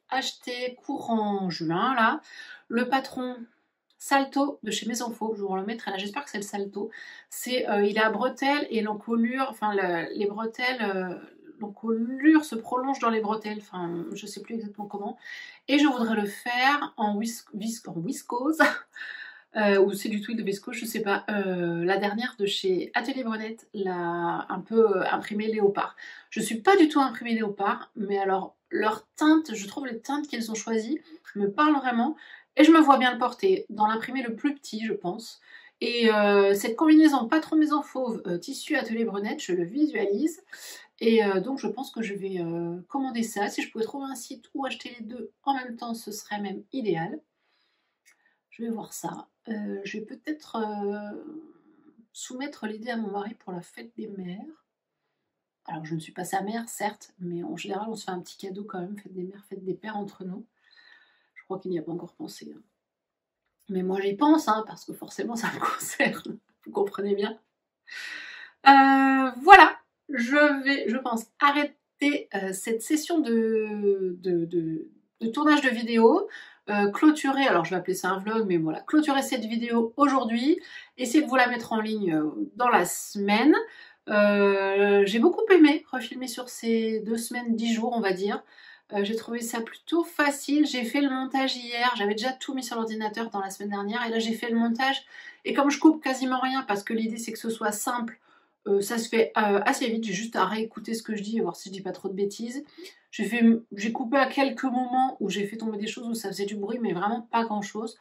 acheter courant juin là, le patron Salto de chez Maison Faux, je vous le mettrai là, j'espère que c'est le Salto. Il est à bretelles et l'encolure, enfin les bretelles, l'encolure se prolonge dans les bretelles, enfin je sais plus exactement comment. Et je voudrais le faire en viscose, ou c'est du tweed de viscose, je sais pas. La dernière de chez Atelier Brenette, un peu imprimée léopard. Je suis pas du tout imprimée léopard, mais alors leur teinte, je trouve les teintes qu'ils ont choisies me parlent vraiment. Et je me vois bien le porter dans l'imprimé le plus petit, je pense. Et cette combinaison patron maison fauve tissu Atelier Brenette, je le visualise. Et donc je pense que je vais commander ça. Si je pouvais trouver un site où acheter les deux en même temps, ce serait même idéal. Je vais voir ça. Je vais peut-être soumettre l'idée à mon mari pour la fête des mères. Alors je ne suis pas sa mère, certes, mais en général on se fait un petit cadeau quand même, fête des mères, fête des pères entre nous. Je crois qu'il n'y a pas encore pensé. Hein. Mais moi j'y pense, hein, parce que forcément ça me concerne. Vous comprenez bien. Voilà, je vais, je pense, arrêter cette session de tournage de vidéo. Clôturer, alors je vais appeler ça un vlog, mais voilà, clôturer cette vidéo aujourd'hui, essayer de vous la mettre en ligne dans la semaine. J'ai beaucoup aimé refilmer sur ces 2 semaines, 10 jours on va dire. J'ai trouvé ça plutôt facile, j'ai fait le montage hier, j'avais déjà tout mis sur l'ordinateur dans la semaine dernière et là j'ai fait le montage et comme je coupe quasiment rien parce que l'idée c'est que ce soit simple, ça se fait assez vite, j'ai juste à réécouter ce que je dis et voir si je dis pas trop de bêtises. J'ai coupé à quelques moments où j'ai fait tomber des choses où ça faisait du bruit, mais vraiment pas grand chose.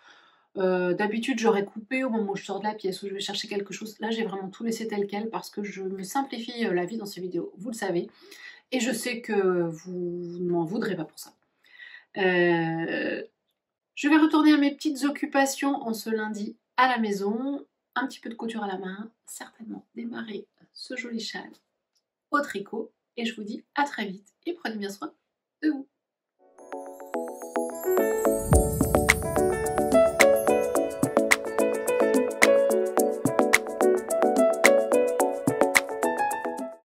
D'habitude, j'aurais coupé au moment où je sors de la pièce, où je vais chercher quelque chose. Là, j'ai vraiment tout laissé tel quel parce que je me simplifie la vie dans ces vidéos, vous le savez. Et je sais que vous ne m'en voudrez pas pour ça. Je vais retourner à mes petites occupations en ce lundi à la maison. Un petit peu de couture à la main, certainement démarrer ce joli châle au tricot. Et je vous dis à très vite et prenez bien soin de vous.